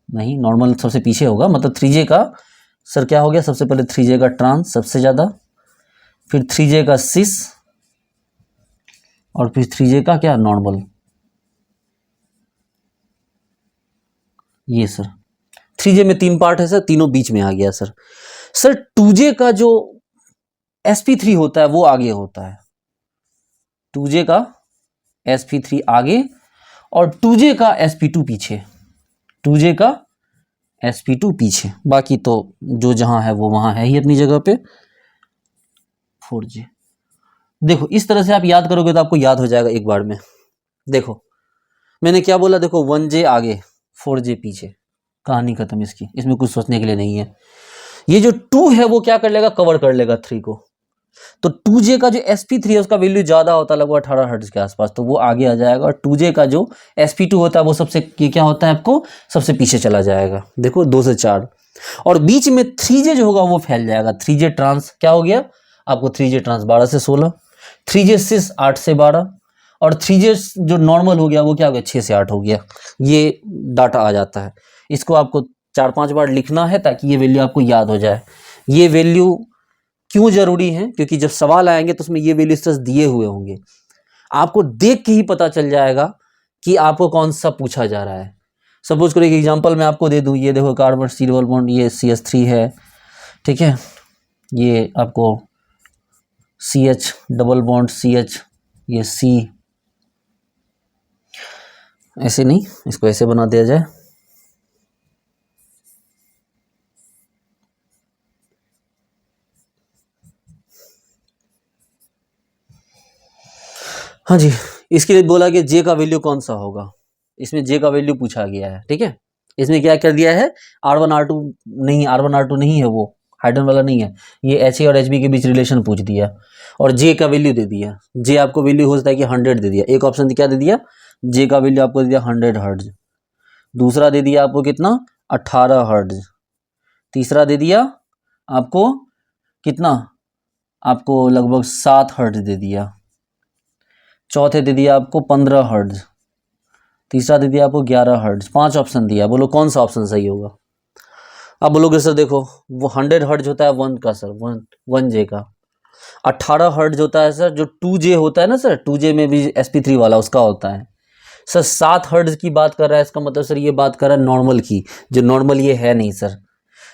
नहीं, नॉर्मल सबसे पीछे होगा, मतलब 3J का सर क्या हो गया, सबसे पहले 3J का ट्रांस सबसे ज़्यादा, फिर 3J का सिस, और फिर 3J का क्या, नॉर्मल। ये सर 3J में 3 पार्ट है सर, तीनों बीच में आ गया सर। सर 2J का जो sp3 होता है वो आगे होता है, 2J का sp3 आगे और 2J का sp2 पीछे, 2J का sp2 पीछे, बाकी तो जो जहां है वो वहां है ही अपनी जगह पे। 4J देखो इस तरह से आप याद करोगे तो आपको याद हो जाएगा एक बार में। देखो मैंने क्या बोला, देखो 1J आगे 4J पीछे, कहानी खत्म इसकी, इसमें कुछ सोचने के लिए नहीं है। ये जो 2 है वो क्या कर लेगा, कवर कर लेगा 3 को। तो 2J का जो sp3 है उसका वैल्यू ज्यादा होता है, लगभग 18 हर्ट्ज के आसपास, तो वो आगे आ जाएगा। और 2J का जो sp2 होता है वो सबसे क्या होता है, आपको सबसे पीछे चला जाएगा। देखो 2 से 4, और बीच में 3J जो होगा वो फैल जाएगा। 3J ट्रांस क्या हो गया आपको, 3J ट्रांस 12 से 16, 3J सिस 8 से 12, और 3J जो नॉर्मल हो गया वो क्या हो गया, 6 से 8 हो गया। ये डाटा आ जाता है। इसको आपको 4-5 बार लिखना है ताकि ये वैल्यू आपको याद हो जाए। ये वैल्यू क्यों जरूरी है, क्योंकि जब सवाल आएंगे तो उसमें ये वैल्यू इस तरह दिए हुए होंगे, आपको देख के ही पता चल जाएगा कि आपको कौन सा पूछा जा रहा है। सपोज करो एक एग्जांपल मैं आपको दे दूं, ये देखो कार्बन सी डबल बॉन्ड, ये CH3 है, ठीक है, ये आपको CH डबल बॉन्ड CH, ये C, ऐसे नहीं, इसको ऐसे बना दिया जाए, हाँ जी। इसके लिए बोला कि J का वैल्यू कौन सा होगा, इसमें J का वैल्यू पूछा गया है, ठीक है। इसमें क्या कर दिया है, R1 R2 नहीं, R1 R2 नहीं है, वो हाइड्रोजन वाला नहीं है, ये HA और HB के बीच रिलेशन पूछ दिया और J का वैल्यू दे दिया। J आपको वैल्यू हो सकता है कि 100 दे दिया, एक ऑप्शन क्या दे दिया, J का वैल्यू आपको दे दिया 100 हर्ट्ज, दूसरा दे दिया आपको कितना 18 हर्ट्ज, तीसरा दे दिया आपको कितना, आपको लगभग 7 हर्ट्ज दे दिया, चौथे दे दिया आपको 15 हर्ट्ज, तीसरा दे दिया आपको 11 हर्ट्ज। 5 ऑप्शन दिया, बोलो कौन सा ऑप्शन सही होगा। अब बोलोगे सर देखो वो 100 हर्ट्ज होता है 1 का सर, 1J का, 18 हर्ट्ज होता है सर जो 2J होता है ना सर, 2J में भी sp3 वाला उसका होता है सर। 7 हर्ट्ज की बात कर रहा है, इसका मतलब सर ये बात कर रहा है नॉर्मल की, जो नॉर्मल ये है नहीं सर।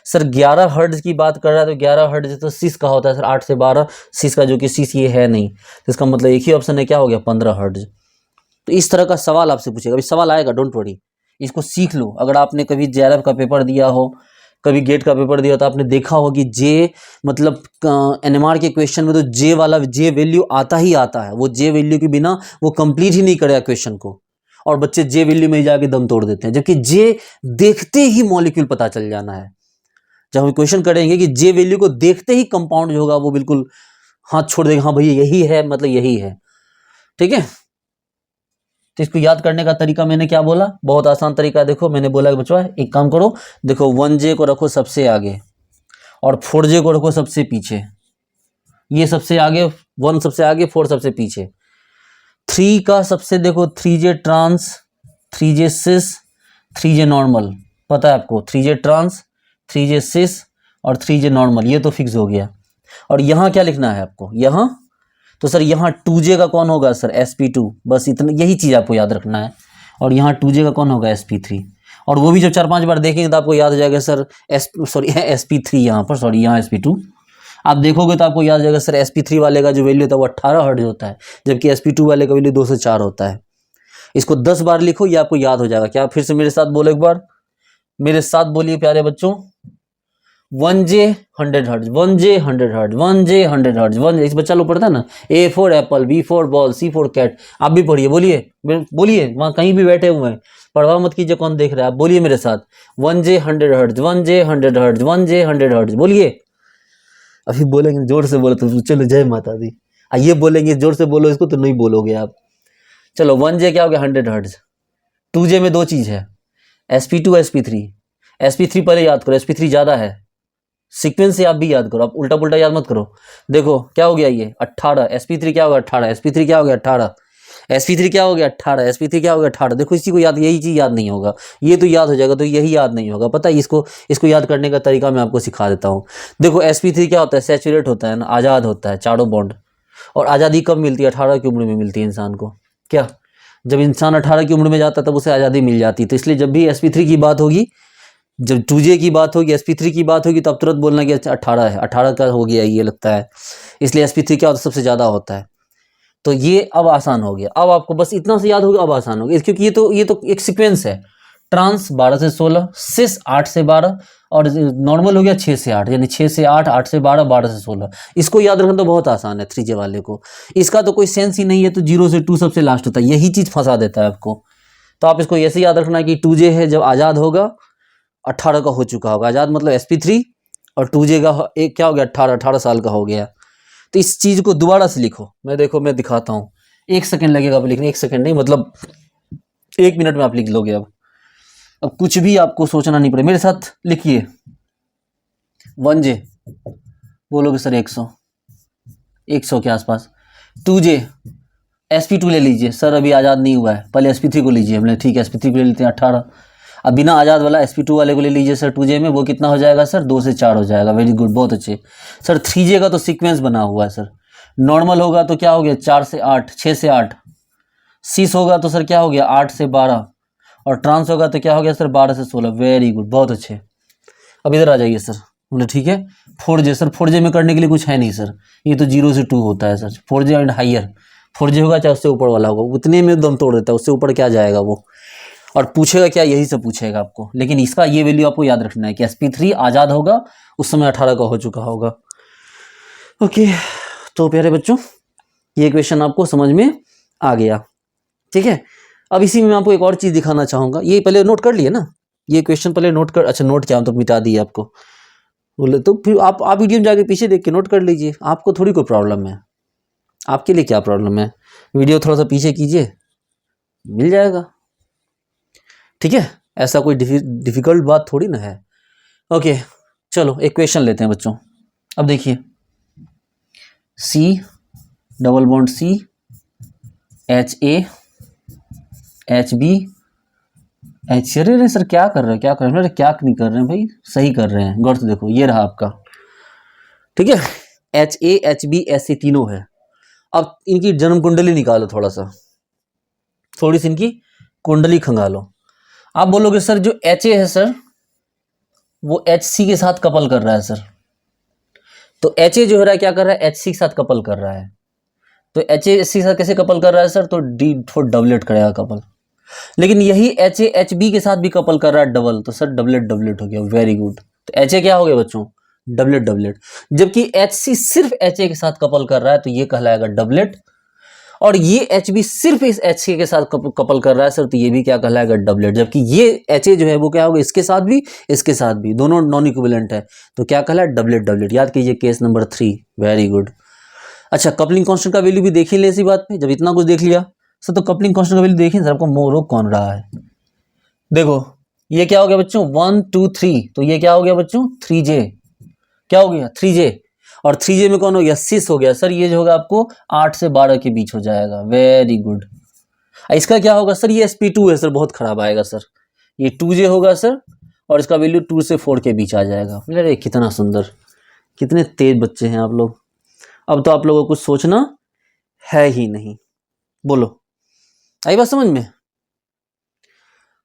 सर 11 हर्ट्ज की बात कर रहा है, तो 11 हर्ट्ज तो सिस का होता है सर, 8 से 12 सिस का, जो कि सिस ये है नहीं, तो इसका मतलब एक ही ऑप्शन है, क्या हो गया 15 हर्ट्ज। तो इस तरह का सवाल आपसे पूछेगा, अभी सवाल आएगा, डोंट वरी, इसको सीख लो। अगर आपने कभी JRF का पेपर दिया हो, कभी गेट का पेपर दिया तो आपने देखा हो कि J मतलब NMR के क्वेश्चन में तो J वाला J वैल्यू आता ही आता है, वो J वैल्यू के बिना वो कंप्लीट ही नहीं करेगा क्वेश्चन को, और बच्चे J वैल्यू में ही जाके दम तोड़ देते हैं, जबकि J देखते ही मॉलिक्यूल पता चल जाना है। जब हम क्वेश्चन करेंगे कि J वैल्यू को देखते ही कंपाउंड जो होगा वो बिल्कुल हाथ छोड़ देगा, हाँ भैया यही है, मतलब यही है, ठीक है। तो इसको याद करने का तरीका मैंने क्या बोला, बहुत आसान तरीका। देखो मैंने बोला कि बच्चों एक काम करो, देखो 1J को रखो सबसे आगे और 4J को रखो सबसे पीछे, ये सबसे आगे 1 सबसे आगे 4 सबसे पीछे, 3 का सबसे देखो 3J ट्रांस 3J सिस 3J नॉर्मल, पता है आपको 3J ट्रांस 3J सिस और 3J नॉर्मल, ये तो फिक्स हो गया। और यहाँ क्या लिखना है आपको, यहाँ तो सर यहाँ 2J का कौन होगा सर, sp2, बस इतना, यही चीज़ आपको याद रखना है। और यहाँ 2J का कौन होगा, sp3, और वो भी जब 4-5 बार देखेंगे तो आपको याद हो जाएगा सर sp3 यहाँ पर, सॉरी यहाँ sp2, आप देखोगे तो आपको याद हो जाएगा सर sp3 वाले का जो वैल्यू होता है वो 18 हर्ट्ज होता है, जबकि sp2 वाले का वैल्यू 2 से 4 होता है। इसको 10 बार लिखो, ये आपको याद हो जाएगा। क्या फिर से मेरे साथ बोलो, एक बार मेरे साथ बोलिए प्यारे बच्चों, 1J 100 hertz, 1J 100 hertz, 1J 100 hertz, 1J, इस बच्चा लोग पढ़ता है ना, A for apple, B for ball, C for cat. आप भी पढ़िए, बोलिए बोलिए, वहाँ कहीं भी बैठे हुए हैं, परवाह मत कीजिए कौन देख रहा है, आप बोलिए मेरे साथ 1J 100 hertz, 1J 100 hertz, 1J 100 hertz, बोलिए। अभी बोलेंगे जोर से बोलो तो चलो जय माता दी, ये बोलेंगे जोर से बोलो इसको तो नहीं बोलोगे आप। चलो 1J क्या हो गया 100 हर्ट्ज। 2J में 2 चीज है, sp2 sp3, sp3 पहले याद करो, sp3 ज्यादा है, सीक्वेंस से आप भी याद करो, आप उल्टा पुल्टा याद मत करो। देखो क्या हो गया ये 18, sp3 क्या होगा 18, sp3 क्या हो गया 18, sp3 क्या हो गया 18, sp3 क्या हो गया 18। देखो इसी को याद, यही चीज़ याद नहीं होगा, ये तो याद हो जाएगा, तो यही याद नहीं होगा। पता है इसको याद करने का तरीका मैं आपको सिखा देता हूँ। देखो sp3 क्या होता है, सैचुरेट होता है ना, आज़ाद होता है चारों बॉन्ड। और आज़ादी कब मिलती है, 18 की उम्र में मिलती है इंसान को। क्या, जब इंसान 18 की उम्र में जाता है तब उसे आज़ादी मिल जाती है। तो इसलिए जब भी sp3 की बात होगी, जब 2J की बात होगी, sp3 की बात होगी, तब तुरंत बोलना कि 18 है, 18 का हो गया ये लगता है। इसलिए sp3 क्या होता है, सबसे ज़्यादा होता है। तो ये अब आसान हो गया, अब आपको बस इतना से याद होगा, अब आसान हो गया, क्योंकि ये तो एक सीक्वेंस है। ट्रांस 12 से 16, सिस 8 से 12, और नॉर्मल हो गया 6 से 8, यानी 6 से 8, 8 से 12, 12 से 16। इसको याद रखना तो बहुत आसान है 3J वाले को। इसका तो कोई सेंस ही नहीं है, तो 0 से 2 सबसे लास्ट होता है, यही चीज़ फंसा देता है आपको। तो आप इसको ऐसे याद रखना कि 2J है जब आज़ाद होगा, 18 का हो चुका होगा। आज़ाद मतलब sp3, और 2J का एक क्या हो गया, 18 साल का हो गया। तो इस चीज़ को दोबारा से लिखो, मैं दिखाता हूँ। 1 सेकंड लगेगा अब लिखने, 1 सेकंड नहीं, मतलब 1 मिनट में आप लिख लोगे। अब कुछ भी आपको सोचना नहीं पड़ेगा, मेरे साथ लिखिए। 1J बोलोगे सर 100 के आसपास। 2J sp2 ले लीजिए सर, अभी आज़ाद नहीं हुआ है, पहले sp3 को लीजिए। हमने ठीक है sp3 को ले लेते हैं 18। अब बिना आज़ाद वाला sp2 वाले को ले लीजिए सर 2J में, वो कितना हो जाएगा सर, 2 से 4 हो जाएगा। वेरी गुड, बहुत अच्छे सर। 3J का तो सीक्वेंस बना हुआ है सर। नॉर्मल होगा तो क्या हो गया 4 से 8, 6 से 8। सिस होगा तो सर क्या हो गया 8 से 12, और ट्रांस होगा तो क्या हो गया सर 12 से 16। वेरी गुड, बहुत अच्छे। अब इधर आ जाइए सर, बोले ठीक है। 4J सर, 4J में करने के लिए कुछ है नहीं सर, ये तो 0 से 2 होता है sir. 4J and higher, 4J होगा चाहे उससे ऊपर वाला होगा, उतने में दम तोड़ देता है, उससे ऊपर क्या जाएगा वो। और पूछेगा क्या, यही से पूछेगा आपको। लेकिन इसका ये वैल्यू आपको याद रखना है कि sp3 आज़ाद होगा उस समय 18 का हो चुका होगा। ओके, तो प्यारे बच्चों, ये क्वेश्चन आपको समझ में आ गया, ठीक है। अब इसी में मैं आपको एक और चीज़ दिखाना चाहूँगा। ये पहले नोट कर लिए ना, ये क्वेश्चन पहले नोट कर, अच्छा नोट क्या, तो मिटा दिए आपको बोले, तो फिर आप वीडियो में जाके पीछे देख के नोट कर लीजिए। आपको थोड़ी कोई प्रॉब्लम है, आपके लिए क्या प्रॉब्लम है। वीडियो थोड़ा सा पीछे कीजिए, मिल जाएगा, ठीक है। ऐसा कोई डिफिकल्ट बात थोड़ी ना है। ओके, चलो एक क्वेश्चन लेते हैं बच्चों। अब देखिए, C double bond C, HA HB H। अरे सर क्या कर रहे हैं, क्या कर रहे हैं, अरे क्या नहीं कर रहे हैं भाई, सही कर रहे हैं, गौर से देखो, ये रहा आपका, ठीक है। HA HB SC तीनों है। अब इनकी जन्म कुंडली निकालो, थोड़ी सी इनकी कुंडली खंगालो। आप बोलोगे सर जो HA है सर वो HC के साथ कपल कर रहा है सर। तो HA जो हो रहा है क्या कर रहा है, HC के साथ कपल कर रहा है। तो HA HC के साथ कैसे कपल कर रहा है सर, तो D थोड़ा डबलेट करेगा कपल। लेकिन यही HA HB के साथ भी कपल कर रहा है डबल, तो सर डबलेट डबलेट हो गया। वेरी गुड, तो HA क्या हो गया बच्चों, डबलेट डबलेट। जबकि HC सिर्फ HA के साथ कपल कर रहा है तो ये कहलाएगा डबलेट, और ये HB सिर्फ इस HC के साथ कपल कर रहा है सर, तो ये भी क्या कहलाएगा, डबलेट। जबकि ये HA जो है वो क्या होगा, इसके साथ भी इसके साथ भी, दोनों नॉन इक्विवेलेंट है, तो क्या कहलाएगा, डबलेट डबलेट। याद कीजिए केस नंबर 3। Very good. अच्छा, कपलिंग कांस्टेंट का वैल्यू भी देख ही ले इसी बात पे, जब इतना कुछ देख लिया सर, तो कपलिंग कांस्टेंट का वैल्यू देखिए सर, आपको मोह रोक कौन रहा है। देखो ये क्या हो गया बच्चों, 1 2 3, तो ये क्या हो गया बच्चों, 3J क्या हो गया, 3J। और 3J में कौन हो गया, सिस हो गया सर। ये जो होगा आपको 8 से 12 के बीच हो जाएगा। Very good. इसका क्या होगा सर, ये sp2 है सर, बहुत खराब आएगा सर। ये 2J होगा सर, और इसका वैल्यू 2 से 4 के बीच आ जाएगा। अरे कितना सुंदर, कितने तेज बच्चे हैं आप लोग। अब तो आप लोगों को कुछ सोचना है ही नहीं। बोलो, आई बात समझ में।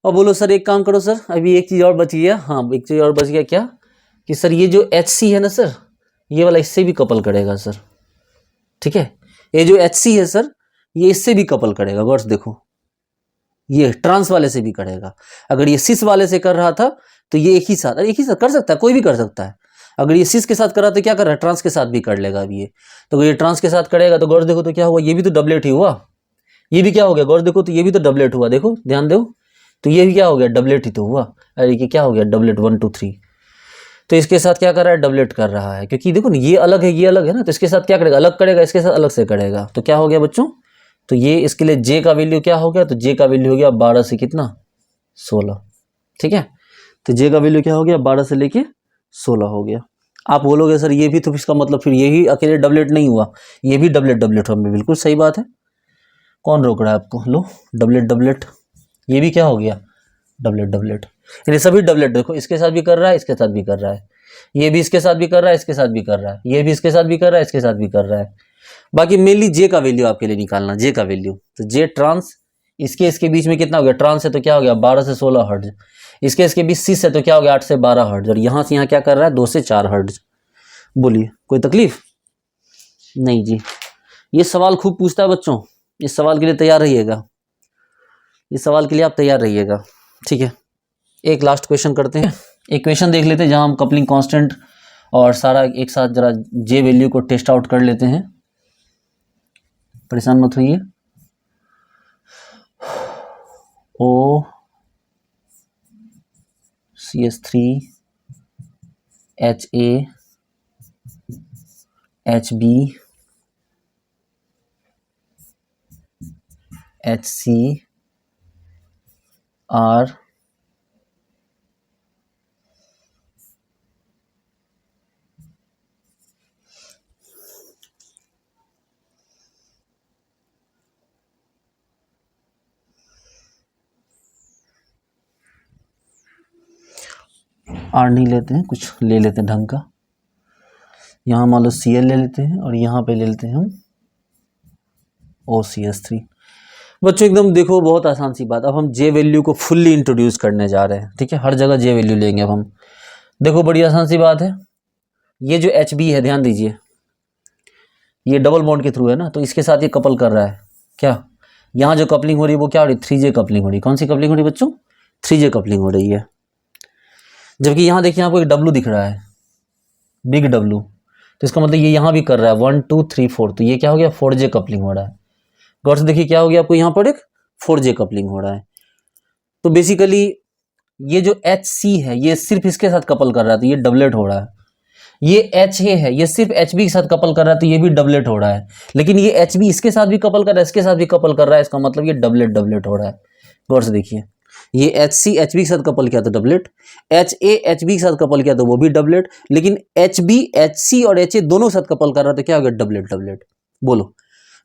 और बोलो सर एक काम करो सर, अभी एक चीज और बच गया। हाँ, एक चीज और बच गया, क्या कि सर ये जो HC है ना सर, ये वाला इससे भी कपल करेगा सर, ठीक है। ये जो HC है सर, ये इससे भी कपल करेगा। गौर से देखो, ये ट्रांस वाले से भी करेगा। अगर ये सिस वाले से कर रहा था तो ये एक ही साथ कर सकता है, कोई भी कर सकता है। अगर ये सिस के साथ कर रहा तो क्या कर रहा है, ट्रांस के साथ भी कर लेगा अब ये। तो अगर ये ट्रांस के साथ करेगा तो गौर देखो तो क्या हुआ, ये भी तो डबलेट ही हुआ। ये भी क्या हो गया, गौर देखो तो ये भी तो डबलेट हुआ। देखो ध्यान दो, तो ये भी क्या हो गया, डबलेट ही तो हुआ। अरे ये क्या हो गया, डबलेट 1 2 3। तो इसके साथ क्या कर रहा है, डबलेट कर रहा है, क्योंकि देखो ना ये अलग है ये अलग है ना, तो इसके साथ क्या करेगा, अलग करेगा, इसके साथ अलग से करेगा। तो क्या हो गया बच्चों, तो ये इसके लिए J का वैल्यू क्या हो गया, तो J का वैल्यू हो गया 12 से कितना, 16, ठीक है। तो J का वैल्यू क्या हो गया, 12 से लेके 16 हो गया। आप बोलोगे सर ये भी तो इसका मतलब फिर यही अकेले डबलेट नहीं हुआ, ये भी डबलेट डबलेट हुआ। बिल्कुल सही बात है, कौन रोक रहा है आपको? लो डबलेट डबलेट, ये भी क्या हो गया? डबलेट डबलेट, यानी सभी डबलेट। देखो इसके साथ भी कर रहा है, इसके साथ भी कर रहा है, ये भी इसके साथ भी कर रहा है, इसके साथ भी कर रहा है, ये भी इसके साथ भी कर रहा है, इसके साथ भी कर रहा है। बाकी मेनली जे का वैल्यू आपके लिए निकालना, जे का वैल्यू। तो जे ट्रांस, इसके बीच में कितना हो गया? ट्रांस है तो क्या हो गया? 12 से 16 हर्ट्ज। इसके बीच सिस है तो क्या हो गया? 8 से 12 हर्ट्ज। और यहाँ से यहाँ क्या कर रहा है? 2 से 4 हर्ट्ज। बोलिए कोई तकलीफ? नहीं जी। ये सवाल खूब पूछता है बच्चों, इस सवाल के लिए तैयार रहिएगा, इस सवाल के लिए आप तैयार रहिएगा, ठीक है। एक लास्ट क्वेश्चन करते हैं, एक क्वेश्चन देख लेते हैं जहां हम कपलिंग कांस्टेंट और सारा एक साथ जरा जे वैल्यू को टेस्ट आउट कर लेते हैं, परेशान मत होइए। ओ CH3 HA HB HC R नहीं लेते हैं, कुछ ले लेते हैं ढंग का। यहाँ मान लो Cl ले लेते हैं और यहाँ पे ले लेते हैं हम OCH3। बच्चों एकदम देखो बहुत आसान सी बात। अब हम जे वैल्यू को फुल्ली इंट्रोड्यूस करने जा रहे हैं, ठीक है। हर जगह जे वैल्यू लेंगे अब हम। देखो बड़ी आसान सी बात है, ये जो HB है ध्यान दीजिए, ये डबल बॉन्ड के थ्रू है ना, तो इसके साथ ये कपल कर रहा है। क्या यहाँ जो कपलिंग हो रही है वो क्या हो रही है? 3J कपलिंग हो रही है। कौन सी कपलिंग हो रही है बच्चों? 3J कपलिंग हो रही है। जबकि यहाँ देखिए आपको एक W दिख रहा है, बिग W, तो इसका मतलब ये यहाँ भी कर रहा है 1 2 3 4, तो ये क्या हो गया? 4J कपलिंग हो रहा है। गौर से देखिए क्या हो गया आपको, यहाँ पर एक 4J कपलिंग हो रहा है। तो बेसिकली ये जो HC है ये सिर्फ इसके साथ कपल कर रहा है, तो ये डबलेट हो रहा है। ये HA है ये सिर्फ HB के साथ कपल कर रहा है, तो ये भी डबलेट हो रहा है। लेकिन ये HB इसके साथ भी कपल कर रहा है, इसके साथ भी कपल कर रहा है, इसका मतलब ये डबलेट डबलेट हो रहा है। गौर से देखिए, ये HC HB के साथ कपल किया तो डबलेट, HA HB के साथ कपल किया तो वो भी डबलेट, लेकिन HB HC और HA दोनों के साथ कपल कर रहा है तो क्या हो गया? Doublet doublet. बोलो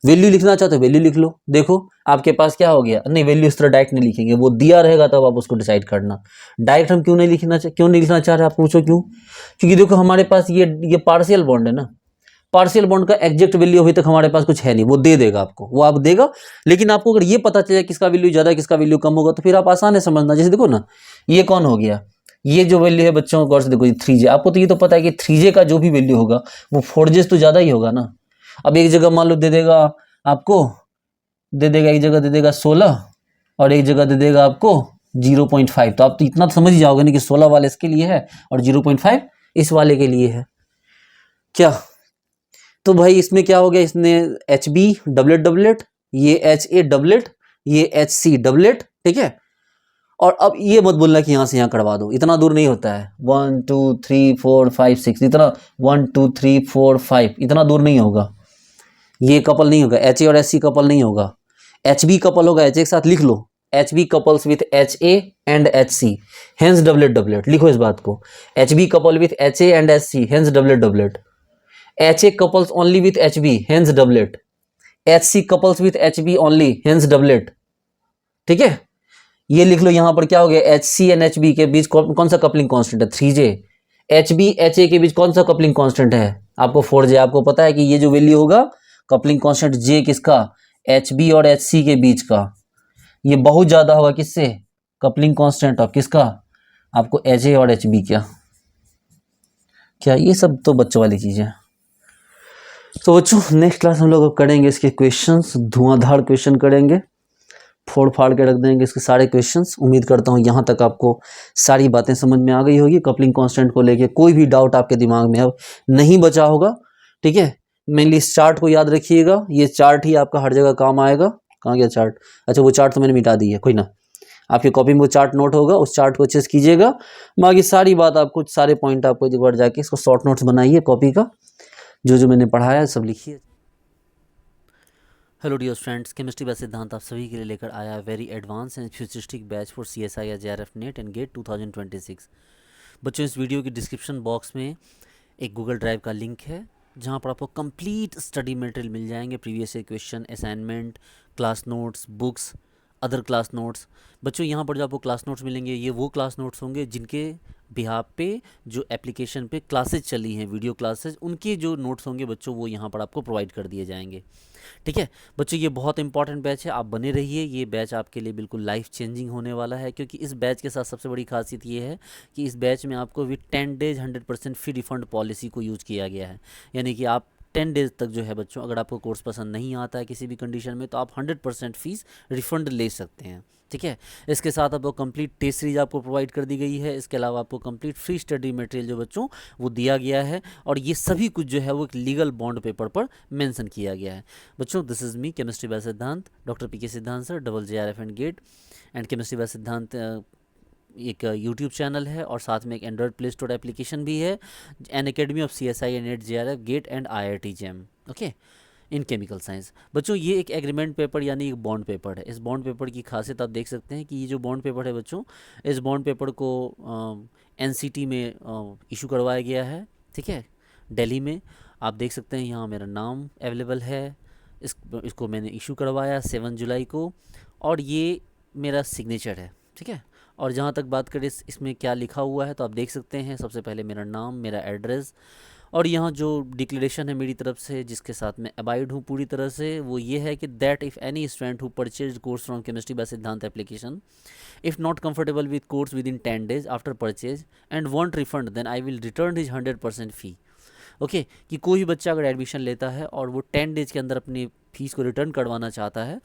वैल्यू लिखना चाहते हो वैल्यू लिख लो। देखो आपके पास क्या हो गया? नहीं वैल्यू इस तरह डायरेक्ट नहीं लिखेंगे, वो दिया रहेगा तब आप उसको डिसाइड करना। डायरेक्ट हम क्यों नहीं लिखना चाह रहे? आप पूछो क्यों? क्योंकि देखो हमारे पास ये पार्शियल बॉन्ड है ना, पार्शियल बॉन्ड का एग्जैक्ट वैल्यू अभी तक हमारे पास कुछ है नहीं, वो दे देगा आपको, वो आप देगा। लेकिन आपको अगर ये पता चले किसका वैल्यू ज्यादा किसका वैल्यू कम होगा तो फिर आप आसान है समझना। जैसे देखो ना, ये कौन हो गया? ये जो वैल्यू है बच्चों गौर से देखो, ये 3J। आपको तो ये तो पता है कि 3J का जो भी वैल्यू होगा वो 4J तो ज्यादा ही होगा ना। अब एक जगह मान लो दे देगा आपको, एक जगह दे देगा 16 और एक जगह दे देगा आपको 0.5, तो आप तो इतना तो समझ ही जाओगे ना कि 16 वाले इसके लिए है और 0.5 इस वाले के लिए है। क्या तो भाई इसमें क्या हो गया? इसने HB डबलेट डबलेट, ये HA डबलेट, ये HC डबलेट, ठीक है। और अब ये मत बोलना कि यहां से यहां करवा दो, इतना दूर नहीं होता है। 1 2 3 4 5 6 इतना, 1 2 3 4 5 इतना दूर नहीं होगा। ये कपल नहीं होगा, HA और HC कपल नहीं होगा, HB कपल होगा। HA के साथ लिख लो, HB couples with HA and HC, hence doublet doublet. लिखो इस बात को, HB couple with HA and HC, hence doublet doublet. HA couples only with HB, hence doublet. HC couples with HB only, hence doublet. ठीक है, ये लिख लो। यहां पर क्या हो गया? HC एंड HB के बीच कौन सा कपलिंग कांस्टेंट है? 3J। HB HA के बीच कौन सा कपलिंग कांस्टेंट है? आपको 4J। आपको पता है कि ये जो वैल्यू होगा कपलिंग कांस्टेंट J किसका? HB और HC के बीच का, ये बहुत ज्यादा होगा किससे? कपलिंग कांस्टेंट ऑफ किसका? आपको HA और HB क्या? ये सब तो बच्चों वाली चीजें हैं। तो बच्चों नेक्स्ट क्लास हम लोग अब करेंगे इसके क्वेश्चंस, धुआंधार क्वेश्चन करेंगे, फोड़ फाड़ के रख देंगे इसके सारे क्वेश्चंस। उम्मीद करता हूँ यहाँ तक आपको सारी बातें समझ में आ गई होगी। कपलिंग कांस्टेंट को लेके कोई भी डाउट आपके दिमाग में अब नहीं बचा होगा, ठीक है। मेनली इस चार्ट को याद रखिएगा, ये चार्ट ही आपका हर जगह काम आएगा। कहाँ गया चार्ट? अच्छा वो चार्ट तो मैंने मिटा दी है, कोई ना, आपकी कॉपी में वो चार्ट नोट होगा, उस चार्ट को अच्छे से कीजिएगा। बाकी सारी बात आपको, सारे पॉइंट आपको एक बार जाके इसको शॉर्ट नोट्स बनाइए कॉपी का, जो जो मैंने पढ़ाया सब लिखिए। Hello dear friends, chemistry base Siddhant आप सभी के लिए लेकर आया है very advance and futuristic batch for CSI या JRF नेट एंड गेट 2026। बच्चों इस वीडियो की डिस्क्रिप्शन बॉक्स में एक गूगल ड्राइव का लिंक है, जहाँ पर आपको कंप्लीट स्टडी मटेरियल मिल जाएंगे, previous year question, assignment, class notes, books, other class notes. बच्चों यहाँ पर जो आपको क्लास नोट्स मिलेंगे ये वो क्लास नोट्स होंगे जिनके बिहाफ पे जो एप्लीकेशन पे क्लासेज चली हैं, वीडियो क्लासेज, उनके जो नोट्स होंगे बच्चों वो यहाँ पर आपको प्रोवाइड कर दिए जाएंगे। ठीक है बच्चों, ये बहुत इंपॉर्टेंट बैच है, आप बने रहिए। ये बैच आपके लिए बिल्कुल लाइफ चेंजिंग होने वाला है, क्योंकि इस बैच के साथ सबसे बड़ी खासियत ये है कि इस बैच में आपको with 10 days 100% free refund policy को यूज़ किया गया है। यानी कि आप 10 डेज तक जो है बच्चों, अगर आपको कोर्स पसंद नहीं आता है किसी भी कंडीशन में, तो आप 100% फीस रिफंड ले सकते हैं। ठीक है, इसके साथ आपको कंप्लीट टेस्ट सीरीज आपको प्रोवाइड कर दी गई है। इसके अलावा आपको कंप्लीट फ्री स्टडी मटेरियल जो बच्चों वो दिया गया है, और ये सभी कुछ जो है वो एक लीगल बॉन्ड पेपर पर मेंशन किया गया है। बच्चों this is me, chemistry by Siddhant, doctor P K Siddhant sir, JRF and GATE and chemistry by Siddhant एक यूट्यूब चैनल है, और साथ में एक एंड्रॉयड प्ले स्टोर एप्लीकेशन भी है, an academy of CSI and NET JRF GATE and IIT JEM, okay, in chemical science. बच्चों ये एक एग्रीमेंट पेपर यानी एक बॉन्ड पेपर है। इस बॉन्ड पेपर की खासियत आप देख सकते हैं कि ये जो बॉन्ड पेपर है बच्चों, इस बॉन्ड पेपर को NCT में इशू करवाया गया है। ठीक है, दिल्ली में आप देख सकते हैं, यहाँ मेरा नाम अवेलेबल है। इसको मैंने इशू करवाया 7 जुलाई को, और ये मेरा सिग्नेचर है। ठीक है, और जहाँ तक बात करें इसमें क्या लिखा हुआ है, तो आप देख सकते हैं सबसे पहले मेरा नाम, मेरा एड्रेस, और यहाँ जो डिक्लेरेशन है मेरी तरफ से जिसके साथ मैं अबाइड हूँ पूरी तरह से, वो ये है कि that if any student who purchase course from chemistry by Siddhant application, if not comfortable with course with in 10 days after purchase and want refund, then I will return his 100% fee. Okay, कि कोई भी बच्चा अगर admission लेता है और वो 10 days के अंदर अपनी फ़ीस को रिटर्न करवाना चाहता है,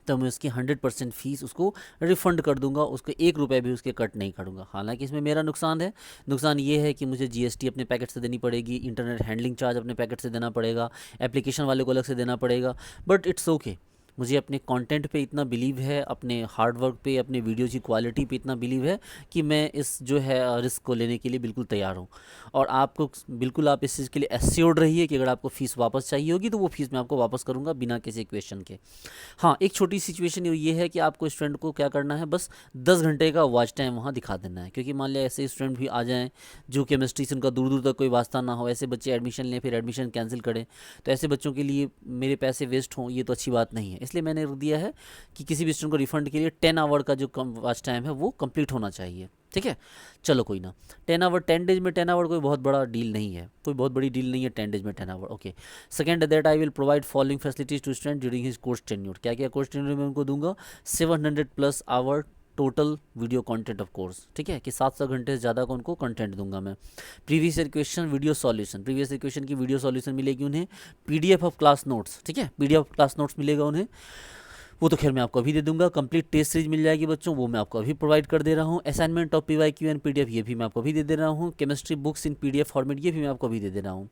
तो मैं उसकी 100% फ़ीस उसको रिफ़ंड कर दूंगा, उसको 1 रुपये भी उसके कट नहीं करूँगा। हालांकि इसमें मेरा नुकसान है, नुकसान ये है कि मुझे GST अपने पैकेट से देनी पड़ेगी, इंटरनेट हैंडलिंग चार्ज अपने पैकेट से देना पड़ेगा, एप्लीकेशन वाले को अलग से देना पड़ेगा, बट इट्स ओके। मुझे अपने कंटेंट पे इतना बिलीव है, अपने हार्ड वर्क पे, अपने वीडियोज़ की क्वालिटी पे इतना बिलीव है कि मैं इस जो है रिस्क को लेने के लिए बिल्कुल तैयार हूँ। और आपको बिल्कुल आप इस चीज़ के लिए एश्योर्ड रहिए कि अगर आपको फ़ीस वापस चाहिए होगी तो वो फ़ीस मैं आपको वापस करूँगा बिना किसी क्वेश्चन के। हाँ, एक छोटी सिचुएशन ये है कि आपको स्टूडेंट को क्या करना है, बस 10 घंटे का वॉच टाइम वहाँ दिखा देना है, क्योंकि मान लिया ऐसे स्टूडेंट भी आ जाएँ जो केमिस्ट्री से उनका दूर दूर तक कोई वास्ता ना हो, ऐसे बच्चे एडमिशन लें फिर एडमिशन कैंसिल करें, तो ऐसे बच्चों के लिए मेरे पैसे वेस्ट हों, ये तो अच्छी बात नहीं है। इसलिए मैंने रख दिया है कि किसी भी स्टूडेंट को रिफंड के लिए 10 आवर का जो वॉच टाइम है वो कंप्लीट होना चाहिए। ठीक है, चलो कोई ना, 10 आवर 10 डेज में 10 आवर कोई बहुत बड़ा डील नहीं है, कोई बहुत बड़ी डील नहीं है 10 डेज में 10 hour. Okay, second that I will provide following facilities to student during his course tenure. क्या क्या कोर्स टेन्योर में उनको दूंगा, 700+ hour total video content of course. ठीक है, कि 700 घंटे से ज़्यादा का उनको कंटेंट दूंगा मैं। Previous year question video solution, previous year question की वीडियो सॉल्यूशन मिलेगी उन्हें। PDF ऑफ क्लास नोट्स, ठीक है, PDF ऑफ क्लास नोट्स मिलेगा उन्हें, वो तो खैर मैं आपको अभी दे दूंगा। कंप्लीट टेस्ट सीरीज मिल जाएगी बच्चों, वो मैं आपको अभी प्रोवाइड कर दे रहा हूँ। Assignment of PYQ and PDF ये भी मैं आपको अभी दे दे रहा हूँ। Chemistry books in PDF format ये भी मैं आपको अभी दे दे रहा हूँ।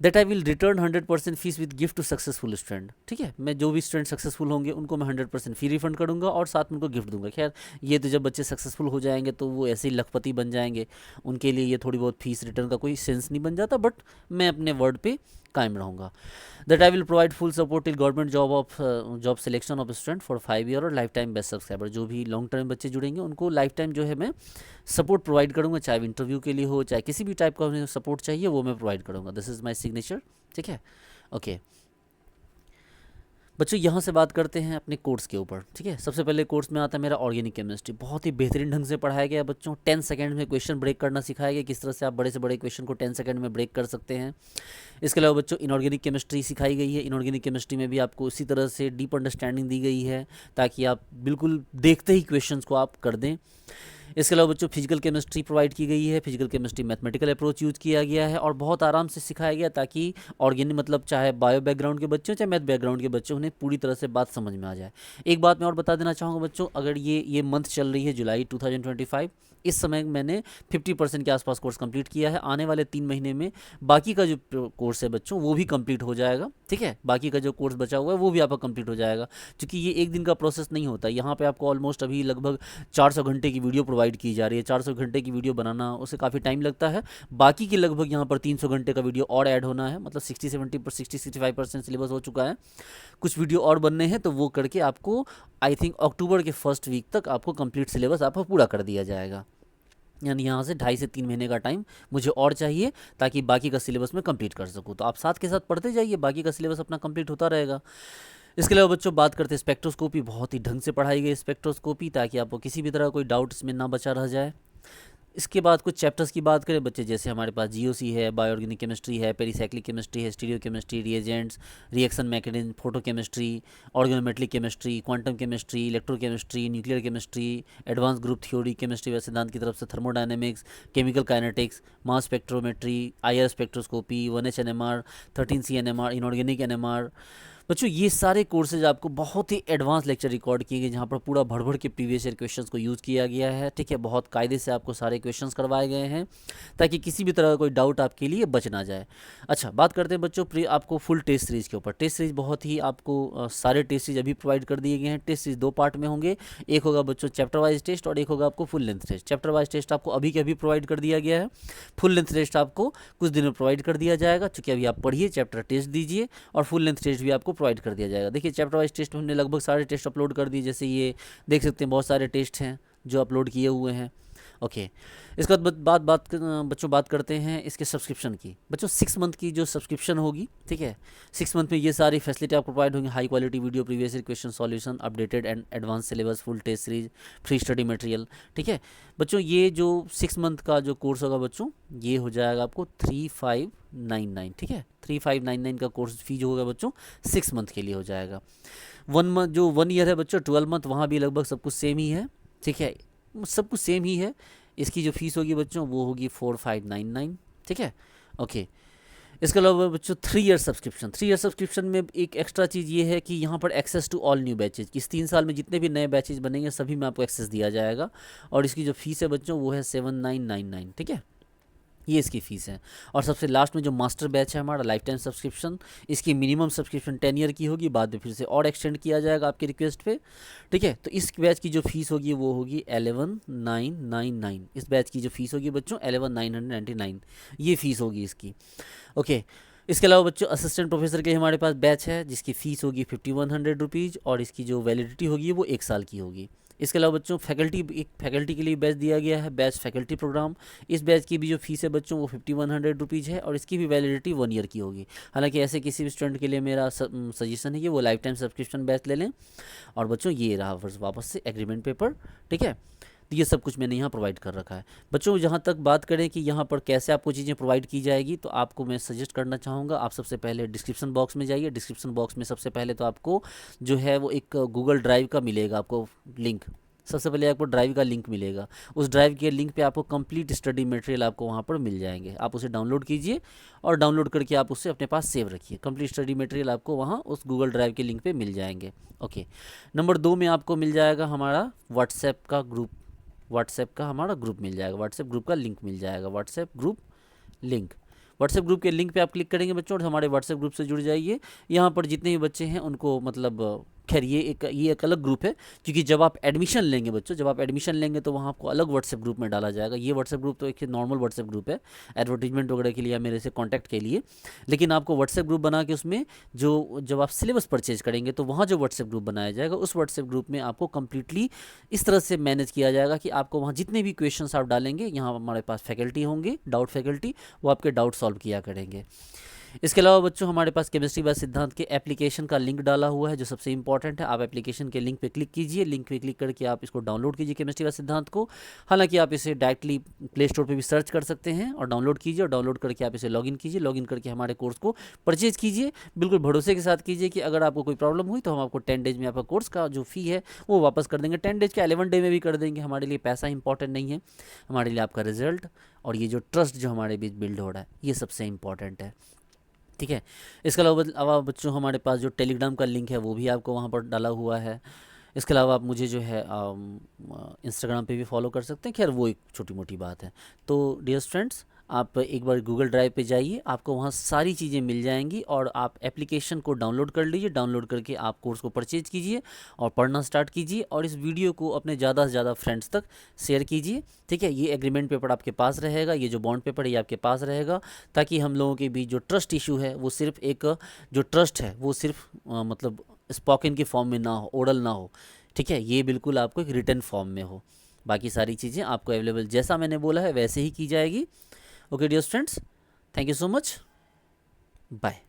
That I will return 100% fees with gift to successful student. ठीक है, मैं जो भी स्टूडेंट सक्सेसफुल होंगे उनको मैं 100% फी रिफंड करूँगा और साथ में उनको गिफ्ट दूंगा। खैर ये तो जब बच्चे सक्सेसफुल हो जाएंगे तो वो ऐसे ही लखपति बन जाएंगे, उनके लिए ये थोड़ी बहुत फीस रिटर्न का कोई सेंस नहीं बन जाता, बट मैं अपने वर्ड पे कायम रहूँगा। That I will provide full support till government job selection of student for 5 year और लाइफ टाइम बेस्ट सब्सक्राइबर। जो भी लॉन्ग टर्म बच्चे जुड़ेंगे उनको लाइफ टाइम जो है मैं सपोर्ट प्रोवाइड करूँगा, चाहे इंटरव्यू के लिए हो, चाहे किसी भी टाइप का उन्हें सपोर्ट चाहिए वो मैं प्रोवाइड करूँगा। This is my signature. ठीक है, ओके बच्चों, यहाँ से बात करते हैं अपने कोर्स के ऊपर। ठीक है, सबसे पहले कोर्स में आता है मेरा ऑर्गेनिक केमिस्ट्री। बहुत ही बेहतरीन ढंग से पढ़ाया गया बच्चों। 10 सेकंड में क्वेश्चन ब्रेक करना सिखाया गया, किस तरह से आप बड़े से बड़े क्वेश्चन को 10 सेकंड में ब्रेक कर सकते हैं। इसके अलावा बच्चों इनऑर्गेनिक केमिस्ट्री सिखाई गई है। इनऑर्गेनिक केमिस्ट्री में भी आपको इसी तरह से डीप अंडरस्टैंडिंग दी गई है ताकि आप बिल्कुल देखते ही क्वेश्चंस को आप कर दें। इसके अलावा बच्चों फिजिकल केमिस्ट्री प्रोवाइड की गई है। Physical chemistry mathematical approach use किया गया है और बहुत आराम से सिखाया गया ताकि ऑर्गेनिक मतलब चाहे बायो बैकग्राउंड के बच्चे हो चाहे मैथ बैकग्राउंड के बच्चे, उन्हें पूरी तरह से बात समझ में आ जाए। एक बात मैं और बता देना चाहूँगा बच्चों, अगर ये मंथ चल रही है जुलाई 2025, इस समय मैंने 50% के आसपास कोर्स कंप्लीट किया है। आने वाले 3 महीने में बाकी का जो कोर्स है बच्चों वो भी कंप्लीट हो जाएगा। ठीक है, बाकी का जो कोर्स बचा हुआ है वो भी आपका कंप्लीट हो जाएगा, क्योंकि ये एक दिन का प्रोसेस नहीं होता। यहाँ पे आपको ऑलमोस्ट अभी लगभग 400 घंटे की वीडियो प्रोवाइड की जा रही है। 400 घंटे की वीडियो बनाना उसे काफ़ी टाइम लगता है। बाकी की लगभग यहाँ पर 300 घंटे का वीडियो और ऐड होना है, मतलब 60-65% सिलेबस हो चुका है। कुछ वीडियो और बनने हैं तो वो करके आपको आई थिंक अक्टूबर के फर्स्ट वीक तक आपको कंप्लीट सिलेबस आपको पूरा कर दिया जाएगा। यानी यहाँ से 2.5 से 3 महीने का टाइम मुझे और चाहिए ताकि बाकी का सिलेबस मैं कंप्लीट कर सकूँ। तो आप साथ के साथ पढ़ते जाइए, बाकी का सिलेबस अपना कंप्लीट होता रहेगा। इसके अलावा बच्चों बात करते हैं स्पेक्ट्रोस्कोपी। बहुत ही ढंग से पढ़ाई गई स्पेक्ट्रोस्कोपी, ताकि आपको किसी भी तरह कोई डाउट इसमें ना बचा रह जाए। इसके बाद कुछ चैप्टर्स की बात करें बच्चे, जैसे हमारे पास जीओसी है, बायोऑर्गेनिक केमिस्ट्री है, पेरीसाइक्लिक केमिस्ट्री है, stereo chemistry, reagents, reaction mechanism, photo chemistry, organometric chemistry, quantum chemistry, electrochemistry, nuclear chemistry, advance group theory, chemistry व सिद्धांत की तरफ से thermodynamics, chemical kinetics, mass spectrometry, IR spectroscopy, 1H NMR, 13C NMR, inorganic NMR। बच्चों ये सारे courses आपको बहुत ही एडवांस लेक्चर रिकॉर्ड किए गए, जहाँ पर पूरा भर भर के प्रीवियस ईयर क्वेश्चंस को यूज़ किया गया है। ठीक है, बहुत कायदे से आपको सारे क्वेश्चंस करवाए गए हैं ताकि किसी भी तरह का कोई डाउट आपके लिए बच ना जाए। अच्छा, बात करते हैं बच्चों आपको फुल टेस्ट सीरीज़ के ऊपर। टेस्ट सीरीज़ बहुत ही आपको सारे टेस्ट सीरीज अभी प्रोवाइड कर दिए गए हैं। टेस्ट सीरीज 2 पार्ट में होंगे, एक होगा बच्चों चैप्टर वाइज टेस्ट और एक होगा आपको full length test. Chapter wise test आपको अभी के अभी प्रोवाइड कर दिया गया है, फुल लेंथ टेस्ट आपको कुछ दिनों में प्रोवाइड कर दिया जाएगा। चूँकि अभी आप पढ़िए, चैप्टर टेस्ट दीजिए और फुल लेंथ टेस्ट भी आपको प्रोवाइड कर दिया जाएगा। देखिए चैप्टर वाइज टेस्ट में हमने लगभग सारे टेस्ट अपलोड कर दिए, जैसे ये देख सकते हैं बहुत सारे टेस्ट हैं जो अपलोड किए हुए हैं। ओके, इसके बाद बच्चों बात करते हैं इसके सब्सक्रिप्शन की। बच्चों 6 मंथ की जो सब्सक्रिप्शन होगी, ठीक है, 6 मंथ में ये सारी फैसिलिटी आपको प्रोवाइड होंगी। High quality video, previous year question solution, updated and advance syllabus, full test series, free study material. ठीक है बच्चों, ये जो 6 मंथ का जो कोर्स होगा बच्चों, ये हो जाएगा आपको 3599। ठीक है, 3599 का कोर्स फी जो होगा बच्चों 6 मंथ के लिए हो जाएगा। 1 मंथ जो 1 ईयर है बच्चों 12 मंथ, वहाँ भी लगभग सब कुछ सेम ही है। ठीक है, सब कुछ सेम ही है। इसकी जो फीस होगी बच्चों वो होगी 4599। ठीक है, ओके। इसके अलावा बच्चों 3 ईयर सब्सक्रिप्शन। 3 ईयर सब्सक्रिप्शन में एक एक्स्ट्रा चीज़ ये है कि यहाँ पर access to all new batches, इस 3 साल में जितने भी नए बैचेज बनेंगे सभी में आपको एक्सेस दिया जाएगा। और इसकी जो फीस है बच्चों वो है 7999। ठीक है, ये इसकी फ़ीस है। और सबसे लास्ट में जो मास्टर बैच है हमारा लाइफ टाइम सब्सक्रिप्शन, इसकी मिनिमम सब्सक्रिप्शन 10 ईयर की होगी, बाद में फिर से और एक्सटेंड किया जाएगा आपकी रिक्वेस्ट पे। ठीक है, तो इस बैच की जो फीस होगी वो होगी 11999। इस बैच की जो फीस होगी बच्चों 11999, ये फ़ीस होगी इसकी। ओके, इसके अलावा बच्चों असिस्टेंट प्रोफेसर के हमारे पास बैच है जिसकी फ़ीस होगी 5100 रुपीज़ और इसकी जो वैलिडिटी होगी वो 1 साल की होगी। इसके अलावा बच्चों एक फैकल्टी के लिए बैच दिया गया है, बैच फैकल्टी प्रोग्राम। इस बैच की भी जो फीस है बच्चों वो 5100 रुपीज़ है और इसकी भी वैलिडिटी 1 ईयर की होगी। हालांकि ऐसे किसी भी स्टूडेंट के लिए मेरा सजेशन है कि वो लाइफ टाइम सब्सक्रिप्शन बैच ले लें। और बच्चों ये रहा वापस से एग्रीमेंट पेपर। ठीक है, तो ये सब कुछ मैंने यहाँ प्रोवाइड कर रखा है। बच्चों जहाँ तक बात करें कि यहाँ पर कैसे आपको चीज़ें प्रोवाइड की जाएगी, तो आपको मैं सजेस्ट करना चाहूँगा आप सबसे पहले डिस्क्रिप्शन बॉक्स में जाइए। डिस्क्रिप्शन बॉक्स में सबसे पहले तो आपको जो है वो एक गूगल ड्राइव का मिलेगा आपको लिंक। सबसे पहले आपको ड्राइव का लिंक मिलेगा, उस ड्राइव के लिंक पे आपको कंप्लीट स्टडी मटेरियल आपको वहाँ पर मिल जाएंगे। आप उसे डाउनलोड कीजिए और डाउनलोड करके आप उसे अपने पास सेव रखिए। कंप्लीट स्टडी मटेरियल आपको वहाँ उस गूगल ड्राइव के लिंक पे मिल जाएंगे। ओके, नंबर 2 में आपको मिल जाएगा हमारा व्हाट्सएप का ग्रुप। व्हाट्सएप का हमारा ग्रुप मिल जाएगा, व्हाट्सएप ग्रुप का लिंक मिल जाएगा, WhatsApp group link. WhatsApp group के लिंक पे आप क्लिक करेंगे बच्चों और हमारे व्हाट्सएप ग्रुप से जुड़ जाइए। यहाँ पर जितने भी बच्चे हैं उनको मतलब खैर ये एक अलग ग्रुप है, क्योंकि जब आप एडमिशन लेंगे बच्चों, जब आप एडमिशन लेंगे तो वहाँ आपको अलग व्हाट्सएप ग्रुप में डाला जाएगा। ये व्हाट्सएप ग्रुप तो एक नॉर्मल व्हाट्सएप ग्रुप है एडवर्टीजमेंट वगैरह के लिए या मेरे से कॉन्टैक्ट के लिए। लेकिन आपको व्हाट्सएप ग्रुप बना के उसमें जब आप सिलेबस परचेज करेंगे तो वहाँ जो व्हाट्सएप ग्रुप बनाया जाएगा उस व्हाट्सएप ग्रुप में आपको कम्प्लीटली इस तरह से मैनेज किया जाएगा कि आपको वहाँ जितने भी क्वेश्चन आप डालेंगे, यहाँ हमारे पास फैकल्टी होंगे, डाउट फैकल्टी, वो आपके डाउट सॉल्व किया करेंगे। इसके अलावा बच्चों हमारे पास केमिस्ट्री व सिद्धांत के एप्लीकेशन का लिंक डाला हुआ है जो सबसे इंपॉर्टेंट है। आप एप्लीकेशन के लिंक पे क्लिक कीजिए, लिंक पे क्लिक करके आप इसको डाउनलोड कीजिए केमिस्ट्री व सिद्धांत को। हालांकि आप इसे डायरेक्टली प्ले स्टोर पे भी सर्च कर सकते हैं और डाउनलोड कीजिए, और डाउनलोड करके आप इसे लॉगिन कीजिए, लॉगिन करके हमारे कोर्स को परचेज कीजिए। बिल्कुल भरोसे के साथ कीजिए कि अगर आपको कोई प्रॉब्लम हुई तो हम आपको 10 डेज में आपका कोर्स का जो फ़ी है वो वापस कर देंगे। 10 डेज का 11 डे में भी कर देंगे। हमारे लिए पैसा इंपॉर्टेंट नहीं है, हमारे लिए आपका रिजल्ट और ये जो ट्रस्ट जो हमारे बीच बिल्ड हो रहा है ये सबसे इंपॉर्टेंट है। ठीक है, इसके अलावा बच्चों हमारे पास जो टेलीग्राम का लिंक है वो भी आपको वहाँ पर डाला हुआ है। इसके अलावा आप मुझे जो है इंस्टाग्राम पे भी फॉलो कर सकते हैं, खैर वो एक छोटी मोटी बात है। तो डियर फ्रेंड्स, आप एक बार गूगल ड्राइव पे जाइए, आपको वहाँ सारी चीज़ें मिल जाएंगी और आप एप्लीकेशन को डाउनलोड कर लीजिए। डाउनलोड करके आप कोर्स को परचेज कीजिए और पढ़ना स्टार्ट कीजिए और इस वीडियो को अपने ज़्यादा से ज़्यादा फ्रेंड्स तक शेयर कीजिए। ठीक है, ये एग्रीमेंट पेपर आपके पास रहेगा, ये जो बॉन्ड पेपर है ये आपके पास रहेगा, ताकि हम लोगों के बीच जो ट्रस्ट इशू है वो सिर्फ एक जो ट्रस्ट है वो सिर्फ मतलब स्पोकन के फॉर्म में ना हो, ओरल ना हो। ठीक है, ये बिल्कुल आपको एक रिटन फॉर्म में हो। बाकी सारी चीज़ें आपको अवेलेबल जैसा मैंने बोला है वैसे ही की जाएगी। Okay dear students, thank you so much, bye.